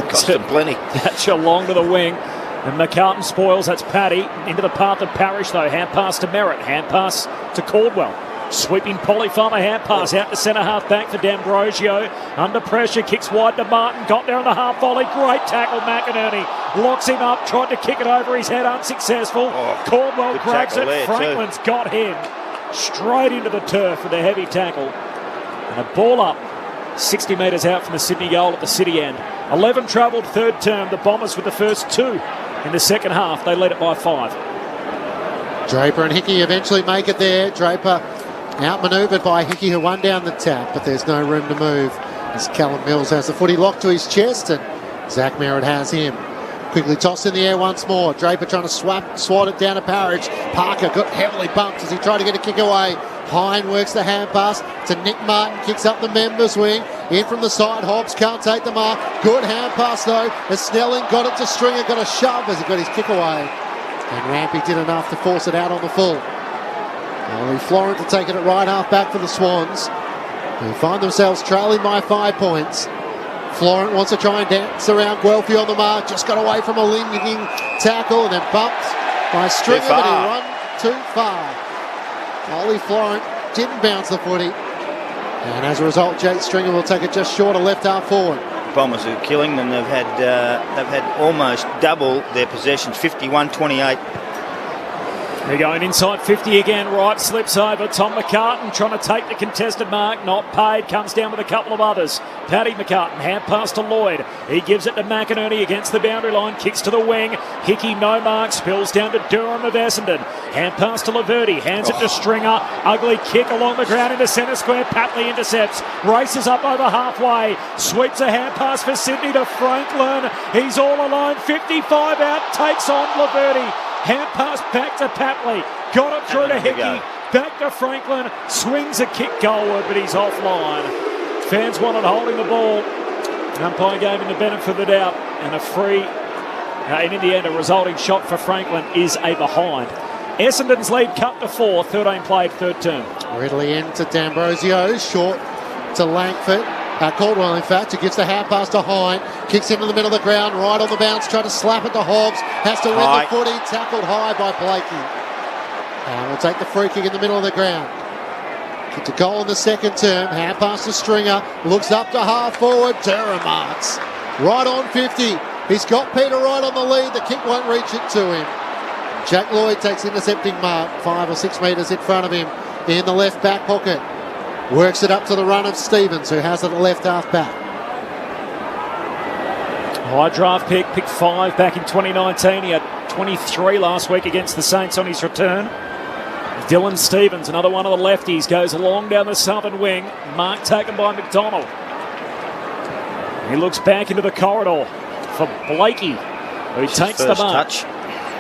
Cost them plenty. Thatcher long to the wing. And McCartan spoils, that's Paddy. Into the path of Parrish though, hand pass to Merritt, hand pass to Caldwell. Sweeping Polyfarmer hand pass out to centre half back for D'Ambrosio. Under pressure, kicks wide to Martin. Got there on the half volley. Great tackle, McInerney. Locks him up, tried to kick it over his head, unsuccessful. Caldwell grabs it. Franklin's got him. Straight into the turf with a heavy tackle. And a ball up 60 metres out from the Sydney goal at the City end. 11 travelled third term. The Bombers with the first 2 in the second half. They led it by 5. Draper and Hickey eventually make it there. Draper outmanoeuvred by Hickey, who won down the tap, but there's no room to move as Callum Mills has the footy locked to his chest and Zach Merritt has him. Quickly tossed in the air once more. Draper trying to swat it down to Parrish. Parker got heavily bumped as he tried to get a kick away. Hine works the hand pass to Nick Martin. Kicks up the members wing. In from the side. Hobbs can't take the mark. Good hand pass though. As Snelling got it to Stringer. Got a shove as he got his kick away. And Rampy did enough to force it out on the full. Ollie Florent to take it at right half back for the Swans, who find themselves trailing by 5 points. Florent wants to try and dance around Guelphy on the mark. Just got away from a lingering tackle and then bumped by Stringer, but he run too far. Ollie Florent didn't bounce the footy. And as a result, Jake Stringer will take it just short of left half forward. Bombers are killing them. They've had almost double their possessions, 51-28. They're going inside 50 again. Right slips over. Tom McCartan trying to take the contested mark. Not paid. Comes down with a couple of others. Paddy McCartan. Hand pass to Lloyd. He gives it to McInerney against the boundary line. Kicks to the wing. Hickey no mark. Spills down to Durham of Essendon. Hand pass to Laverty. Hands it to Stringer. Ugly kick along the ground into centre square. Patley intercepts. Races up over halfway. Sweeps a hand pass for Sydney to Franklin. He's all alone. 55 out. Takes on Laverty. Hand pass back to Patley. Got it through to Hickey. Back to Franklin. Swings a kick goalward, but he's offline. Fans wanted holding the ball. Umpire gave him the benefit of the doubt. And a free, and in the end, a resulting shot for Franklin is a behind. Essendon's lead cut to 4. 13 played, third term. Ridley into D'Ambrosio. Short to Langford. Caldwell, in fact, who gives the hand pass to Hine. Kicks into the middle of the ground, right on the bounce, trying to slap it to Hobbs. Has to win the footy, tackled high by Blakey. And we'll take the free kick in the middle of the ground. Kicked a goal in the second term. Hand pass to Stringer. Looks up to half forward. Durham marks. Right on 50. He's got Peter right on the lead. The kick won't reach it to him. Jack Lloyd takes intercepting mark. 5 or 6 metres in front of him in the left back pocket. Works it up to the run of Stevens, who has it at left half back. High draft pick, pick 5 back in 2019. He had 23 last week against the Saints on his return. Dylan Stevens, another one of the lefties, goes along down the southern wing. Mark taken by McDonald. He looks back into the corridor for Blakey, who takes the mark. Touch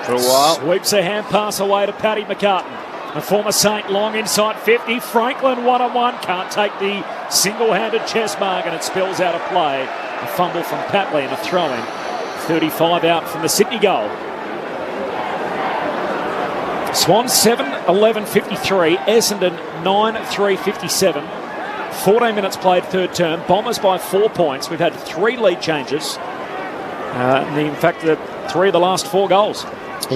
for a while. Sweeps a hand pass away to Paddy McCartan. The former Saint long inside 50. Franklin 1-on-1. Can't take the single-handed chest mark, and it spills out of play. A fumble from Patley and a throw-in. 35 out from the Sydney goal. Swans 7-11-53. Essendon 9-3-57. 14 minutes played third term. Bombers by 4 points. We've had 3 lead changes. In fact, 3 of the last 4 goals.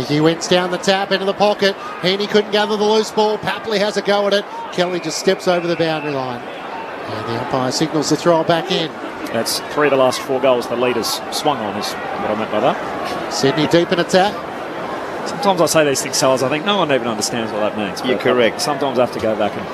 He went down the tap into the pocket. Heaney couldn't gather the loose ball. Papley has a go at it. Kelly just steps over the boundary line. And the umpire signals the throw back in. That's 3 of the last 4 goals the leaders swung on, is what I meant by that. Sydney deep in attack. Sometimes I say these things, Sellers. I think no one even understands what that means. You're correct. Sometimes I have to go back and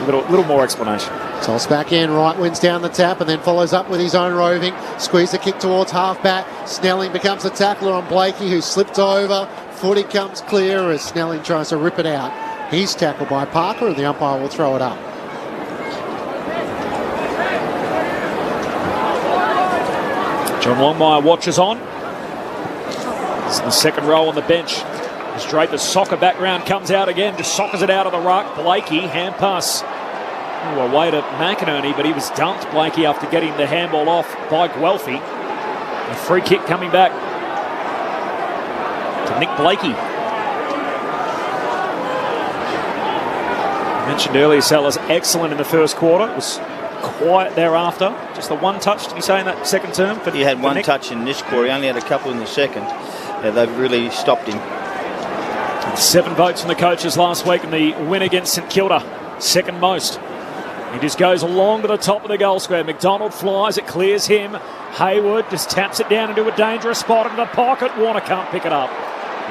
a little more explanation. Toss back in, Wright wins down the tap and then follows up with his own roving. Squeeze the kick towards half-back. Snelling becomes the tackler on Blakey, who slipped over. Footy comes clear as Snelling tries to rip it out. He's tackled by Parker and the umpire will throw it up. John Longmire watches on. This is the second row on the bench. Straight the soccer background comes out again, just soccers it out of the ruck. Blakey, hand pass. Away to McInerney, but he was dumped, Blakey, after getting the handball off by Guelphy. A free kick coming back to Nick Blakey. I mentioned earlier, Sellers excellent in the first quarter. It was quiet thereafter. Just the one touch, did you say, in that second term? He had one touch in this quarter. He only had a couple in the second. They've really stopped him. 7 votes from the coaches last week in the win against St Kilda. Second most. He just goes along to the top of the goal square. McDonald flies, it clears him. Hayward just taps it down into a dangerous spot in the pocket. Warner can't pick it up.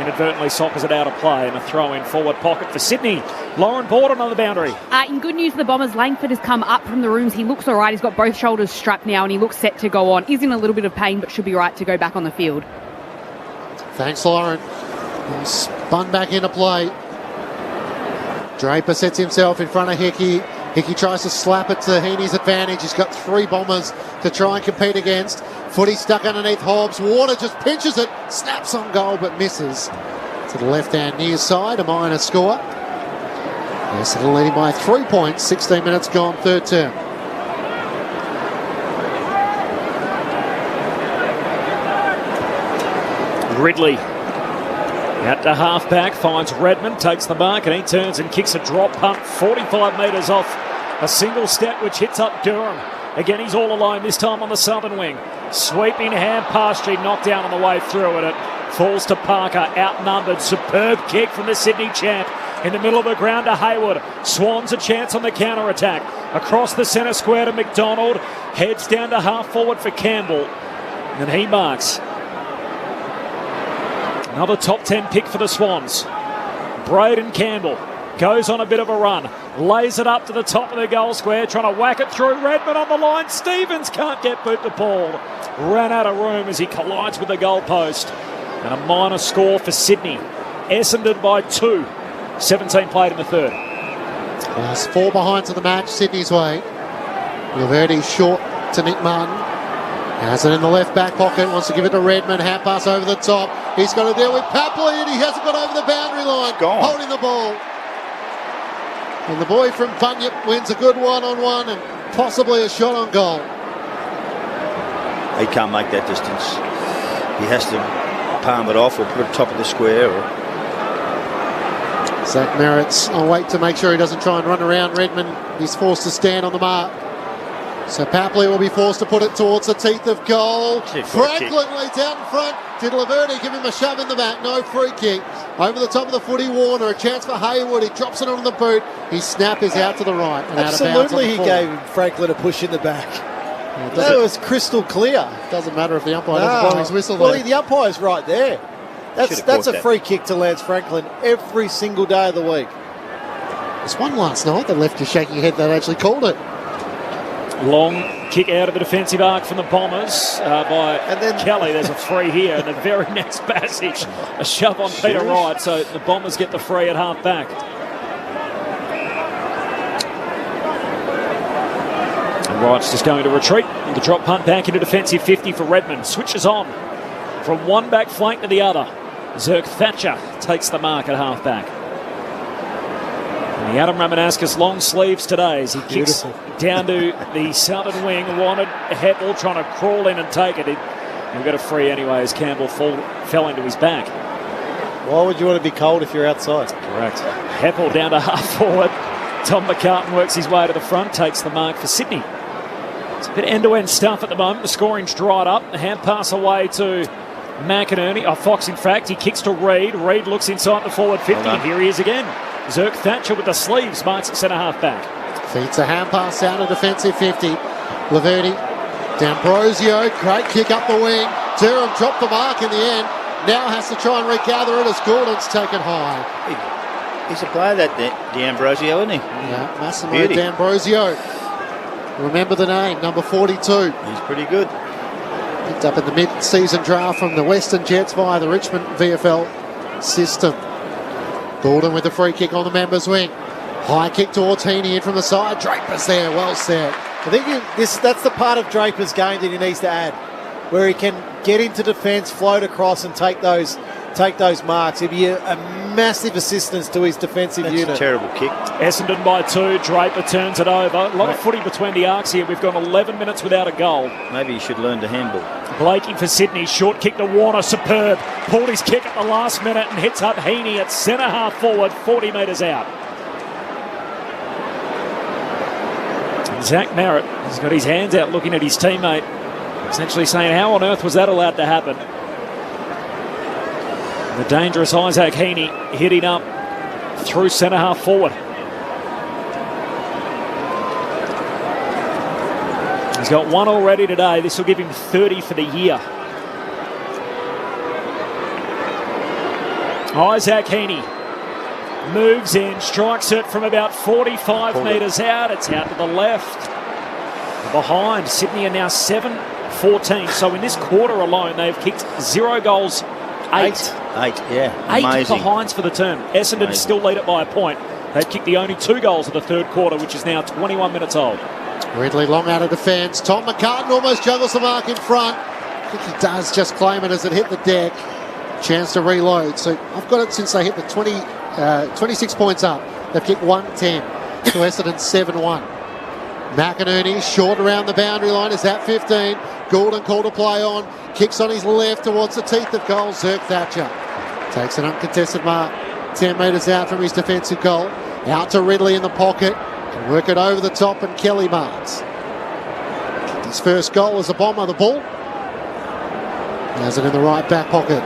Inadvertently soccers it out of play and a throw in forward pocket for Sydney. Lauren Borden on the boundary. In good news for the Bombers, Langford has come up from the rooms. He looks all right. He's got both shoulders strapped now and he looks set to go on. Is in a little bit of pain but should be right to go back on the field. Thanks, Lauren. Spun back into play. Draper sets himself in front of Hickey. Hickey tries to slap it to Heaney's advantage. He's got 3 Bombers to try and compete against. Footy stuck underneath Hobbs. Warner just pinches it, snaps on goal but misses. To the left-hand near side, a minor score. Yes, it'll lead him by 3 points. 16 minutes gone, third term. Ridley out to half-back, finds Redmond, takes the mark, and he turns and kicks a drop punt 45 metres off a single step, which hits up Durham. Again, he's all alone, this time on the southern wing. Sweeping hand past G, knocked down on the way through, and it falls to Parker, outnumbered. Superb kick from the Sydney champ. In the middle of the ground to Hayward. Swans a chance on the counter-attack. Across the centre square to McDonald. Heads down to half-forward for Campbell. And he marks. Another top 10 pick for the Swans. Braden Campbell goes on a bit of a run. Lays it up to the top of the goal square, trying to whack it through. Redmond on the line. Stevens can't get boot the ball. Ran out of room as he collides with the goalpost. And a minor score for Sydney. Essendon by 2. 17 played in the third. Last 4 behind to the match, Sydney's way. Laverty short to Nick Martin. Has it in the left back pocket, wants to give it to Redmond, half pass over the top. He's got to deal with Papley and he hasn't got over the boundary line. Holding the ball. And the boy from Bunyip wins a good one-on-one and possibly a shot on goal. He can't make that distance. He has to palm it off or put it top of the square. Zach Merritt's on wait to make sure he doesn't try and run around Redmond. He's forced to stand on the mark. So Papley will be forced to put it towards the teeth of goal. Franklin leads out in front. Did Laverty give him a shove in the back? No free kick. Over the top of the footy, Warner. A chance for Hayward. He drops it on the boot. His snap is out to the right. And absolutely, he gave Franklin a push in the back. That was crystal clear. Doesn't matter if the umpire doesn't blow his whistle. Well, the umpire's right there. That's a free kick to Lance Franklin every single day of the week. There's one last night that left you shaking your head that actually called it. Long kick out of the defensive arc from the Bombers by Kelly. There's a free here in the very next passage. A shove on Peter Wright, so the Bombers get the free at half back. And Wright's just going to retreat. The drop punt back into defensive 50 for Redmond. Switches on from one back flank to the other. Zerk Thatcher takes the mark at half back. And the Adam Ramanauskas long sleeves today as he kicks down to the southern wing. Wanted Heppel trying to crawl in and take it. He'll get a free anyway as Campbell fell into his back. Why would you want to be cold if you're outside? Correct. Heppel down to half forward. Tom McCartan works his way to the front, takes the mark for Sydney. It's a bit end-to-end stuff at the moment. The scoring's dried up. The hand pass away to McInerney. Fox, in fact. He kicks to Reid. Reid looks inside the forward 50. Here he is again. Zerk Thatcher with the sleeves marks at centre-half back. Feeds a hand pass out of defensive 50. Laverty, D'Ambrosio, great kick up the wing. Durham dropped the mark in the end. Now has to try and regather it as Gordon's taken high. He's a player, that D'Ambrosio, isn't he? Yeah, Massimo D'Ambrosio. Remember the name, number 42. He's pretty good. Picked up in the mid-season draft from the Western Jets via the Richmond VFL system. Gordon with the free kick on the members' wing. High kick towards Heaney in from the side. Draper's there, well set. I think that's the part of Draper's game that he needs to add, where he can get into defence, float across and take those marks. He'd be a massive assistance to his defensive unit. That's a terrible kick. Essendon by 2. Draper turns it over. A lot of footy between the arcs here. We've gone 11 minutes without a goal. Maybe he should learn to handball. Blakey for Sydney. Short kick to Warner. Superb. Pulled his kick at the last minute and hits up Heaney at centre half forward, 40 metres out. Zach Merritt has got his hands out looking at his teammate, essentially saying, how on earth was that allowed to happen? The dangerous Isaac Heaney hitting up through centre half forward. He's got one already today. This will give him 30 for the year. Isaac Heaney moves in, strikes it from about 45 metres out. It's out to the left. Behind, Sydney are now 7-14. So in this quarter alone, they've kicked 0 goals, 8. 8, yeah. 8 Amazing. behinds for the term. Essendon still lead it by a point. They've kicked the only 2 goals of the third quarter, which is now 21 minutes old. Ridley long out of defence. Tom McCartan almost juggles the mark in front. I think he does just claim it as it hit the deck. Chance to reload. So I've got it since they hit the 26 points up. They've kicked 110 to Essendon 7-1. McInerney short around the boundary line is at 15. Gordon called a play on. Kicks on his left towards the teeth of goal. Zerk Thatcher takes an uncontested mark 10 metres out from his defensive goal. Out to Ridley in the pocket. Can work it over the top and Kelly marks. His first goal as a Bomber, the ball. Has it in the right back pocket.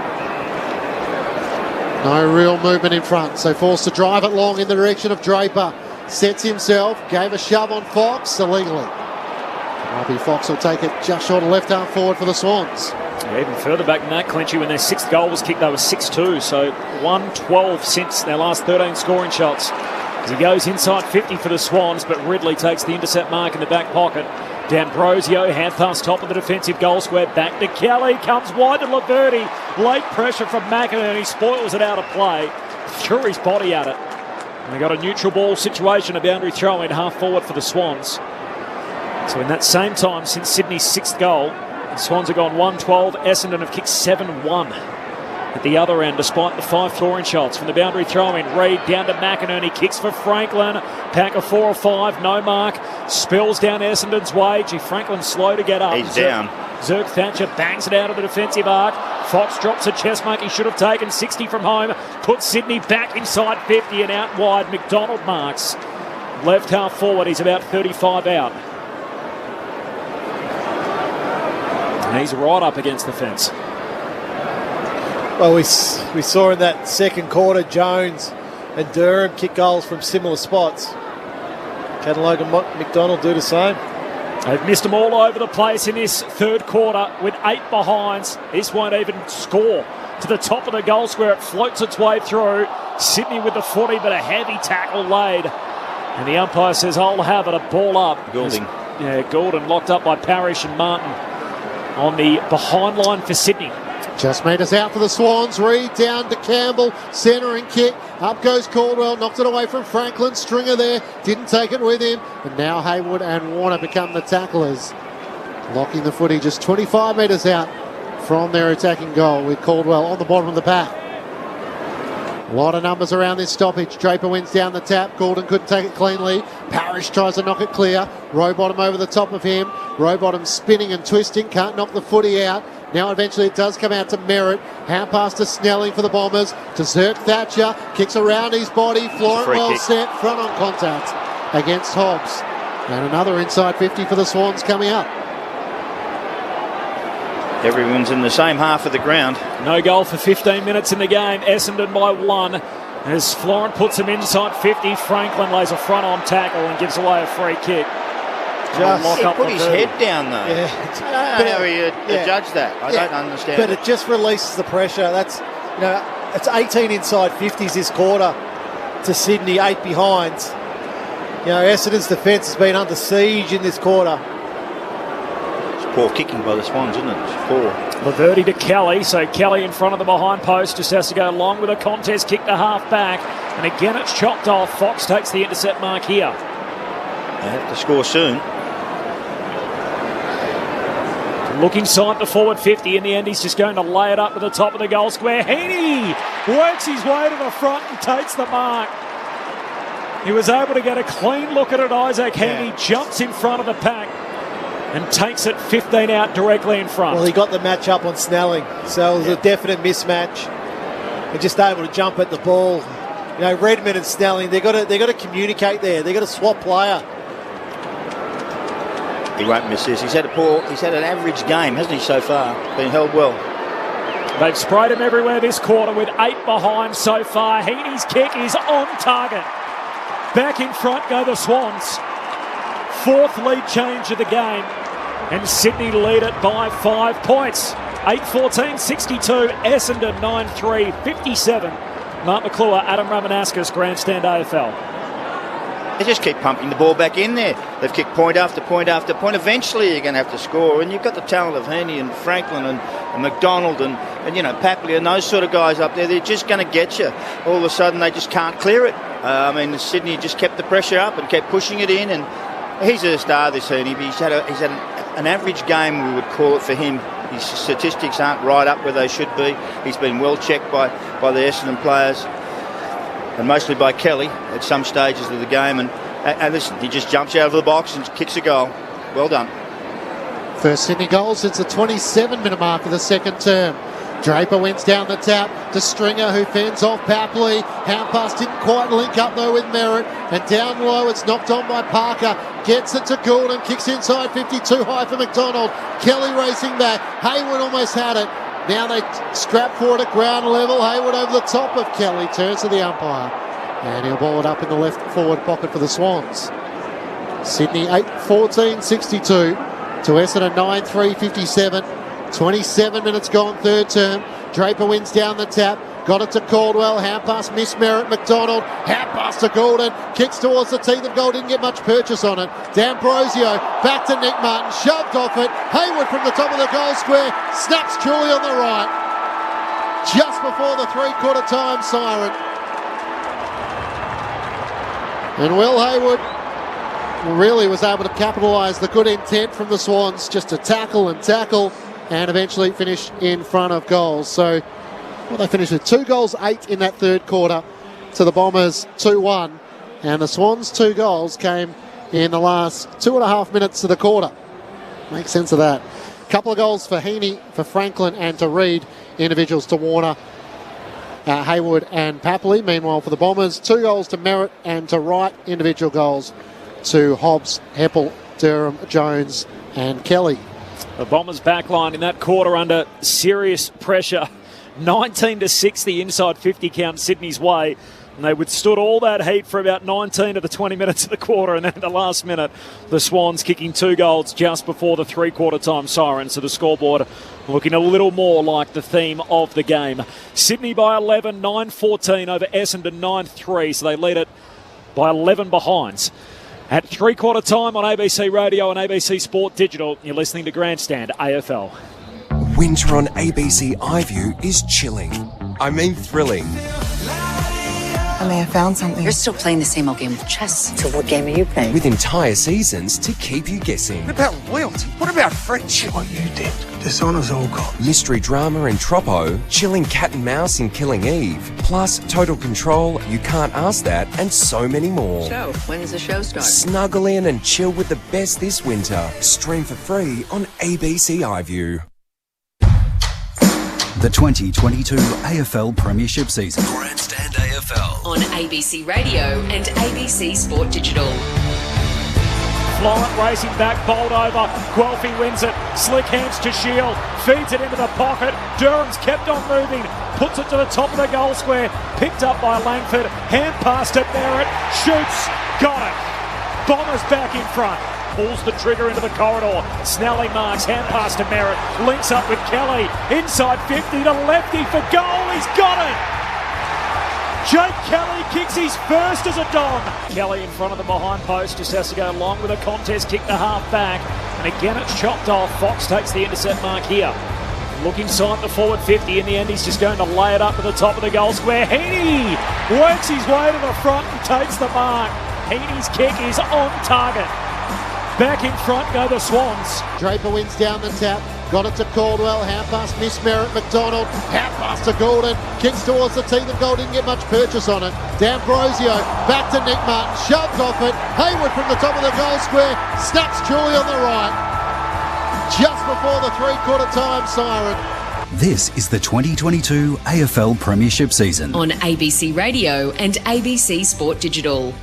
No real movement in front, so forced to drive it long in the direction of Draper. Sets himself, gave a shove on Fox, illegally. Robbie Fox will take it just short of left arm forward for the Swans. Yeah, even further back than that, Clinchy, when their 6th goal was kicked, they were 6-2, so 1-12 since their last 13 scoring shots. As he goes inside 50 for the Swans, but Ridley takes the intercept mark in the back pocket. D'Ambrosio, hand pass top of the defensive goal square, back to Kelly, comes wide to Laverty. Late pressure from McInerney, spoils it out of play, threw his body at it. And they got a neutral ball situation, a boundary throw in half forward for the Swans. So in that same time, since Sydney's 6th goal, the Swans have gone 1-12, Essendon have kicked 7-1. At the other end, despite the 5 scoring shots from the boundary throw-in, Reid down to McInerney, kicks for Franklin, pack of 4 or 5, no mark, spills down Essendon's way. Franklin slow to get up. He's down. Zerk Thatcher bangs it out of the defensive arc. Fox drops a chest mark he should have taken, 60 from home, puts Sydney back inside 50 and out wide. McDonald marks. Left half forward, he's about 35 out. And he's right up against the fence. Well, we saw in that second quarter, Jones and Durham kick goals from similar spots. Can Logan McDonald do the same? They've missed them all over the place in this third quarter with 8 behinds. This won't even score. To the top of the goal square, it floats its way through. Sydney with the footy, but a heavy tackle laid And the umpire says, I'll have it, a ball up. Goulding. Goulding locked up by Parrish and Martin on the behind line for Sydney. Just made us out for the Swans. Reed down to Campbell, centre and kick. Up goes Caldwell, knocked it away from Franklin. Stringer there, didn't take it with him. And now Haywood and Warner become the tacklers. Locking the footy just 25 metres out from their attacking goal with Caldwell on the bottom of the pack. A lot of numbers around this stoppage. Draper wins down the tap. Gordon couldn't take it cleanly. Parrish tries to knock it clear. Rowbottom over the top of him. Rowbottom spinning and twisting. Can't knock the footy out. Now eventually it does come out to Merritt. Hand pass to Snelling for the Bombers. To Zirk Thatcher. Kicks around his body. Florent well set. Front on contact against Hobbs. And another inside 50 for the Swans coming up. Everyone's in the same half of the ground. No goal for 15 minutes in the game. Essendon by 1. As Florent puts him inside 50, Franklin lays a front-on tackle and gives away a free kick. He put his head down, though. Yeah. I don't know how you judge that. I don't understand. But it just releases the pressure. That's, it's 18 inside 50s this quarter to Sydney, 8 behind. Essendon's defence has been under siege in this quarter. Poor kicking by the Swans, isn't it? It's poor. Laverty to Kelly, so Kelly in front of the behind post just has to go along with a contest, kick to half back, and again it's chopped off. Fox takes the intercept mark here. They have to score soon. Look inside the forward 50, in the end he's just going to lay it up to the top of the goal square. Heaney works his way to the front and takes the mark. He was able to get a clean look at it. Isaac Heaney jumps in front of the pack and takes it 15 out directly in front. Well, he got the match up on Snelling, so it was a definite mismatch. They're just able to jump at the ball. Redmond and Snelling, they've got to communicate there. They've got to swap player. He won't miss this. He's had an average game, hasn't he, so far? Been held well. They've sprayed him everywhere this quarter with 8 behind so far. Heaney's kick is on target. Back in front go the Swans. 4th lead change of the game, and Sydney lead it by 5 points. 8-14, 62, Essendon 9-3, 57. Mark McClure, Adam Ramanauskas, Grandstand AFL. They just keep pumping the ball back in there. They've kicked point after point after point. Eventually you're going to have to score, and you've got the talent of Heaney and Franklin and McDonald and Papley and those sort of guys up there. They're just going to get you. All of a sudden they just can't clear it. Sydney just kept the pressure up and kept pushing it in, and he's a star, this Heaney. He's had an average game, we would call it, for him. His statistics aren't right up where they should be. He's been well checked by the Essendon players, and mostly by Kelly at some stages of the game. And listen, he just jumps out of the box and kicks a goal. Well done. First Sydney goal since the 27-minute mark of the second term. Draper wins down the tap to Stringer, who fends off Papley. Hand pass didn't quite link up though with Merritt, and down low it's knocked on by Parker. Gets it to Goulding, kicks inside 50, too high for McDonald. Kelly racing back. Haywood almost had it. Now they scrap for it at ground level. Haywood over the top of Kelly, turns to the umpire, and he'll ball it up in the left forward pocket for the Swans. Sydney 8-14, 62 to Essendon 9-3, 57. 27 minutes gone, third term. Draper wins down the tap. Got it to Caldwell. Hand pass, miss Merritt. McDonald. Hand pass to Goulding. Kicks towards the teeth of goal. Didn't get much purchase on it. D'Ambrosio. Back to Nick Martin. Shoved off it. Haywood from the top of the goal square. Snaps truly on the right. Just before the three-quarter time siren. And Will Haywood really was able to capitalise the good intent from the Swans, just to tackle and eventually finish in front of goals. So they finished with 2 goals, 8 in that third quarter to the Bombers 2-1. And the Swans' 2 goals came in the last 2.5 minutes of the quarter. Make sense of that. Couple of goals for Heaney, for Franklin and to Reed. Individuals to Warner, Haywood and Papley. Meanwhile for the Bombers, 2 goals to Merritt and to Wright. Individual goals to Hobbs, Heppel, Durham, Jones and Kelly. The Bombers' backline in that quarter under serious pressure. 19-6 the inside 50 count Sydney's way. And they withstood all that heat for about 19 of the 20 minutes of the quarter. And then at the last minute, the Swans kicking 2 goals just before the three-quarter time siren. So the scoreboard looking a little more like the theme of the game. Sydney by 11, 9-14 over Essendon 9-3. So they lead it by 11 behinds. At three-quarter time on ABC Radio and ABC Sport Digital, you're listening to Grandstand AFL. Winter on ABC iView is chilling. I mean thrilling. I may have found something. You're still playing the same old game of chess. So what game are you playing? With entire seasons to keep you guessing. What about loyalty? What about friendship? What you did. Dishonour's all gone. Mystery drama and Troppo, chilling cat and mouse in Killing Eve, plus Total Control, You Can't Ask That, and so many more. So, when does the show start? Snuggle in and chill with the best this winter. Stream for free on ABC iView. The 2022 AFL Premiership season. Grandstand AFL. On ABC Radio and ABC Sport Digital. Florent racing back, bowled over. Guelphy wins it. Slick hands to Shield. Feeds it into the pocket. Durham's kept on moving. Puts it to the top of the goal square. Picked up by Langford. Hand pass to Merritt. Shoots. Got it. Bombers back in front. Pulls the trigger into the corridor. Snelly marks. Hand pass to Merritt. Links up with Kelly. Inside 50 to lefty for goal. He's got it. Jake Kelly kicks his first as a Don. Kelly in front of the behind post, just has to go along with a contest, kick the half back. And again it's chopped off. Fox takes the intercept mark here. Look inside the forward 50. In the end he's just going to lay it up to the top of the goal square. Heaney works his way to the front and takes the mark. Heaney's kick is on target. Back in front go the Swans. Draper wins down the tap. Got it to Caldwell. Hand pass, Miss Merritt. McDonald. Hand pass to Gordon. Kicks towards the teeth of goal. Didn't get much purchase on it. D'Ambrosio. Back to Nick Martin. Shoved off it. Hayward from the top of the goal square. Snaps truly on the right. Just before the three-quarter time siren. This is the 2022 AFL Premiership season. On ABC Radio and ABC Sport Digital.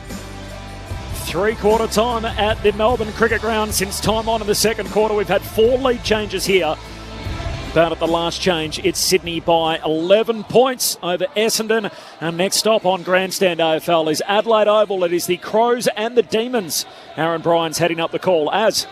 Three-quarter time at the Melbourne Cricket Ground. Since time on in the second quarter, we've had 4 lead changes here. But at the last change, it's Sydney by 11 points over Essendon. And next stop on Grandstand AFL is Adelaide Oval. It is the Crows and the Demons. Aaron Bryan's heading up the call as...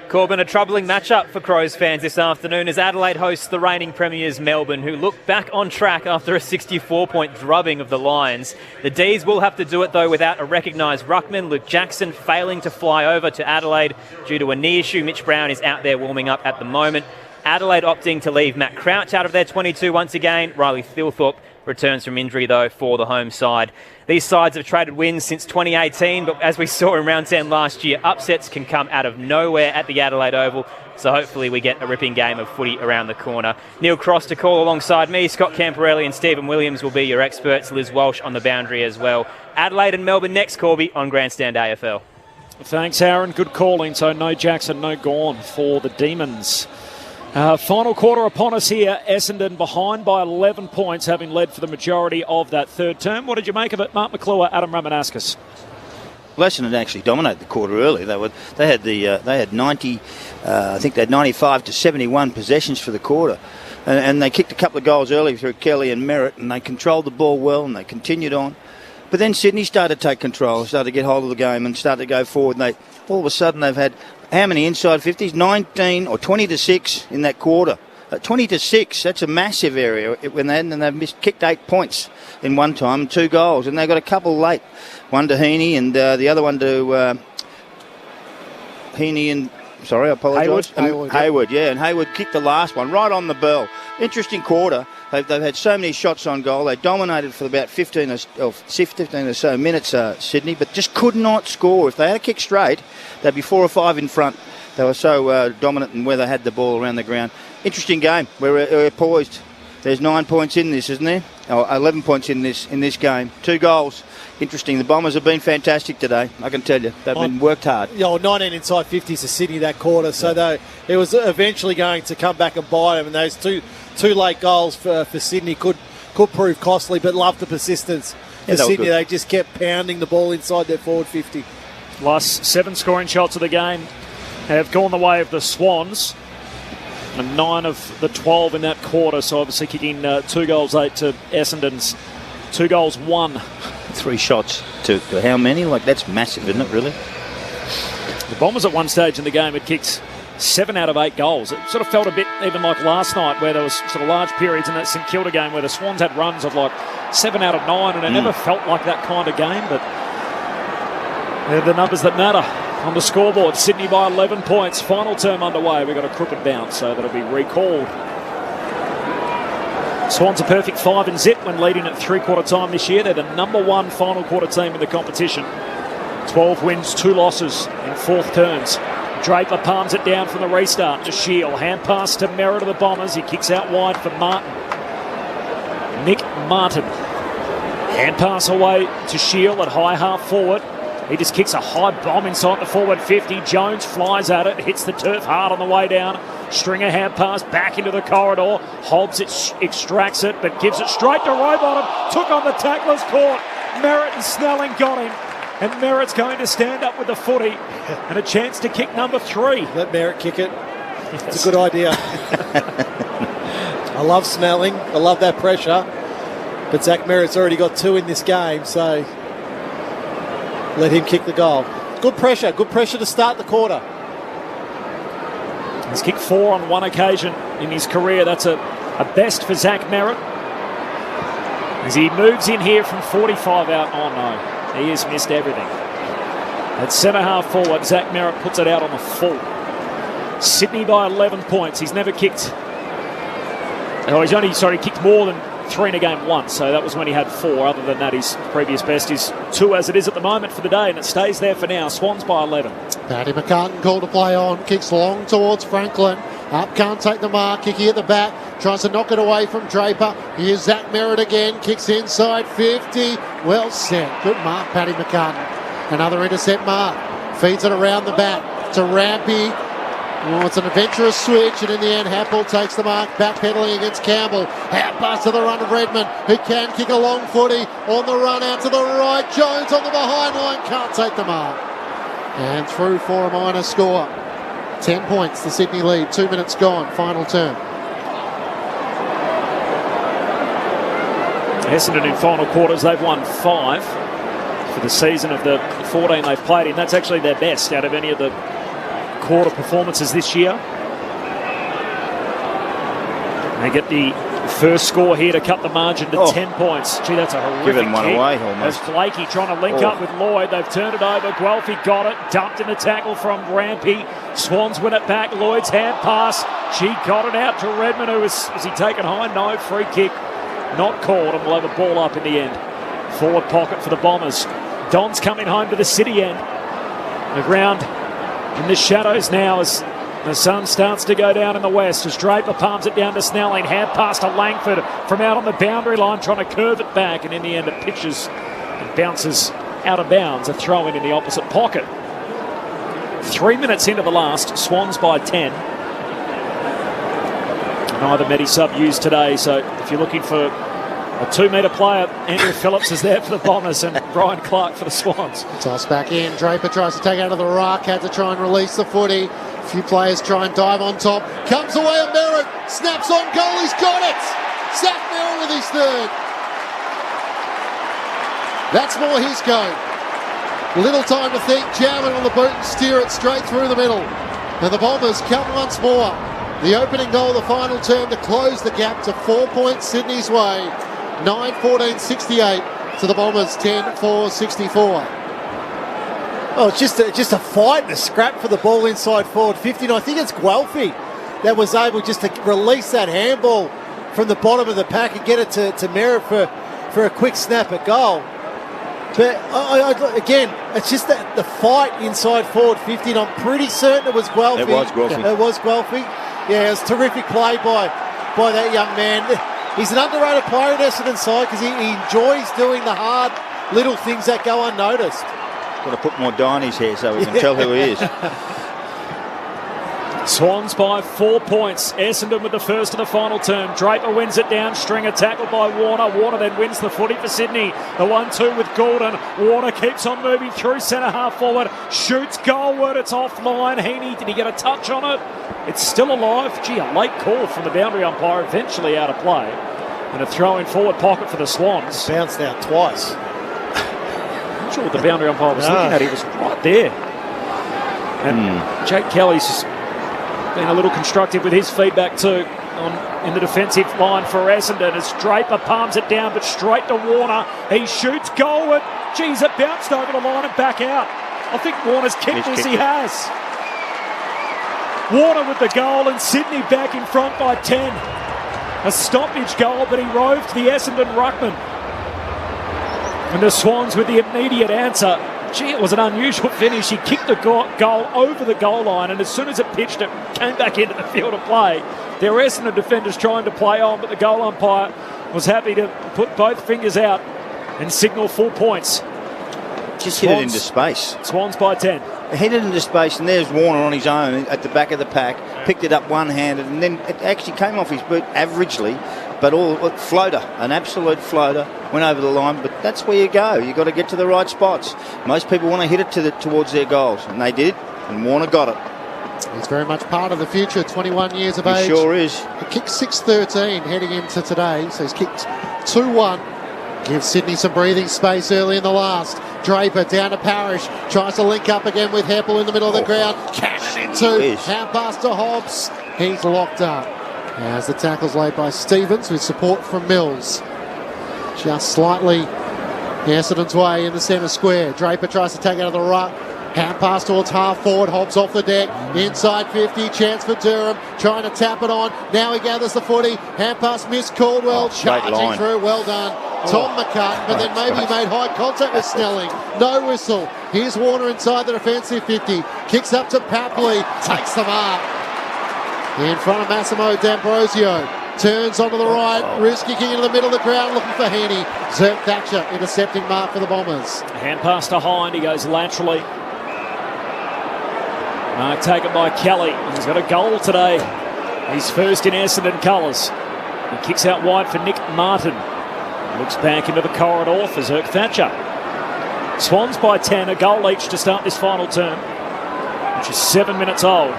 Corbin, a troubling matchup for Crows fans this afternoon as Adelaide hosts the reigning premiers Melbourne, who look back on track after a 64-point drubbing of the Lions. The D's will have to do it, though, without a recognised ruckman, Luke Jackson, failing to fly over to Adelaide due to a knee issue. Mitch Brown is out there warming up at the moment. Adelaide opting to leave Matt Crouch out of their 22 once again. Riley Thilthorpe returns from injury, though, for the home side. These sides have traded wins since 2018, but as we saw in round 10 last year, upsets can come out of nowhere at the Adelaide Oval, so hopefully we get a ripping game of footy around the corner. Neil Cross to call alongside me. Scott Camporelli and Stephen Williams will be your experts. Liz Walsh on the boundary as well. Adelaide and Melbourne next, Corby, on Grandstand AFL. Thanks, Aaron. Good calling. So no Jackson, no Gawn for the Demons. Final quarter upon us here. Essendon behind by 11 points, having led for the majority of that third term. What did you make of it, Mark McClure, Adam Ramanauskas? Well, Essendon actually dominated the quarter early. They had 90, I think they had 95 to 71 possessions for the quarter, and they kicked a couple of goals early through Kelly and Merritt, and they controlled the ball well, and they continued on. But then Sydney started to take control, started to get hold of the game, and started to go forward. And all of a sudden they've had how many inside 50s? 19 or 20 to 6 in that quarter. 20 to 6, that's a massive area. They've kicked 8 points in one time, 2 goals, and they got a couple late. One to Heaney and the other one to Heaney and, sorry, I apologise. Hayward, yeah, and Hayward kicked the last one right on the bell. Interesting quarter. They've had so many shots on goal. They dominated for about 15 or so minutes, Sydney, but just could not score. If they had a kick straight, they'd be 4 or 5 in front. They were so dominant in where they had the ball around the ground. Interesting game. We're poised. There's 9 points in this, isn't there? 11 points in this game. 2 goals. Interesting. The Bombers have been fantastic today, I can tell you. They've been worked hard. 19 inside 50s to Sydney that quarter, so it was eventually going to come back and bite them, and those two late goals for Sydney could prove costly, but love the persistence for Sydney. They just kept pounding the ball inside their forward 50. Last 7 scoring shots of the game have gone the way of the Swans, and 9 of the 12 in that quarter, so obviously kicking 2 goals 8 to Essendon's 2 goals 1. 3 shots to how many? That's massive, isn't it, really? The Bombers at one stage in the game had kicked 7 out of 8 goals. It sort of felt a bit even like last night, where there was sort of large periods in that St Kilda game where the Swans had runs of 7 out of 9, and it never felt like that kind of game. But They're the numbers that matter on the scoreboard. Sydney by 11 points. Final term underway. We've got a crooked bounce, so that'll be recalled. Swans a perfect 5 and zip when leading at three-quarter time this year. They're the number 1 final quarter team in the competition. 12 wins, 2 losses in fourth terms. Draper palms it down from the restart to Shield. Hand pass to Merritt of the Bombers. He kicks out wide for Martin. Nick Martin. Hand pass away to Shield at high half forward. He just kicks a high bomb inside the forward 50. Jones flies at it, hits the turf hard on the way down. Stringer hand pass back into the corridor. Hobbs extracts it, but gives it straight to Rowbottom. Took on the tackler's court. Merritt and Snelling got him. And Merritt's going to stand up with the footy and a chance to kick number 3. Let Merritt kick it. It's a good idea. I love Snelling. I love that pressure. But Zach Merritt's already got 2 in this game, so let him kick the goal. Good pressure to start the quarter. He's kicked 4 on 1 occasion in his career. That's a best for Zach Merritt. As he moves in here from 45 out. Oh no. He has missed everything. At centre half forward, Zach Merritt puts it out on the full. Sydney by 11 points. He's never kicked. Oh, he's kicked more than 3 in a game once. So that was when he had 4. Other than that, his previous best is 2 as it is at the moment for the day, and it stays there for now. Swans by 11. Paddy McCartan called to play on. Kicks long towards Franklin. Up, can't take the mark. Kicky at the back. Tries to knock it away from Draper. Here's Zach Merritt again. Kicks inside 50. Well set. Good mark, Paddy McCartan. Another intercept mark. Feeds it around the back to Rampy. Oh, it's an adventurous switch, and in the end, Happel takes the mark, backpedaling against Campbell. Out pass to the run of Redmond, who can kick a long footy on the run out to the right. Jones on the behind line, can't take the mark. And through for a minor score. 10 points, the Sydney lead. 2 minutes gone, final term. Essendon in final quarters, they've won 5 for the season of the 14 they've played in. That's actually their best out of any of the quarter performances this year. They get the first score here to cut the margin to 10 points. Gee, that's a horrific Given one kick. away almost. As Blakey trying to link up with Lloyd. They've turned it over. Guelphy got it. Dumped in the tackle from Rampy. Swans win it back. Lloyd's hand pass. She got it out to Redmond, who was he taken high? No, free kick. Not called, and we'll have a ball up in the end. Forward pocket for the Bombers. Don's coming home to the City end. The ground in the shadows now as the sun starts to go down in the west as Draper palms it down to Snelling. Hand pass to Langford from out on the boundary line, trying to curve it back, and in the end it pitches and bounces out of bounds. A throw in the opposite pocket. 3 minutes into the last, Swans by 10. Neither Medi sub used today, so if you're looking for a 2-metre player, Andrew Phillips is there for the Bombers and Brian Clark for the Swans. Toss back in. Draper tries to take out of the ruck, had to try and release the footy. A few players try and dive on top. Comes away on Merritt. Snaps on goal. He's got it. Zach Merritt with his 3rd. That's more his go. Little time to think. Jam it on the boot and steer it straight through the middle. And the Bombers come once more. The opening goal of the final term to close the gap to 4 points Sydney's way. 9-14-68 to the Bombers 10-4-64. Oh, it's just a fight and a scrap for the ball inside forward 50. And I think it's Guelphy that was able just to release that handball from the bottom of the pack and get it to Merritt for a quick snap at goal. But again, it's just that the fight inside forward 50, and I'm pretty certain it was Guelphy. It was Guelphy. It was Guelphy. Yeah, it was terrific play by that young man. He's an underrated player in Essendon side because he enjoys doing the hard little things that go unnoticed. Got to put more dye in his hair so we can tell who he is. Swans by 4 points. Essendon with the first of the final term. Draper wins it down. Stringer tackled by Warner. Warner then wins the footy for Sydney. The 1-2 with Gordon. Warner keeps on moving through centre half forward. Shoots goalward. It's offline. Heaney, did he get a touch on it? It's still alive. Gee, a late call from the boundary umpire. Eventually out of play. And a throw in forward pocket for the Swans. Bounced out twice. I'm not sure what the boundary umpire was looking at. He was right there. And Jake Kelly's been a little constructive with his feedback too in the defensive line for Essendon as Draper palms it down but straight to Warner. He shoots goalward. Geez, it bounced over the line and back out. I think Warner's kicked this. He has. Warner with the goal and Sydney back in front by 10. A stoppage goal, but he roved the Essendon ruckman. And the Swans with the immediate answer. Gee, it was an unusual finish. He kicked the goal over the goal line, and as soon as it pitched, it came back into the field of play. There were Essendon defenders trying to play on, but the goal umpire was happy to put both fingers out and signal 4 points. Just hit it into space. Swans by 10. Hit it into space, and there's Warner on his own at the back of the pack. Picked it up one-handed, and then it actually came off his boot averagely, but floater, an absolute floater, went over the line. But that's where you go. You've got to get to the right spots. Most people want to hit it towards their goals, and they did, and Warner got it. He's very much part of the future, 21 years of age. He sure is. He kicked 6-13 heading into today, so he's kicked 2-1. Gives Sydney some breathing space early in the last. Draper down to Parrish. Tries to link up again with Heppel in the middle of the ground. Cannon into. Hand pass to Hobbs. He's locked up. As the tackle's laid by Stevens with support from Mills. Just slightly Essendon's way in the centre square. Draper tries to take out of the ruck. Hand pass towards half forward. Hobbs off the deck. Inside 50. Chance for Durham. Trying to tap it on. Now he gathers the footy. Hand pass missed. Caldwell charging through. Well done. Tom McCartan, but then maybe he made high contact with Snelling. No whistle. Here's Warner inside the defensive 50. Kicks up to Papley. Takes the mark. In front of Massimo D'Ambrosio. Turns onto the right. Wrist kicking into the middle of the ground looking for Heaney. Zerk Thatcher intercepting mark for the Bombers. Hand pass to Hind. He goes laterally. Mark taken by Kelly. He's got a goal today. He's first in Essendon colours. He kicks out wide for Nick Martin. Looks back into the corridor for Zerk Thatcher. Swans by 10, a goal each to start this final term, which is 7 minutes old.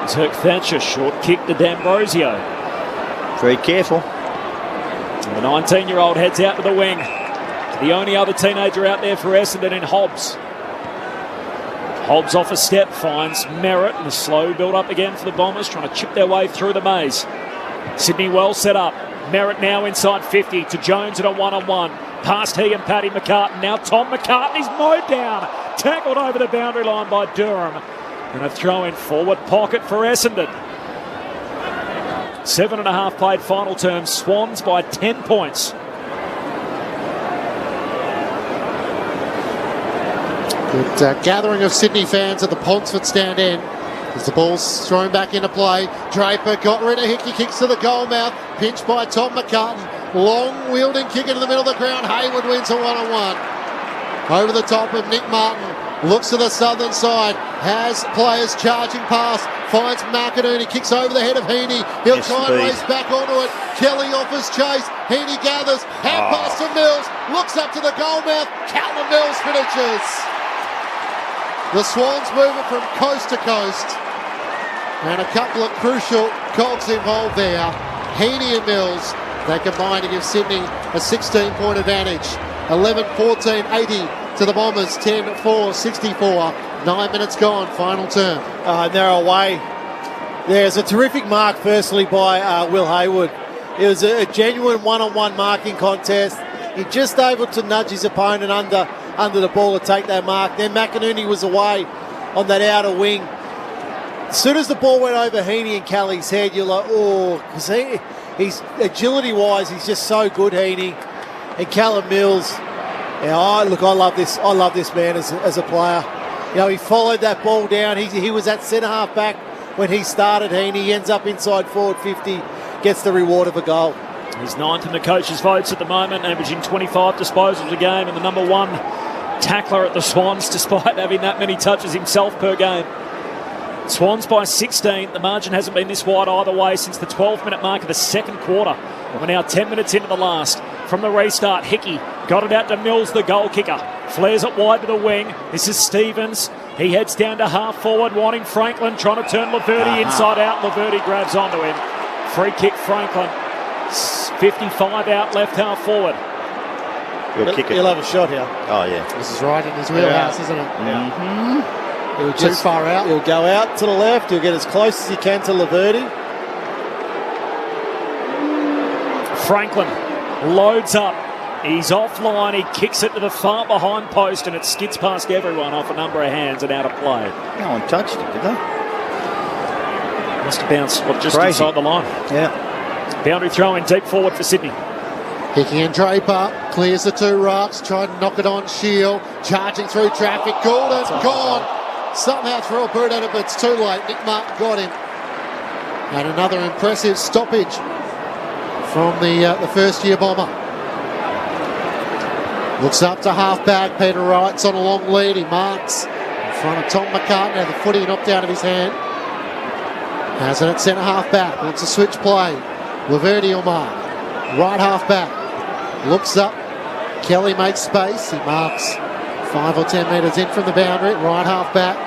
Zerk Thatcher, short kick to D'Ambrosio. Very careful. And the 19-year-old heads out to the wing. The only other teenager out there for Essendon in Hobbs. Hobbs off a step, finds Merritt, and a slow build-up again for the Bombers, trying to chip their way through the maze. Sydney well set up. Merritt now inside 50 to Jones at a one-on-one. Past he and Paddy McCartan. Now Tom McCartan is mowed down. Tackled over the boundary line by Durham. And a throw in forward pocket for Essendon. 7.5 played final term. Swans by 10 points. Good gathering of Sydney fans at the Ponsford stand end. As the ball's thrown back into play, Draper got rid of Hickey, kicks to the goal mouth, pinched by Tom McCartan. Long wielding kick into the middle of the ground. Hayward wins a one-on-one. Over the top of Nick Martin. Looks to the southern side. Has players charging past. Finds McInerney. Kicks over the head of Heaney. He'll try and race back onto it. Kelly offers chase. Heaney gathers. Hand pass to Mills. Looks up to the goal mouth. Callum Mills finishes. The Swans move it from coast to coast. And a couple of crucial cogs involved there. Heaney and Mills, they combine to give Sydney a 16-point advantage. 11-14, 80 to the Bombers, 10-4, 64. 9 minutes gone, final term. They're away. There's a terrific mark, firstly, by Will Hayward. It was a genuine one-on-one marking contest. He just able to nudge his opponent under the ball to take that mark. Then McInerney was away on that outer wing. As soon as the ball went over Heaney and Kelly's head, you're like, oh, because he's agility-wise, he's just so good, Heaney. And Callum Mills, I love this. I love this man as a player. You know, he followed that ball down. He was at centre half back when he started. Heaney, he ends up inside forward 50, gets the reward of a goal. He's ninth in the coaches' votes at the moment, averaging 25 disposals a game, and the number one tackler at the Swans, despite having that many touches himself per game. Swans by 16. The margin hasn't been this wide either way since the 12-minute mark of the second quarter. We're now 10 minutes into the last. From the restart, Hickey got it out to Mills, the goal kicker. Flares it wide to the wing. This is Stevens. He heads down to half forward, wanting Franklin, trying to turn Laverty inside out. Laverty grabs onto him. Free kick, Franklin. 55 out, left half forward. He'll have a shot here. Oh, yeah. This is right in his wheelhouse, isn't it? Yeah. Mm-hmm. He'll too far out. He'll go out to the left. He'll get as close as he can to Laverty. Franklin loads up. He's offline. He kicks it to the far behind post, and it skids past everyone off a number of hands and out of play. No one touched it, did they? Must have bounced just Crazy. inside the line. Yeah. Boundary throw in deep forward for Sydney. Hickey and Draper clears the two rucks, trying to knock it on Shield, charging through traffic. Goulden gone. Somehow threw a boot at it, but it's too late. Nick Martin got him. And another impressive stoppage from the first-year bomber. Looks up to half-back. Peter Wright's on a long lead. He marks in front of Tom McCartan. Now the footy knocked out of his hand. Has it at centre half-back. Wants a switch play. Laverty will mark. Right half-back. Looks up. Kelly makes space. He marks 5 or 10 metres in from the boundary. Right half-back.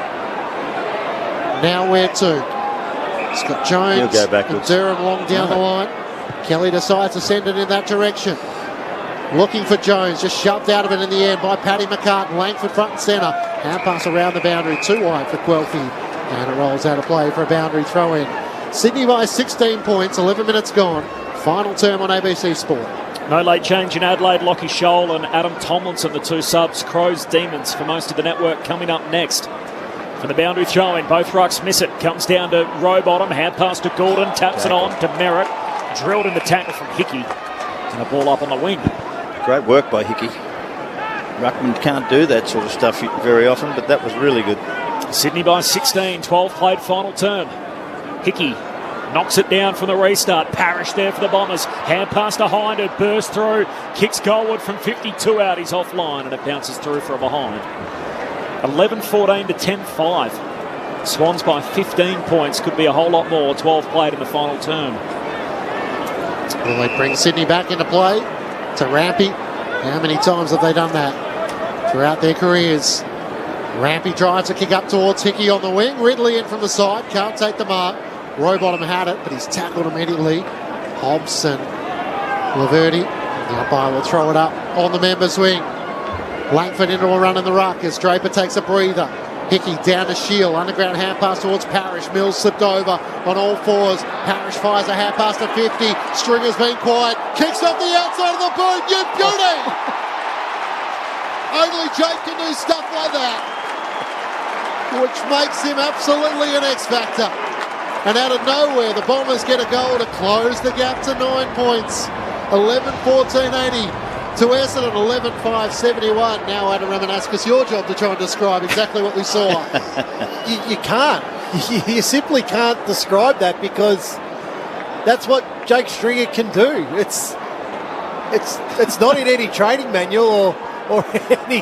Now where to? He's got Jones and Durham long down the line. Kelly decides to send it in that direction. Looking for Jones, just shoved out of it in the end by Paddy McCartan. Langford front and centre. Hand pass around the boundary, too wide for Guelphy. And it rolls out of play for a boundary throw in. Sydney by 16 points, 11 minutes gone. Final term on ABC Sport. No late change in Adelaide. Lockie Scholl and Adam Tomlinson, the two subs. Crows, Demons for most of the network coming up next. For the boundary throw in, both rucks miss it. Comes down to Rowbottom. Hand pass to Gordon. Taps it on to Merritt. Drilled in the tackle from Hickey. And a ball up on the wing. Great work by Hickey. Ruckman can't do that sort of stuff very often, but that was really good. Sydney by 16, 12 played final term. Hickey knocks it down from the restart. Parrish there for the Bombers. Hand pass to Hind, it bursts through. Kicks goalward from 52 out. He's offline and it bounces through for a behind. 11-14 to 10-5. Swans by 15 points. Could be a whole lot more. 12 played in the final term. Will they bring Sydney back into play? To Rampy. How many times have they done that throughout their careers? Rampy tries to kick up towards Hickey on the wing. Ridley in from the side. Can't take the mark. Rowbottom had it, but he's tackled immediately. Hobson. Laverty. The umpire will throw it up on the members' wing. Langford into a run in the ruck as Draper takes a breather. Hickey down to Shield. Underground hand pass towards Parrish. Mills slipped over on all fours. Parrish fires a hand pass to 50. Stringer's been quiet. Kicks off the outside of the boot. You beauty! Only Jake can do stuff like that, which makes him absolutely an X factor. And out of nowhere, the Bombers get a goal to close the gap to 9 points. 11-14-80 to Essendon, 11-5-71. Now, Adam Ramanaskas, your job to try and describe exactly what we saw. You can't. You simply can't describe that because that's what Jake Stringer can do. It's not in any training manual or any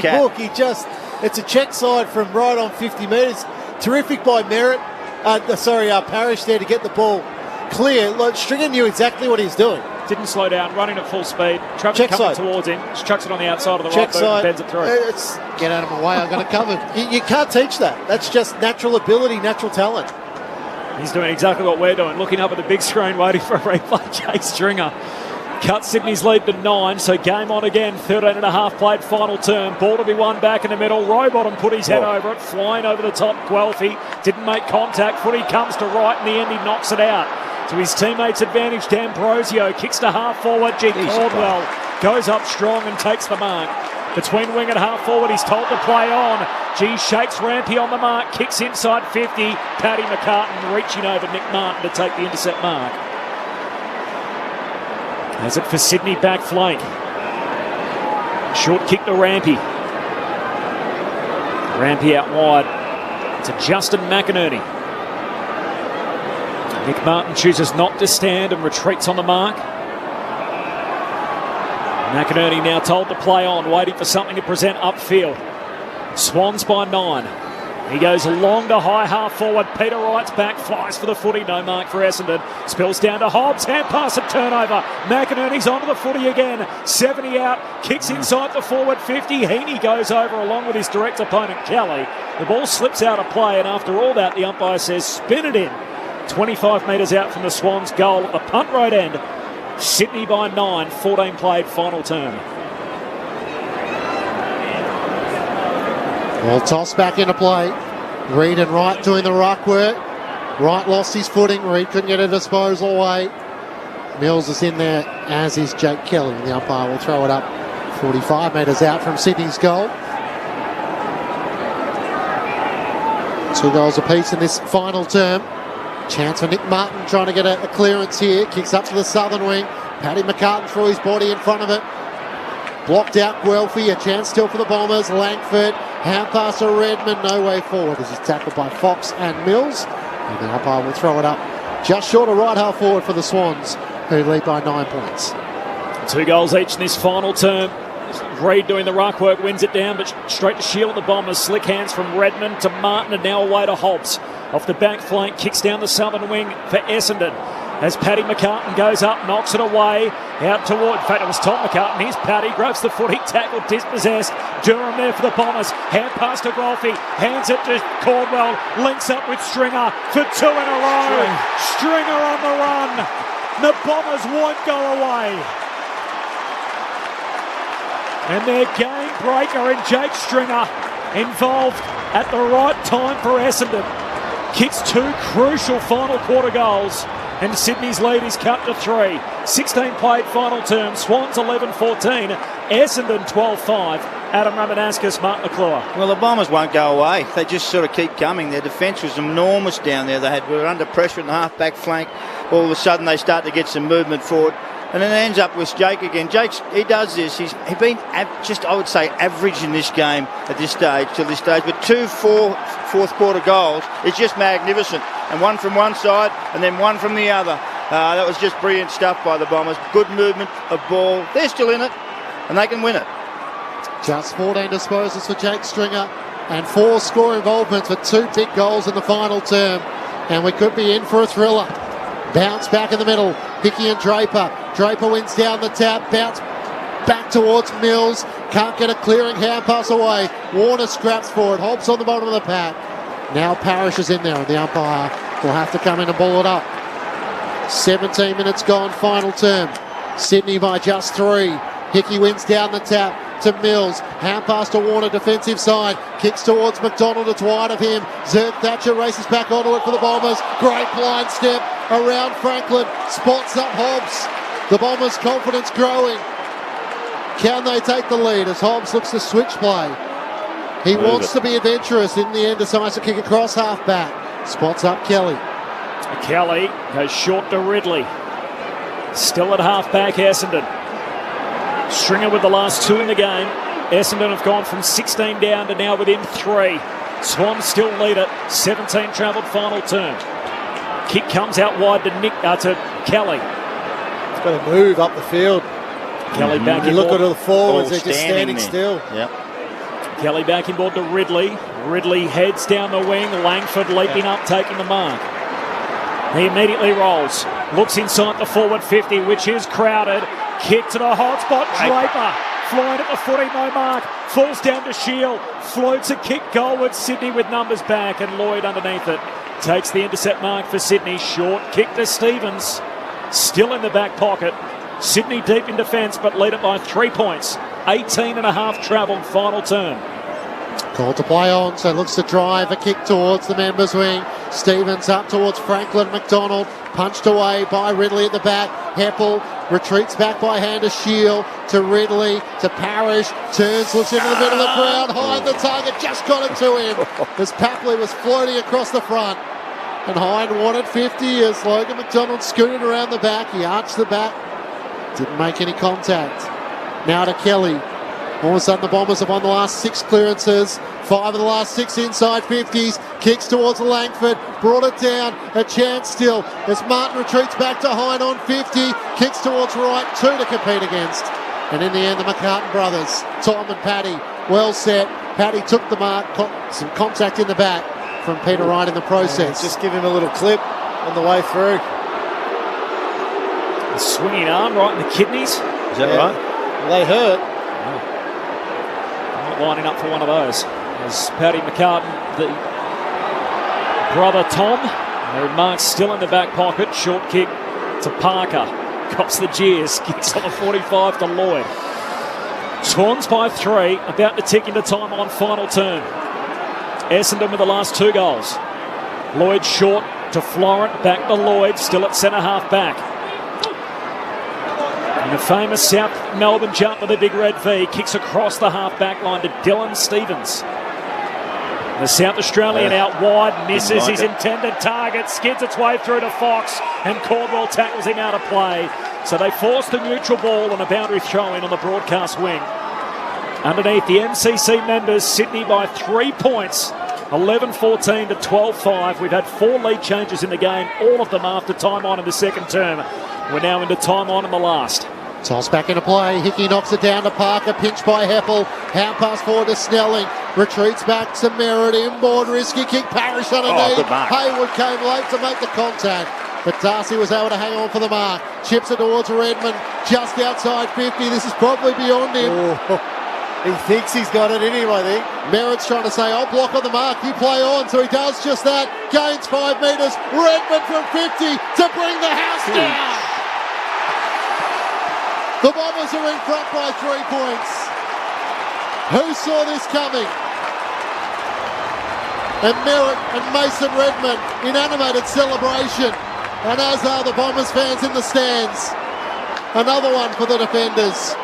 book. It's a check side from right on 50 metres. Terrific by Merritt. Parrish there to get the ball clear. Look, Stringer knew exactly what he's doing. Didn't slow down, running at full speed. Traffic coming towards him. Just chucks it on the outside of the right boot and bends it through. Get out of my way, I've got it covered. You can't teach that. That's just natural ability, natural talent. He's doing exactly what we're doing. Looking up at the big screen, waiting for a replay. Jake Stringer cuts Sydney's lead to 9, so game on again. 13 and a half played final term. Ball to be won back in the middle. Rowbottom put his head over it, flying over the top. Guelphy didn't make contact. Footy comes to right. In the end, he knocks it out. To his teammates' advantage, D'Ambrosio kicks to half forward. G. Caldwell goes up strong and takes the mark. Between wing and half forward, he's told to play on. G shakes Rampy on the mark, kicks inside 50. Paddy McCartan reaching over Nick Martin to take the intercept mark. Has it for Sydney back flank. Short kick to Rampy. Rampy out wide to Justin McInerney. Nick Martin chooses not to stand and retreats on the mark. McInerney now told to play on, waiting for something to present upfield. Swans by 9. He goes long to high half forward. Peter Wright's back, flies for the footy. No mark for Essendon. Spills down to Hobbs. Hand pass and turnover. McInerney's onto the footy again. 70 out. Kicks inside the forward 50. Heaney goes over along with his direct opponent Kelly. The ball slips out of play, and after all that, the umpire says spin it in. 25 metres out from the Swans' goal at the punt road end. Sydney by 9, 14 played final term. Well, toss back into play. Reid and Wright doing the ruck work. Wright lost his footing. Reid couldn't get a disposal away. Mills is in there, as is Jake Kelly. The umpire will throw it up 45 metres out from Sydney's goal. 2 goals apiece in this final term. Chance for Nick Martin trying to get a clearance here. Kicks up to the southern wing. Paddy McCartan threw his body in front of it. Blocked out Guelphy. A chance still for the Bombers. Langford. Hand pass to Redmond. No way forward as he's tackled by Fox and Mills. And the umpire will throw it up just short of right half forward for the Swans, who lead by 9 points. 2 goals each in this final term. Reid doing the ruck work, wins it down, but straight to shield the Bombers. Slick hands from Redmond to Martin, and now away to Hobbs. Off the back flank, kicks down the southern wing for Essendon. As Paddy McCartan goes up, knocks it away, out toward, in fact it was Tom McCartan, here's Paddy, grabs the footy, tackled, dispossessed. Durham there for the Bombers, hand pass to Guelphy, hands it to Caldwell, links up with Stringer for 2 in a row. Stringer on the run. The Bombers won't go away. And their game breaker in Jake Stringer, involved at the right time for Essendon. Kicks 2 crucial final quarter goals, and Sydney's lead is cut to 3. 16 played final term, Swans 11-14, Essendon 12-5. Adam Ramanauskas, Mark McClure. Well, the Bombers won't go away. They just sort of keep coming. Their defence was enormous down there. Were under pressure in the half-back flank. All of a sudden they start to get some movement forward. And then it ends up with Jake again. Jake, he does this. He's been just, I would say, average in this game at this stage, till this stage. But 2 fourth quarter goals is just magnificent. And one from one side and then one from the other. That was just brilliant stuff by the Bombers. Good movement of ball. They're still in it and they can win it. Just 14 disposals for Jake Stringer and 4 score involvements for 2 big goals in the final term. And we could be in for a thriller. Bounce back in the middle. Hickey and Draper. Draper wins down the tap. Bounce back towards Mills. Can't get a clearing hand pass away. Warner scraps for it. Hobbs on the bottom of the pack. Now Parrish is in there, and the umpire will have to come in and ball it up. 17 minutes gone, final term. Sydney by just 3. Hickey wins down the tap to Mills. Hand pass to Warner, defensive side. Kicks towards McDonald, it's wide of him. Zerk Thatcher races back onto it for the Bombers. Great blind step around Franklin. Spots up Hobbs. The Bombers' confidence growing. Can they take the lead as Hobbs looks to switch play? He wants to be adventurous. In the end, decides to kick across half back. Spots up Kelly. Kelly goes short to Ridley. Still at half back, Essendon. Stringer with the last 2 in the game. Essendon have gone from 16 down to now within 3. Swans still lead it. 17 travelled final term. Kick comes out wide to Kelly. He's got to move up the field. Kelly back in. You look board. at the forwards, they're just standing still. Yep. Kelly back in board to Ridley. Ridley heads down the wing. Langford leaping up, taking the mark. He immediately rolls. Looks inside the forward 50, which is crowded. Kick to the hot spot. Draper flying at the footy, no mark. Falls down to Shield. Floats a kick goalward. Sydney with numbers back, and Lloyd underneath it. Takes the intercept mark for Sydney. Short kick to Stevens. Still in the back pocket. Sydney deep in defence, but lead it by 3 points. 18 and a half travelled final term. Called to play on, so looks to drive a kick towards the members' wing. Stevens up towards Franklin. McDonald punched away by Ridley at the back. Heppel retreats back by hand to Shield, to Ridley, to Parrish. Turns, looks into the middle of the crowd. High the target, just got it to him as Papley was floating across the front. And Hind wanted 50 as Logan McDonald scooted around the back. He arched the back. Didn't make any contact. Now to Kelly. All of a sudden the Bombers have won the last 6 clearances. 5 of the last 6 inside 50s. Kicks towards Langford. Brought it down. A chance still as Martin retreats back to Hind on 50. Kicks towards right. 2 to compete against. And in the end, the McCartan brothers, Tom and Paddy, well set. Paddy took the mark. Some contact in the back from Peter Wright in the process. Just give him a little clip on the way through. A swinging arm right in the kidneys. Is that right? Well, they hurt. I'm not lining up for one of those. As Paddy McCartan, the brother Tom, Mark's still in the back pocket. Short kick to Parker. Cops the jeers. Kicks on the 45 to Lloyd. Swans by 3. About to tick into time on final turn. Essendon with the last 2 goals. Lloyd short to Florent. Back to Lloyd. Still at centre half back. And the famous South Melbourne jump with a big red V kicks across the half-back line to Dylan Stevens. The South Australian out wide, misses his intended target, skids its way through to Fox, and Caldwell tackles him out of play. So they force the neutral ball and a boundary throw-in on the broadcast wing. Underneath the MCC members, Sydney by 3 points, 11-14 to 12-5. We've had 4 lead changes in the game, all of them after time on in the second term. We're now into time on in the last. Toss back into play. Hickey knocks it down to Parker. Pinched by Heppel. Hand pass forward to Snelling. Retreats back to Merritt. Inboard risky kick. Parrish underneath. Hayward came late to make the contact, but Darcy was able to hang on for the mark. Chips it towards Redmond. Just outside 50. This is probably beyond him. He thinks he's got it in him, I think. Merritt's trying to say, I'll block on the mark, you play on. So he does just that. Gains 5 metres. Redmond from 50 to bring the house down. The Bombers are in front by 3 points. Who saw this coming? And Merritt and Mason Redmond in animated celebration. And as are the Bombers fans in the stands. Another one for the defenders,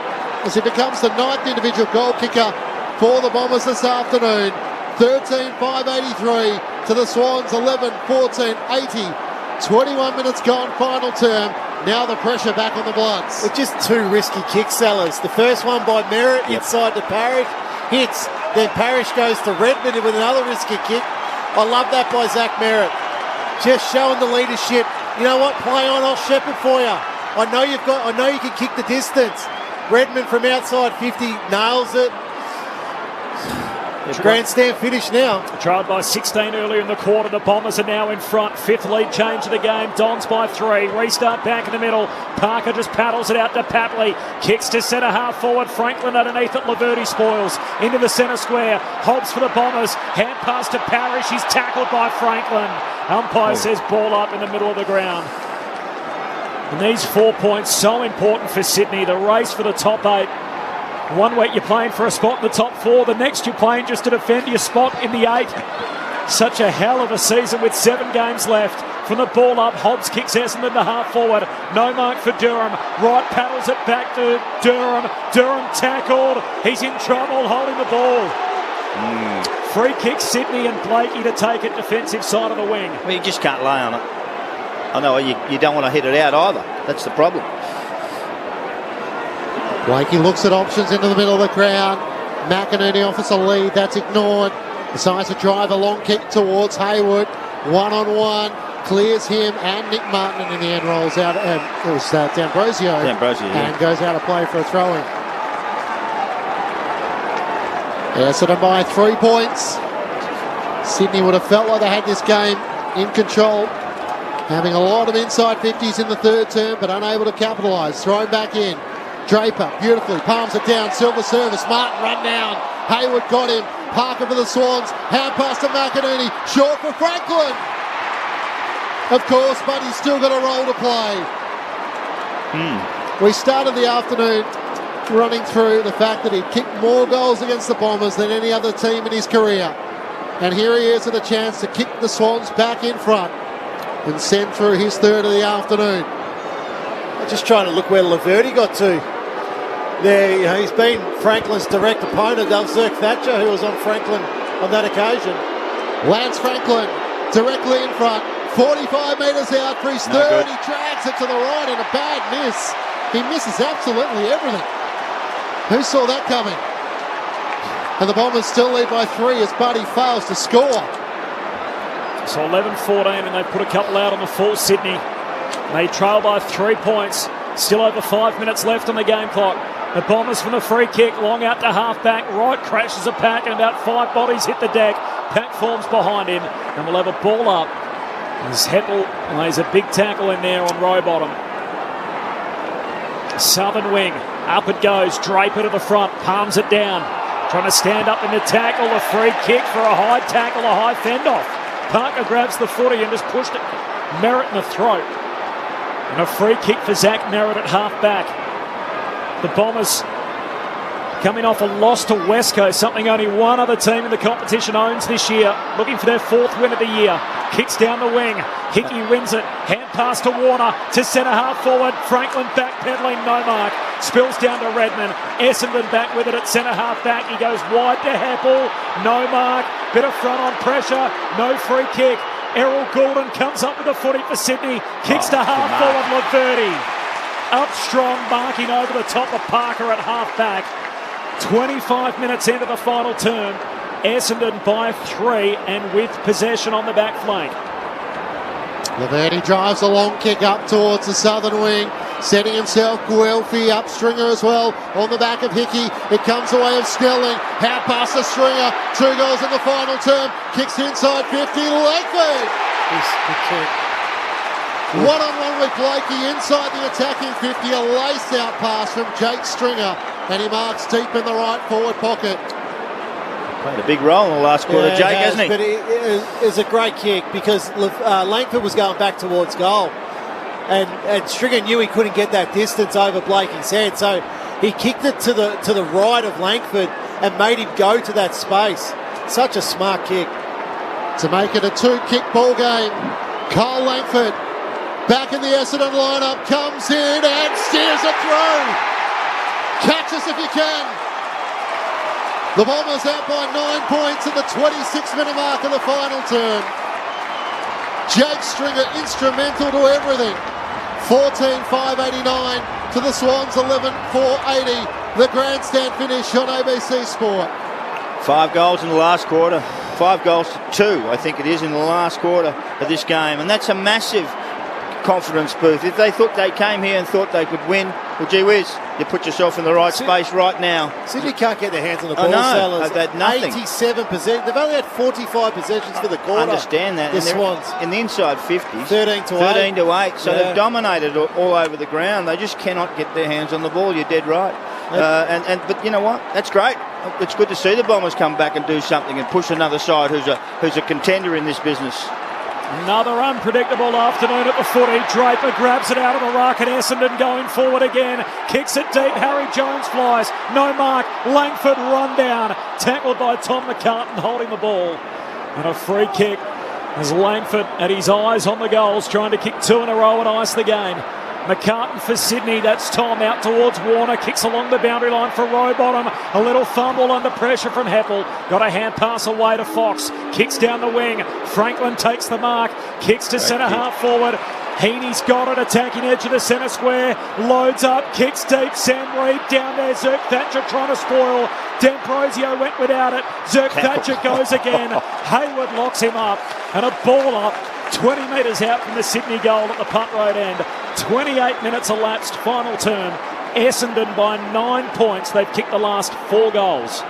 as he becomes the 9th individual goal kicker for the Bombers this afternoon. 13-5-83 to the Swans, 11-14-80. 21 minutes gone, final term. Now the pressure back on the Bloods. It's just 2 risky kick sellers. The first one by Merritt inside to Parrish, hits. Then Parrish goes to Redmond with another risky kick. I love that by Zach Merritt. Just showing the leadership. You know what? Play on, I'll shepherd for you. I know you can kick the distance. Redmond from outside 50 nails it. Grandstand finish now. Trailed by 16 earlier in the quarter. The Bombers are now in front. 5th lead change of the game. Dons by 3. Restart back in the middle. Parker just paddles it out to Papley. Kicks to centre half forward. Franklin underneath it. Laverty spoils. Into the centre square. Hobbs for the Bombers. Hand pass to Parrish. He's tackled by Franklin. Umpire says ball up in the middle of the ground. And these 4 points so important for Sydney. The race for the top 8. One week you're playing for a spot in the top 4. The next you're playing just to defend your spot in the 8. Such a hell of a season with 7 games left. From the ball up, Hobbs kicks Essendon to half forward. No mark for Durham. Wright paddles it back to Durham. Durham tackled. He's in trouble holding the ball. Free kick Sydney and Blakey to take it defensive side of the wing. Well, you just can't lay on it. I know you don't want to hit it out either. That's the problem. Blakey looks at options into the middle of the ground. McInerney offers a lead. That's ignored. Decides to drive a long kick towards Hayward. 1-on-1. Clears him and Nick Martin, and in the end rolls out. It was D'Ambrosio. And goes out of play for a throw-in. Essendon by 3 points. Sydney would have felt like they had this game in control. Having a lot of inside 50s in the third term, but unable to capitalise. Thrown back in. Draper beautifully palms it down. Silver service. Martin run down. Hayward got him. Parker for the Swans. Hand pass to McInerney. Short for Franklin. Of course, but he's still got a role to play. We started the afternoon running through the fact that he kicked more goals against the Bombers than any other team in his career. And here he is with a chance to kick the Swans back in front and send through his third of the afternoon. Just trying to look where Laverty got to. There, he's been Franklin's direct opponent. That was Zerk Thatcher, who was on Franklin on that occasion. Lance Franklin directly in front. 45 metres out for his third. He drags it to the right in a bad miss. He misses absolutely everything. Who saw that coming? And the Bombers still lead by 3 as Buddy fails to score. So 11-14, and they've put a couple out on the full Sydney. They trail by 3 points. Still over 5 minutes left on the game clock. The Bombers from the free kick, long out to half-back. Wright crashes a pack and about 5 bodies hit the deck. Pack forms behind him and we'll have a ball up. As Heppel lays a big tackle in there on Rowbottom. Southern wing, up it goes. Draper to the front, palms it down. Trying to stand up in the tackle. A free kick for a high tackle, a high fend-off. Parker grabs the footy and just pushed it Merritt in the throat. And a free kick for Zach Merritt at half-back. The Bombers coming off a loss to West Coast, something only one other team in the competition owns this year, looking for their 4th win of the year. kicks down the wing. Hickey wins it. Hand pass to Warner, to centre half forward. Franklin backpedaling, no mark. Spills down to Redmond. Essendon back with it at centre half back. He goes wide to Heppel, no mark. Bit of front on pressure, no free kick. Errol Goulden comes up with a footy for Sydney. Kicks to half forward, Laverty. Up strong, marking over the top of Parker at half back. 25 minutes into the final term. Essendon by 3 and with possession on the back flank. Laverty drives a long kick up towards the southern wing, setting himself. Guelphy up Stringer as well on the back of Hickey. It comes away of Snelling. Hand pass to Stringer. 2 goals in the final term. Kicks inside 50. Langford. One-on-one with Blakey inside the attacking 50. A lace-out pass from Jake Stringer, and he marks deep in the right forward pocket. Played a big role in the last quarter, Jake, hasn't he? But it was a great kick because Langford was going back towards goal. And Stringer knew he couldn't get that distance over Blakey's head, so he kicked it to the right of Langford and made him go to that space. Such a smart kick. To make it a 2-kick ball game, Kyle Langford back in the Essendon lineup, comes in and steers it through. Catch us if you can. The Bombers out by 9 points at the 26-minute mark of the final term. Jake Stringer instrumental to everything. 14-5-89 to the Swans 11-4-80. The grandstand finish on ABC Sport. 5 goals in the last quarter. 5 goals to 2, I think it is, in the last quarter of this game. And that's a massive confidence boost. If they thought they came here and thought they could win, well, gee whiz, you put yourself in the right space right now. Sydney can't get their hands on the ball. They've had nothing. 87%. They've only had 45 possessions for the quarter. I understand that. The Swans. In the inside 50s. 13 to 8. So they've dominated all over the ground. They just cannot get their hands on the ball. You're dead right. But you know what? That's great. It's good to see the Bombers come back and do something and push another side who's a contender in this business. Another unpredictable afternoon at the footy. Draper grabs it out of the ruck and Essendon going forward again. Kicks it deep. Harry Jones flies. No mark. Langford run down. Tackled by Tom McCartan holding the ball. And a free kick as Langford had his eyes on the goals, trying to kick 2 in a row and ice the game. McCartan for Sydney. That's Tom out towards Warner. Kicks along the boundary line for Rowbottom. A little fumble under pressure from Heppel. Got a hand pass away to Fox. Kicks down the wing. Franklin takes the mark. Kicks to centre half forward. Heaney's got it. Attacking edge of the centre square. Loads up. Kicks deep. Sam Reid down there. Zerk Thatcher trying to spoil. D'Ambrosio went without it. Zerk Thatcher goes again. Hayward locks him up. And a ball up 20 metres out from the Sydney goal at the Punt Road end. 28 minutes elapsed, final term. Essendon by 9 points. They've kicked the last 4 goals.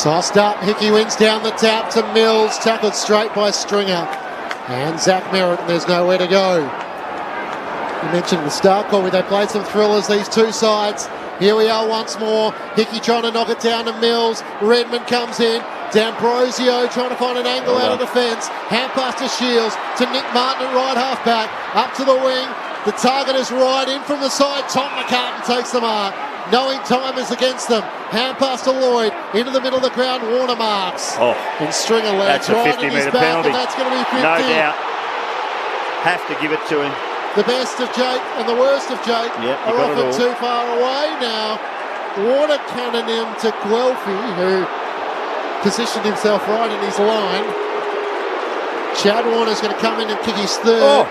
Tossed up, Hickey wins down the tap to Mills, tackled straight by Stringer. And Zach Merritt, there's nowhere to go. You mentioned the start call where they played some thrillers, these two sides. Here we are once more. Hickey trying to knock it down to Mills. Redmond comes in. D'Ambrosio trying to find an angle out of the fence. Hand pass to Shields, to Nick Martin at right half back. Up to the wing. The target is right in from the side. Tom McCartan takes the mark, knowing time is against them. Hand pass to Lloyd. Into the middle of the ground. Warner marks. And Stringer lands right in his back. And that's going to be 50. No doubt. Have to give it to him. The best of Jake and the worst of Jake are often too far away now. Warner cannon him to Guelphy, who positioned himself right in his line. Chad Warner's going to come in and kick his third.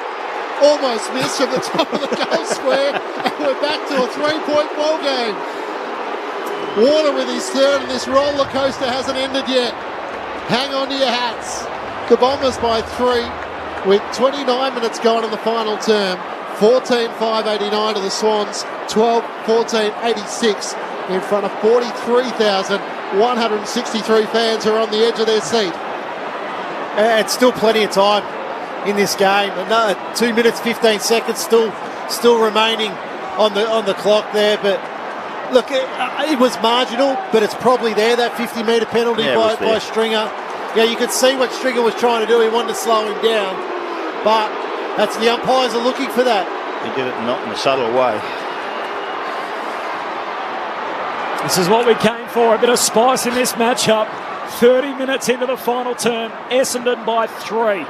Almost missed from the top of the goal square. And we're back to a 3-point ball game. Warner with his third, and this roller coaster hasn't ended yet. Hang on to your hats. The Bombers by 3 with 29 minutes gone in the final term. 14-5-89 to the Swans. 12-14-86 in front of 43,163 fans who are on the edge of their seat. It's still plenty of time in this game. Another 2 minutes 15 seconds still remaining on the clock there. But look, it was marginal, but it's probably there, that 50-metre penalty by Stringer. Yeah, you could see what Stringer was trying to do. He wanted to slow him down, but that's the umpires are looking for that. He did it not in a subtle way. This is what we came for, a bit of spice in this matchup. 30 minutes into the final term, Essendon by 3.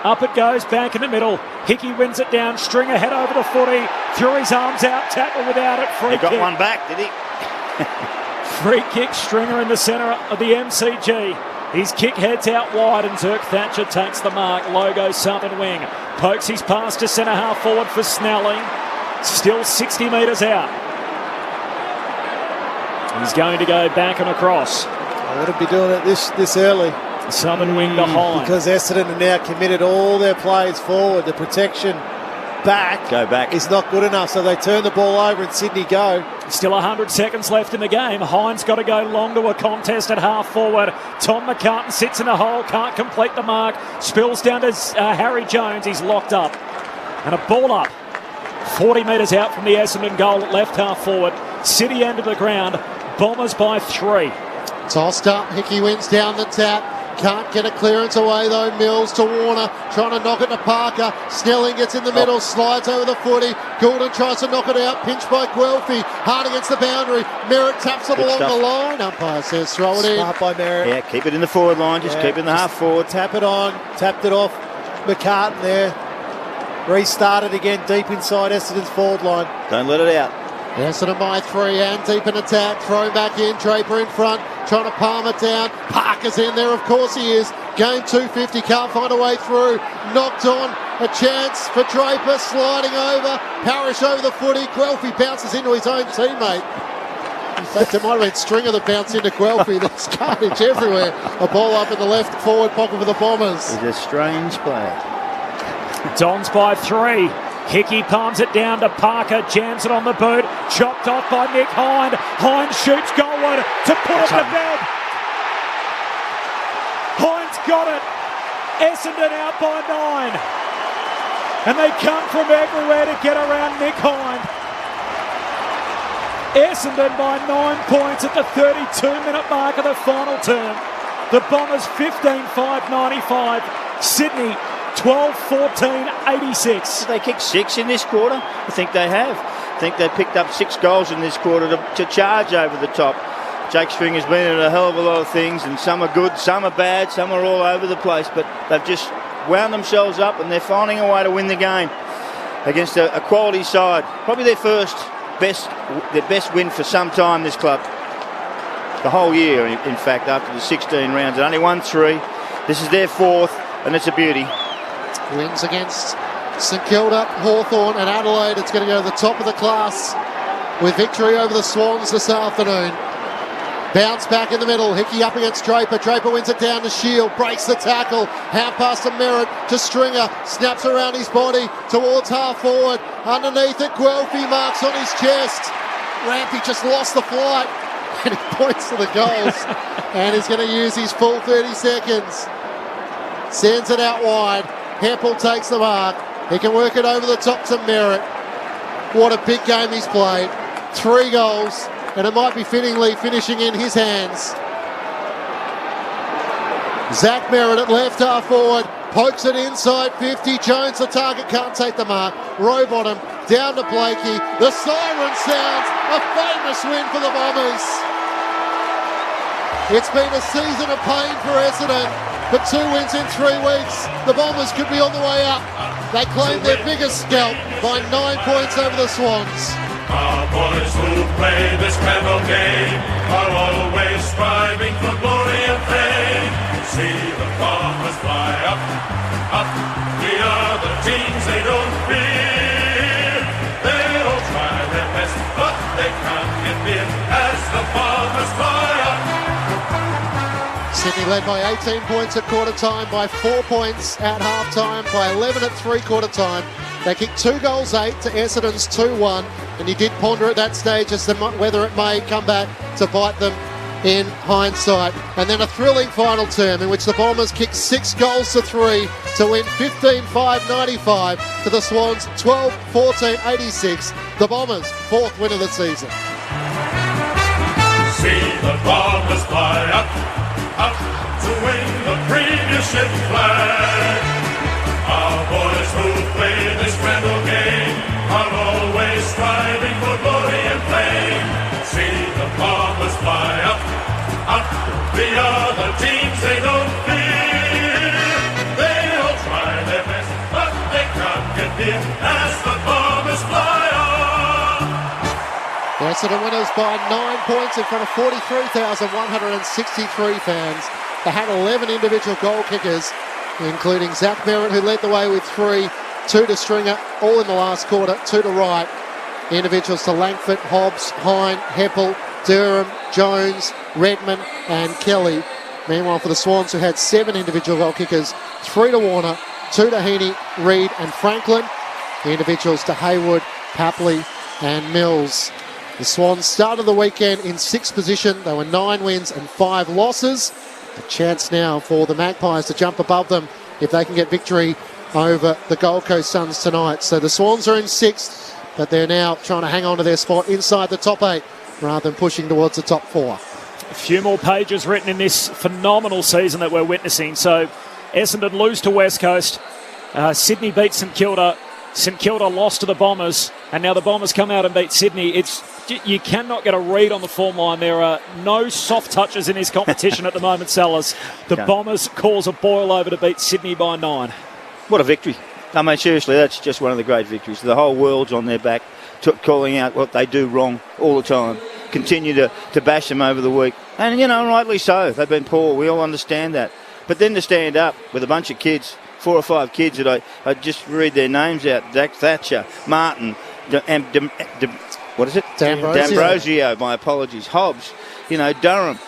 Up it goes, back in the middle. Hickey wins it down. Stringer head over the footy. Threw his arms out. Tackle without it. Free He got kick. one back, did he? Free kick. Stringer in the centre of the MCG. His kick heads out wide and Zirk Thatcher takes the mark. Logo southern wing. Pokes his pass to centre half forward for Snelling. Still 60 metres out. He's going to go back and across. I wouldn't be doing it this early. Southern wing behind. Because Essendon are now committed all their players forward. The protection back is not good enough, so they turn the ball over and Sydney go. Still 100 seconds left in the game. Hines got to go long to a contest at half forward. Tom McCartan sits in a hole, can't complete the mark. Spills down to Harry Jones. He's locked up. And a ball up. 40 metres out from the Essendon goal at left half forward. City end of the ground. Bombers by 3. Tossed up. Hickey wins down the tap. Can't get a clearance away though. Mills to Warner, trying to knock it to Parker. Snelling gets in the middle, slides over the footy. Goulden tries to knock it out, pinched by Guelphy. Hard against the boundary. Merritt taps it along the line. Umpire says throw it in. Smart by Merritt. Yeah, keep it in the forward line. Just keep it in the half forward. Tap it on. Tapped it off. McCartan there. Restarted again deep inside Essendon's forward line. Don't let it out. Essendon by 3 and deep in attack. Thrown back in. Draper in front. Trying to palm it down. Parker's in there. Of course he is. Game 250. Can't find a way through. Knocked on. A chance for Draper. Sliding over. Parrish over the footy. Guelphy bounces into his own teammate. In fact, it might have been Stringer that bounced into Guelphy. There's carnage everywhere. A ball up in the left forward pocket for the Bombers. He's a strange player. Dons by 3. Hickey palms it down to Parker, jams it on the boot, chopped off by Nick Hind. Hind shoots goalward to put it to bed. Hind's got it. Essendon out by 9. And they come from everywhere to get around Nick Hind. Essendon by 9 points at the 32-minute mark of the final term. The Bombers 15-5-95. Sydney 12-14-86. Did they kick 6 in this quarter? I think they have. I think they picked up 6 goals in this quarter to charge over the top. Jake Stringer's been at a hell of a lot of things, and some are good, some are bad, some are all over the place, but they've just wound themselves up and they're finding a way to win the game against a quality side. Probably their best win for some time, this club. The whole year, in fact, after the 16 rounds. They only won 3. This is their 4th, and it's a beauty. Wins against St Kilda, Hawthorn and Adelaide. It's going to go to the top of the class with victory over the Swans this afternoon. Bounce back in the middle. Hickey up against Draper. Draper wins it down to Shield. Breaks the tackle. Hand pass to Merritt to Stringer. Snaps around his body towards half forward. Underneath it, Guelphy marks on his chest. Rampy just lost the flight. And he points to the goals. And he's going to use his full 30 seconds. Sends it out wide. Hempel takes the mark. He can work it over the top to Merritt. What a big game he's played. 3 goals, and it might be fittingly finishing in his hands. Zach Merritt at left half forward. Pokes it inside 50. Jones, the target, can't take the mark. Rowbottom down to Blakey. The siren sounds. A famous win for the Bombers. It's been a season of pain for Essendon, but 2 wins in 3 weeks. The Bombers could be on the way up. They claim their biggest scalp by 9 points over the Swans. Our boys who play this scramble game are always striving for glory and fame. See the Bombers fly up, up. We are the teams they don't fear. They'll try their best, but they can't get near as the Bombers fly up. Sydney led by 18 points at quarter time, by 4 points at half time, by 11 at 3/4 time. They kicked 2 goals 8 to Essendon's 2-1, and you did ponder at that stage as to whether it may come back to bite them in hindsight. And then a thrilling final term in which the Bombers kicked 6 goals to 3 to win 15-5-95 to the Swans 12-14-86. The Bombers' 4th win of the season. See the Bombers fly up, up to win the premiership flag. Our boys who play this scramble game are always striving for glory and fame. See the Bombers fly up, up. We are the as the Bombers fly on. The Essendon winners by 9 points in front of 43,163 fans. They had 11 individual goal kickers, including Zach Merritt, who led the way with 3, 2 to Stringer, all in the last quarter, 2 to Wright. Individuals to Langford, Hobbs, Hine, Heppel, Durham, Jones, Redmond and Kelly. Meanwhile, for the Swans, who had 7 individual goal kickers, 3 to Warner, 2 to Heaney, Reid and Franklin. The individuals to Haywood, Papley and Mills. The Swans started the weekend in 6th position. They were 9 wins and 5 losses. A chance now for the Magpies to jump above them if they can get victory over the Gold Coast Suns tonight. So the Swans are in 6th, but they're now trying to hang on to their spot inside the top 8 rather than pushing towards the top 4. A few more pages written in this phenomenal season that we're witnessing. So Essendon lose to West Coast. Sydney beat St Kilda. St Kilda lost to the Bombers. And now the Bombers come out and beat Sydney. You cannot get a read on the form line. There are no soft touches in this competition at the moment, Sellers. The Bombers cause a boil over to beat Sydney by 9. What a victory. I mean, seriously, that's just one of the great victories. The whole world's on their back, calling out what they do wrong all the time. Continue to bash them over the week. And, rightly so. They've been poor. We all understand that. But then to stand up with a bunch of kids, 4 or 5 kids that I just read their names out. Dak Thatcher, Martin, what is it? D'Ambrosio, my apologies. Hobbs, Durham,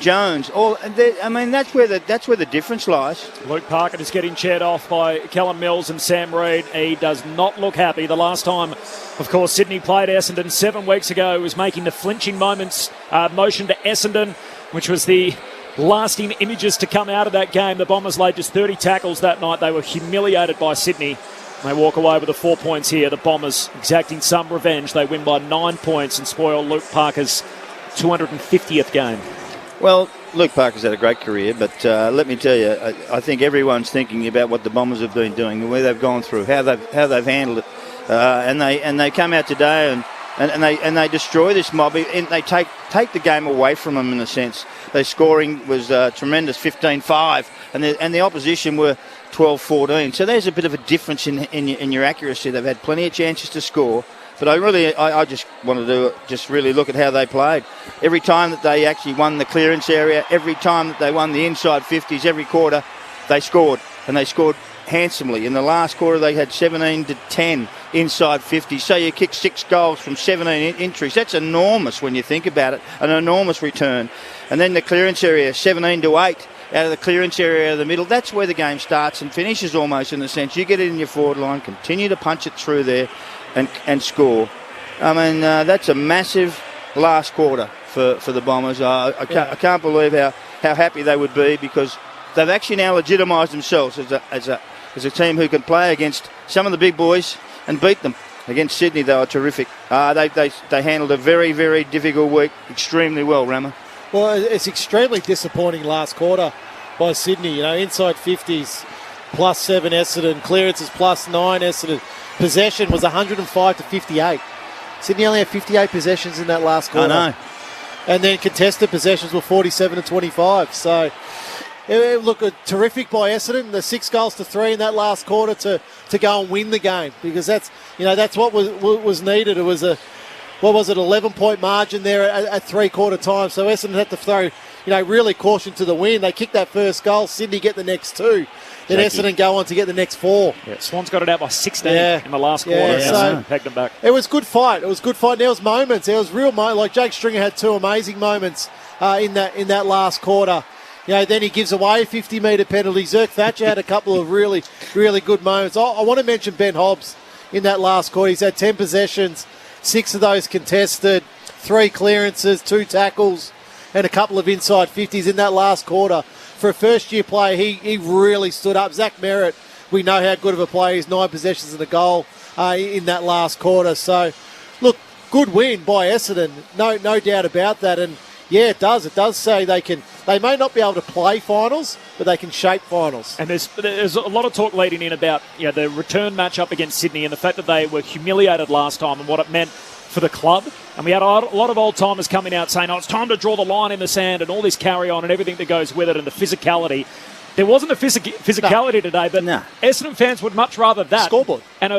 Jones. That's where the difference lies. Luke Parker is getting chaired off by Callum Mills and Sam Reid. He does not look happy. The last time, of course, Sydney played Essendon 7 weeks ago, was making the flinching motion to Essendon, which was the lasting images to come out of that game. The Bombers laid just 30 tackles that night. They were humiliated by Sydney. They walk away with the 4 points here. The Bombers exacting some revenge. They win by 9 points and spoil Luke Parker's 250th game. Well, Luke Parker's had a great career, but let me tell you, I think everyone's thinking about what the Bombers have been doing, where they've gone through, how they've handled it, and they come out today and they destroy this mob, and they take the game away from them in a sense. Their scoring was tremendous, 15-5, and the opposition were 12-14. So there's a bit of a difference in your accuracy. They've had plenty of chances to score, but I just wanted to just really look at how they played. Every time that they actually won the clearance area, every time that they won the inside 50s, every quarter, they scored, and they scored handsomely. In the last quarter, they had 17-10 inside 50. So you kick 6 goals from 17 entries. That's enormous when you think about it, an enormous return. And then the clearance area, 17-8 out of the clearance area of the middle. That's where the game starts and finishes almost, in a sense. You get it in your forward line, continue to punch it through there and score. I mean, that's a massive last quarter for the Bombers. I can't believe how happy they would be, because they've actually now legitimised themselves as a team who can play against some of the big boys and beat them. Against Sydney, they were terrific. They handled a very, very difficult week extremely well, Rama. Well, it's extremely disappointing last quarter by Sydney. Inside 50s, +7 Essendon, clearances +9 Essendon. Possession was 105-58. Sydney only had 58 possessions in that last quarter. I know. And then contested possessions were 47-25. So, look, terrific by Essendon. The 6 goals to 3 in that last quarter to go and win the game, because that's what was needed. It was a 11-point margin there at 3-quarter time. So Essendon had to throw, really caution to the wind. They kicked that first goal. Sydney get the next 2. Then Essendon go on to get the next 4. Yeah, Swans got it out by 16 in the last quarter. Yeah, so pegged them back. It was good fight. There was moments. There was real moments. Like Jake Stringer had 2 amazing moments in that last quarter. Then he gives away a 50-metre penalty. Zerk Thatcher had a couple of really, really good moments. I want to mention Ben Hobbs in that last quarter. He's had 10 possessions, 6 of those contested, 3 clearances, 2 tackles, and a couple of inside 50s in that last quarter. For a first-year player, he really stood up. Zach Merritt, we know how good of a player he is, 9 possessions and a goal in that last quarter. So, look, good win by Essendon, no doubt about that. And yeah, it does. It does say they may not be able to play finals, but they can shape finals. And there's a lot of talk leading in about the return match-up against Sydney and the fact that they were humiliated last time and what it meant for the club. And we had a lot of old-timers coming out saying, it's time to draw the line in the sand and all this carry-on and everything that goes with it and the physicality. There wasn't a physicality today, but Essendon fans would much rather that. Scoreboard. And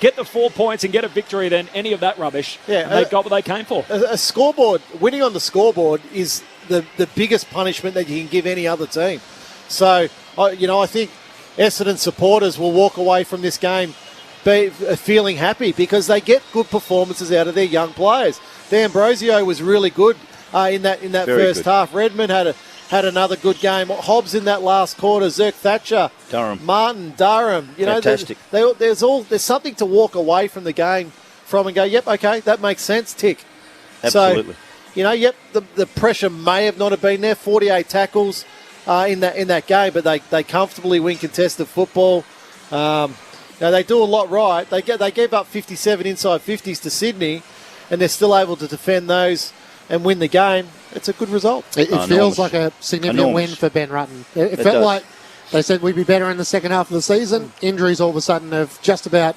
get the 4 points and get a victory than any of that rubbish. Yeah, and they got what they came for. A scoreboard, winning on the scoreboard is the biggest punishment that you can give any other team. So, I think Essendon supporters will walk away from this game feeling happy because they get good performances out of their young players. D'Ambrosio was really good in that first half. Redmond had another good game. Hobbs in that last quarter. Zerk Thatcher, Martin, Durham. Fantastic. There's something to walk away from the game from and go, yep, okay, that makes sense. Tick. Absolutely. So, the pressure may have not have been there. 48 tackles in that game, but they comfortably win contested football. They do a lot right. They gave up 57 inside 50s to Sydney, and they're still able to defend those and win the game. It's a good result. It feels like a significant win for Ben Rutten. It felt like they said we'd be better in the second half of the season. Injuries all of a sudden have just about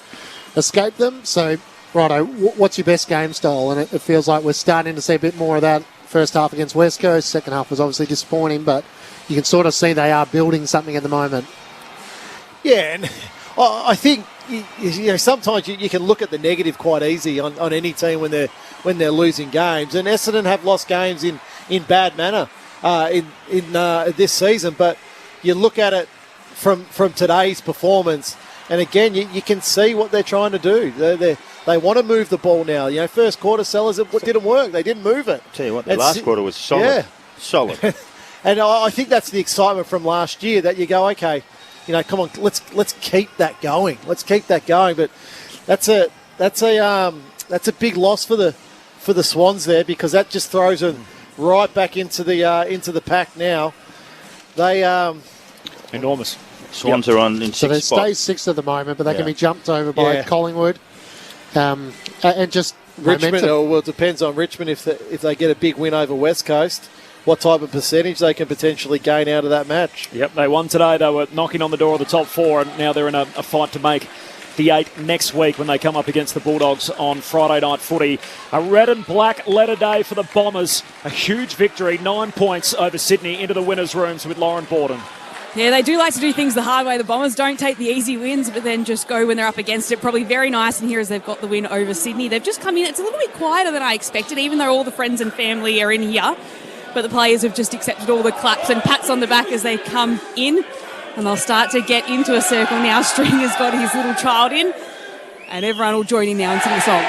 escaped them. So, righto, what's your best game style? And it feels like we're starting to see a bit more of that. First half against West Coast, second half was obviously disappointing, but you can sort of see they are building something at the moment. Yeah, and I think sometimes you can look at the negative quite easy on any team when they're losing games, and Essendon have lost games in bad manner in this season. But you look at it from today's performance, and again you can see what they're trying to do. They want to move the ball now. First quarter Sellers, it didn't work. They didn't move it. Tell you what, the last quarter was solid. Yeah. Solid. And I think that's the excitement from last year that you go, okay, come on, let's keep that going. Let's keep that going. But that's a big loss for the Swans there, because that just throws them right back into the pack now. They enormous. Swans are on in so they sixth spot. stay sixth at the moment, but they can be jumped over by Collingwood. And just Richmond. Well, it depends on Richmond if they get a big win over West Coast, what type of percentage they can potentially gain out of that match. Yep, they won today. They were knocking on the door of the top four, and now they're in a fight to make the 8 next week when they come up against the Bulldogs on Friday night footy. A red and black letter day for the Bombers. A huge victory, 9 points over Sydney into the winners' rooms with Lauren Borden. Yeah, they do like to do things the hard way. The Bombers don't take the easy wins, but then just go when they're up against it. Probably very nice in here as they've got the win over Sydney. They've just come in. It's a little bit quieter than I expected, even though all the friends and family are in here. But the players have just accepted all the claps and pats on the back as they come in. And they'll start to get into a circle now. Stringer's got his little child in. And everyone will join in now and sing the song.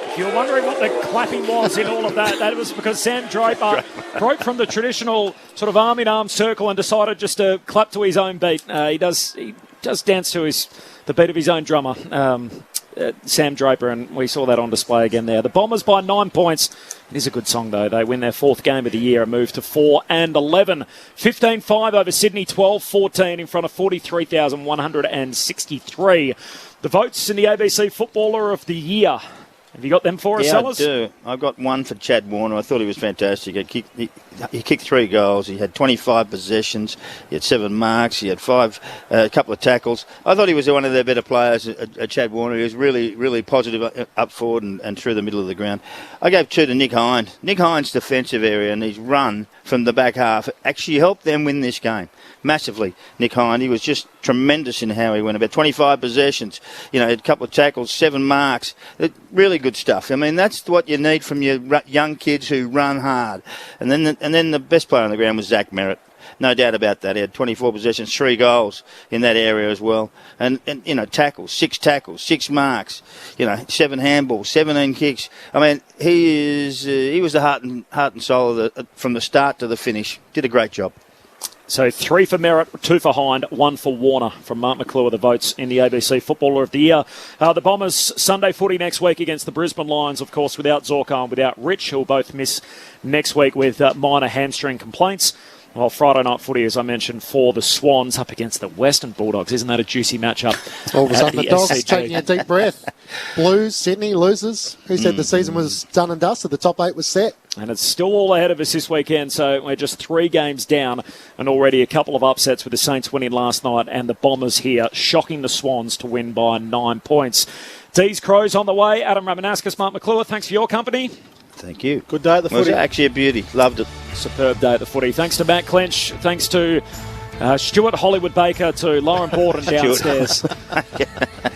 If you're wondering what the clapping was in all of that, that was because Sam Draper broke from the traditional sort of arm-in-arm circle and decided just to clap to his own beat. He does dance to the beat of his own drummer, Sam Draper, and we saw that on display again there. The Bombers by 9 points. It is a good song, though. They win their 4th game of the year and move to 4-11. 15-5 over Sydney, 12-14 in front of 43,163. The votes in the ABC Footballer of the Year. Have you got them for us, Sellers? Yeah, I do. I've got one for Chad Warner. I thought he was fantastic. He kicked 3 goals. He had 25 possessions. He had 7 marks. He had a couple of tackles. I thought he was one of their better players, Chad Warner. He was really, really positive up forward and through the middle of the ground. I gave 2 to Nick Hines. Nick Hines' defensive area and his run from the back half actually helped them win this game massively. Nick Hines, he was just tremendous in how he went about. 25 possessions, a couple of tackles, 7 marks. Really good stuff. I mean, that's what you need from your young kids who run hard. And then the best player on the ground was Zach Merritt. No doubt about that. He had 24 possessions, 3 goals in that area as well. And tackles, 6 marks, 7 handballs, 17 kicks. I mean, he was the heart and soul from the start to the finish. Did a great job. So 3 for Merritt, 2 for Hind, 1 for Warner from Mark McClure, the votes in the ABC Footballer of the Year. The Bombers, Sunday footy next week against the Brisbane Lions, of course, without Zorko and without Rich, who will both miss next week with minor hamstring complaints. Well, Friday night footy, as I mentioned, for the Swans up against the Western Bulldogs. Isn't that a juicy matchup? All of a sudden, the Dogs taking a deep breath. Blues, Sydney, losers. Who said the season was done and dusted? The top 8 was set. And it's still all ahead of us this weekend, so we're just 3 games down and already a couple of upsets with the Saints winning last night and the Bombers here shocking the Swans to win by 9 points. D's Crows on the way. Adam Ramanauskas, Mark McClure, thanks for your company. Thank you. Good day at the footy. It was actually a beauty. Loved it. Superb day at the footy. Thanks to Matt Clinch. Thanks to Stuart Hollywood Baker, to Lauren Borden downstairs.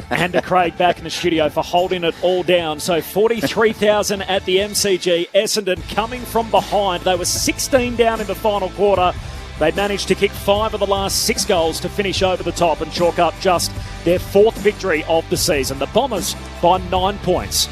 And to Craig back in the studio for holding it all down. So 43,000 at the MCG. Essendon coming from behind. They were 16 down in the final quarter. They managed to kick 5 of the last 6 goals to finish over the top and chalk up just their 4th victory of the season. The Bombers by 9 points.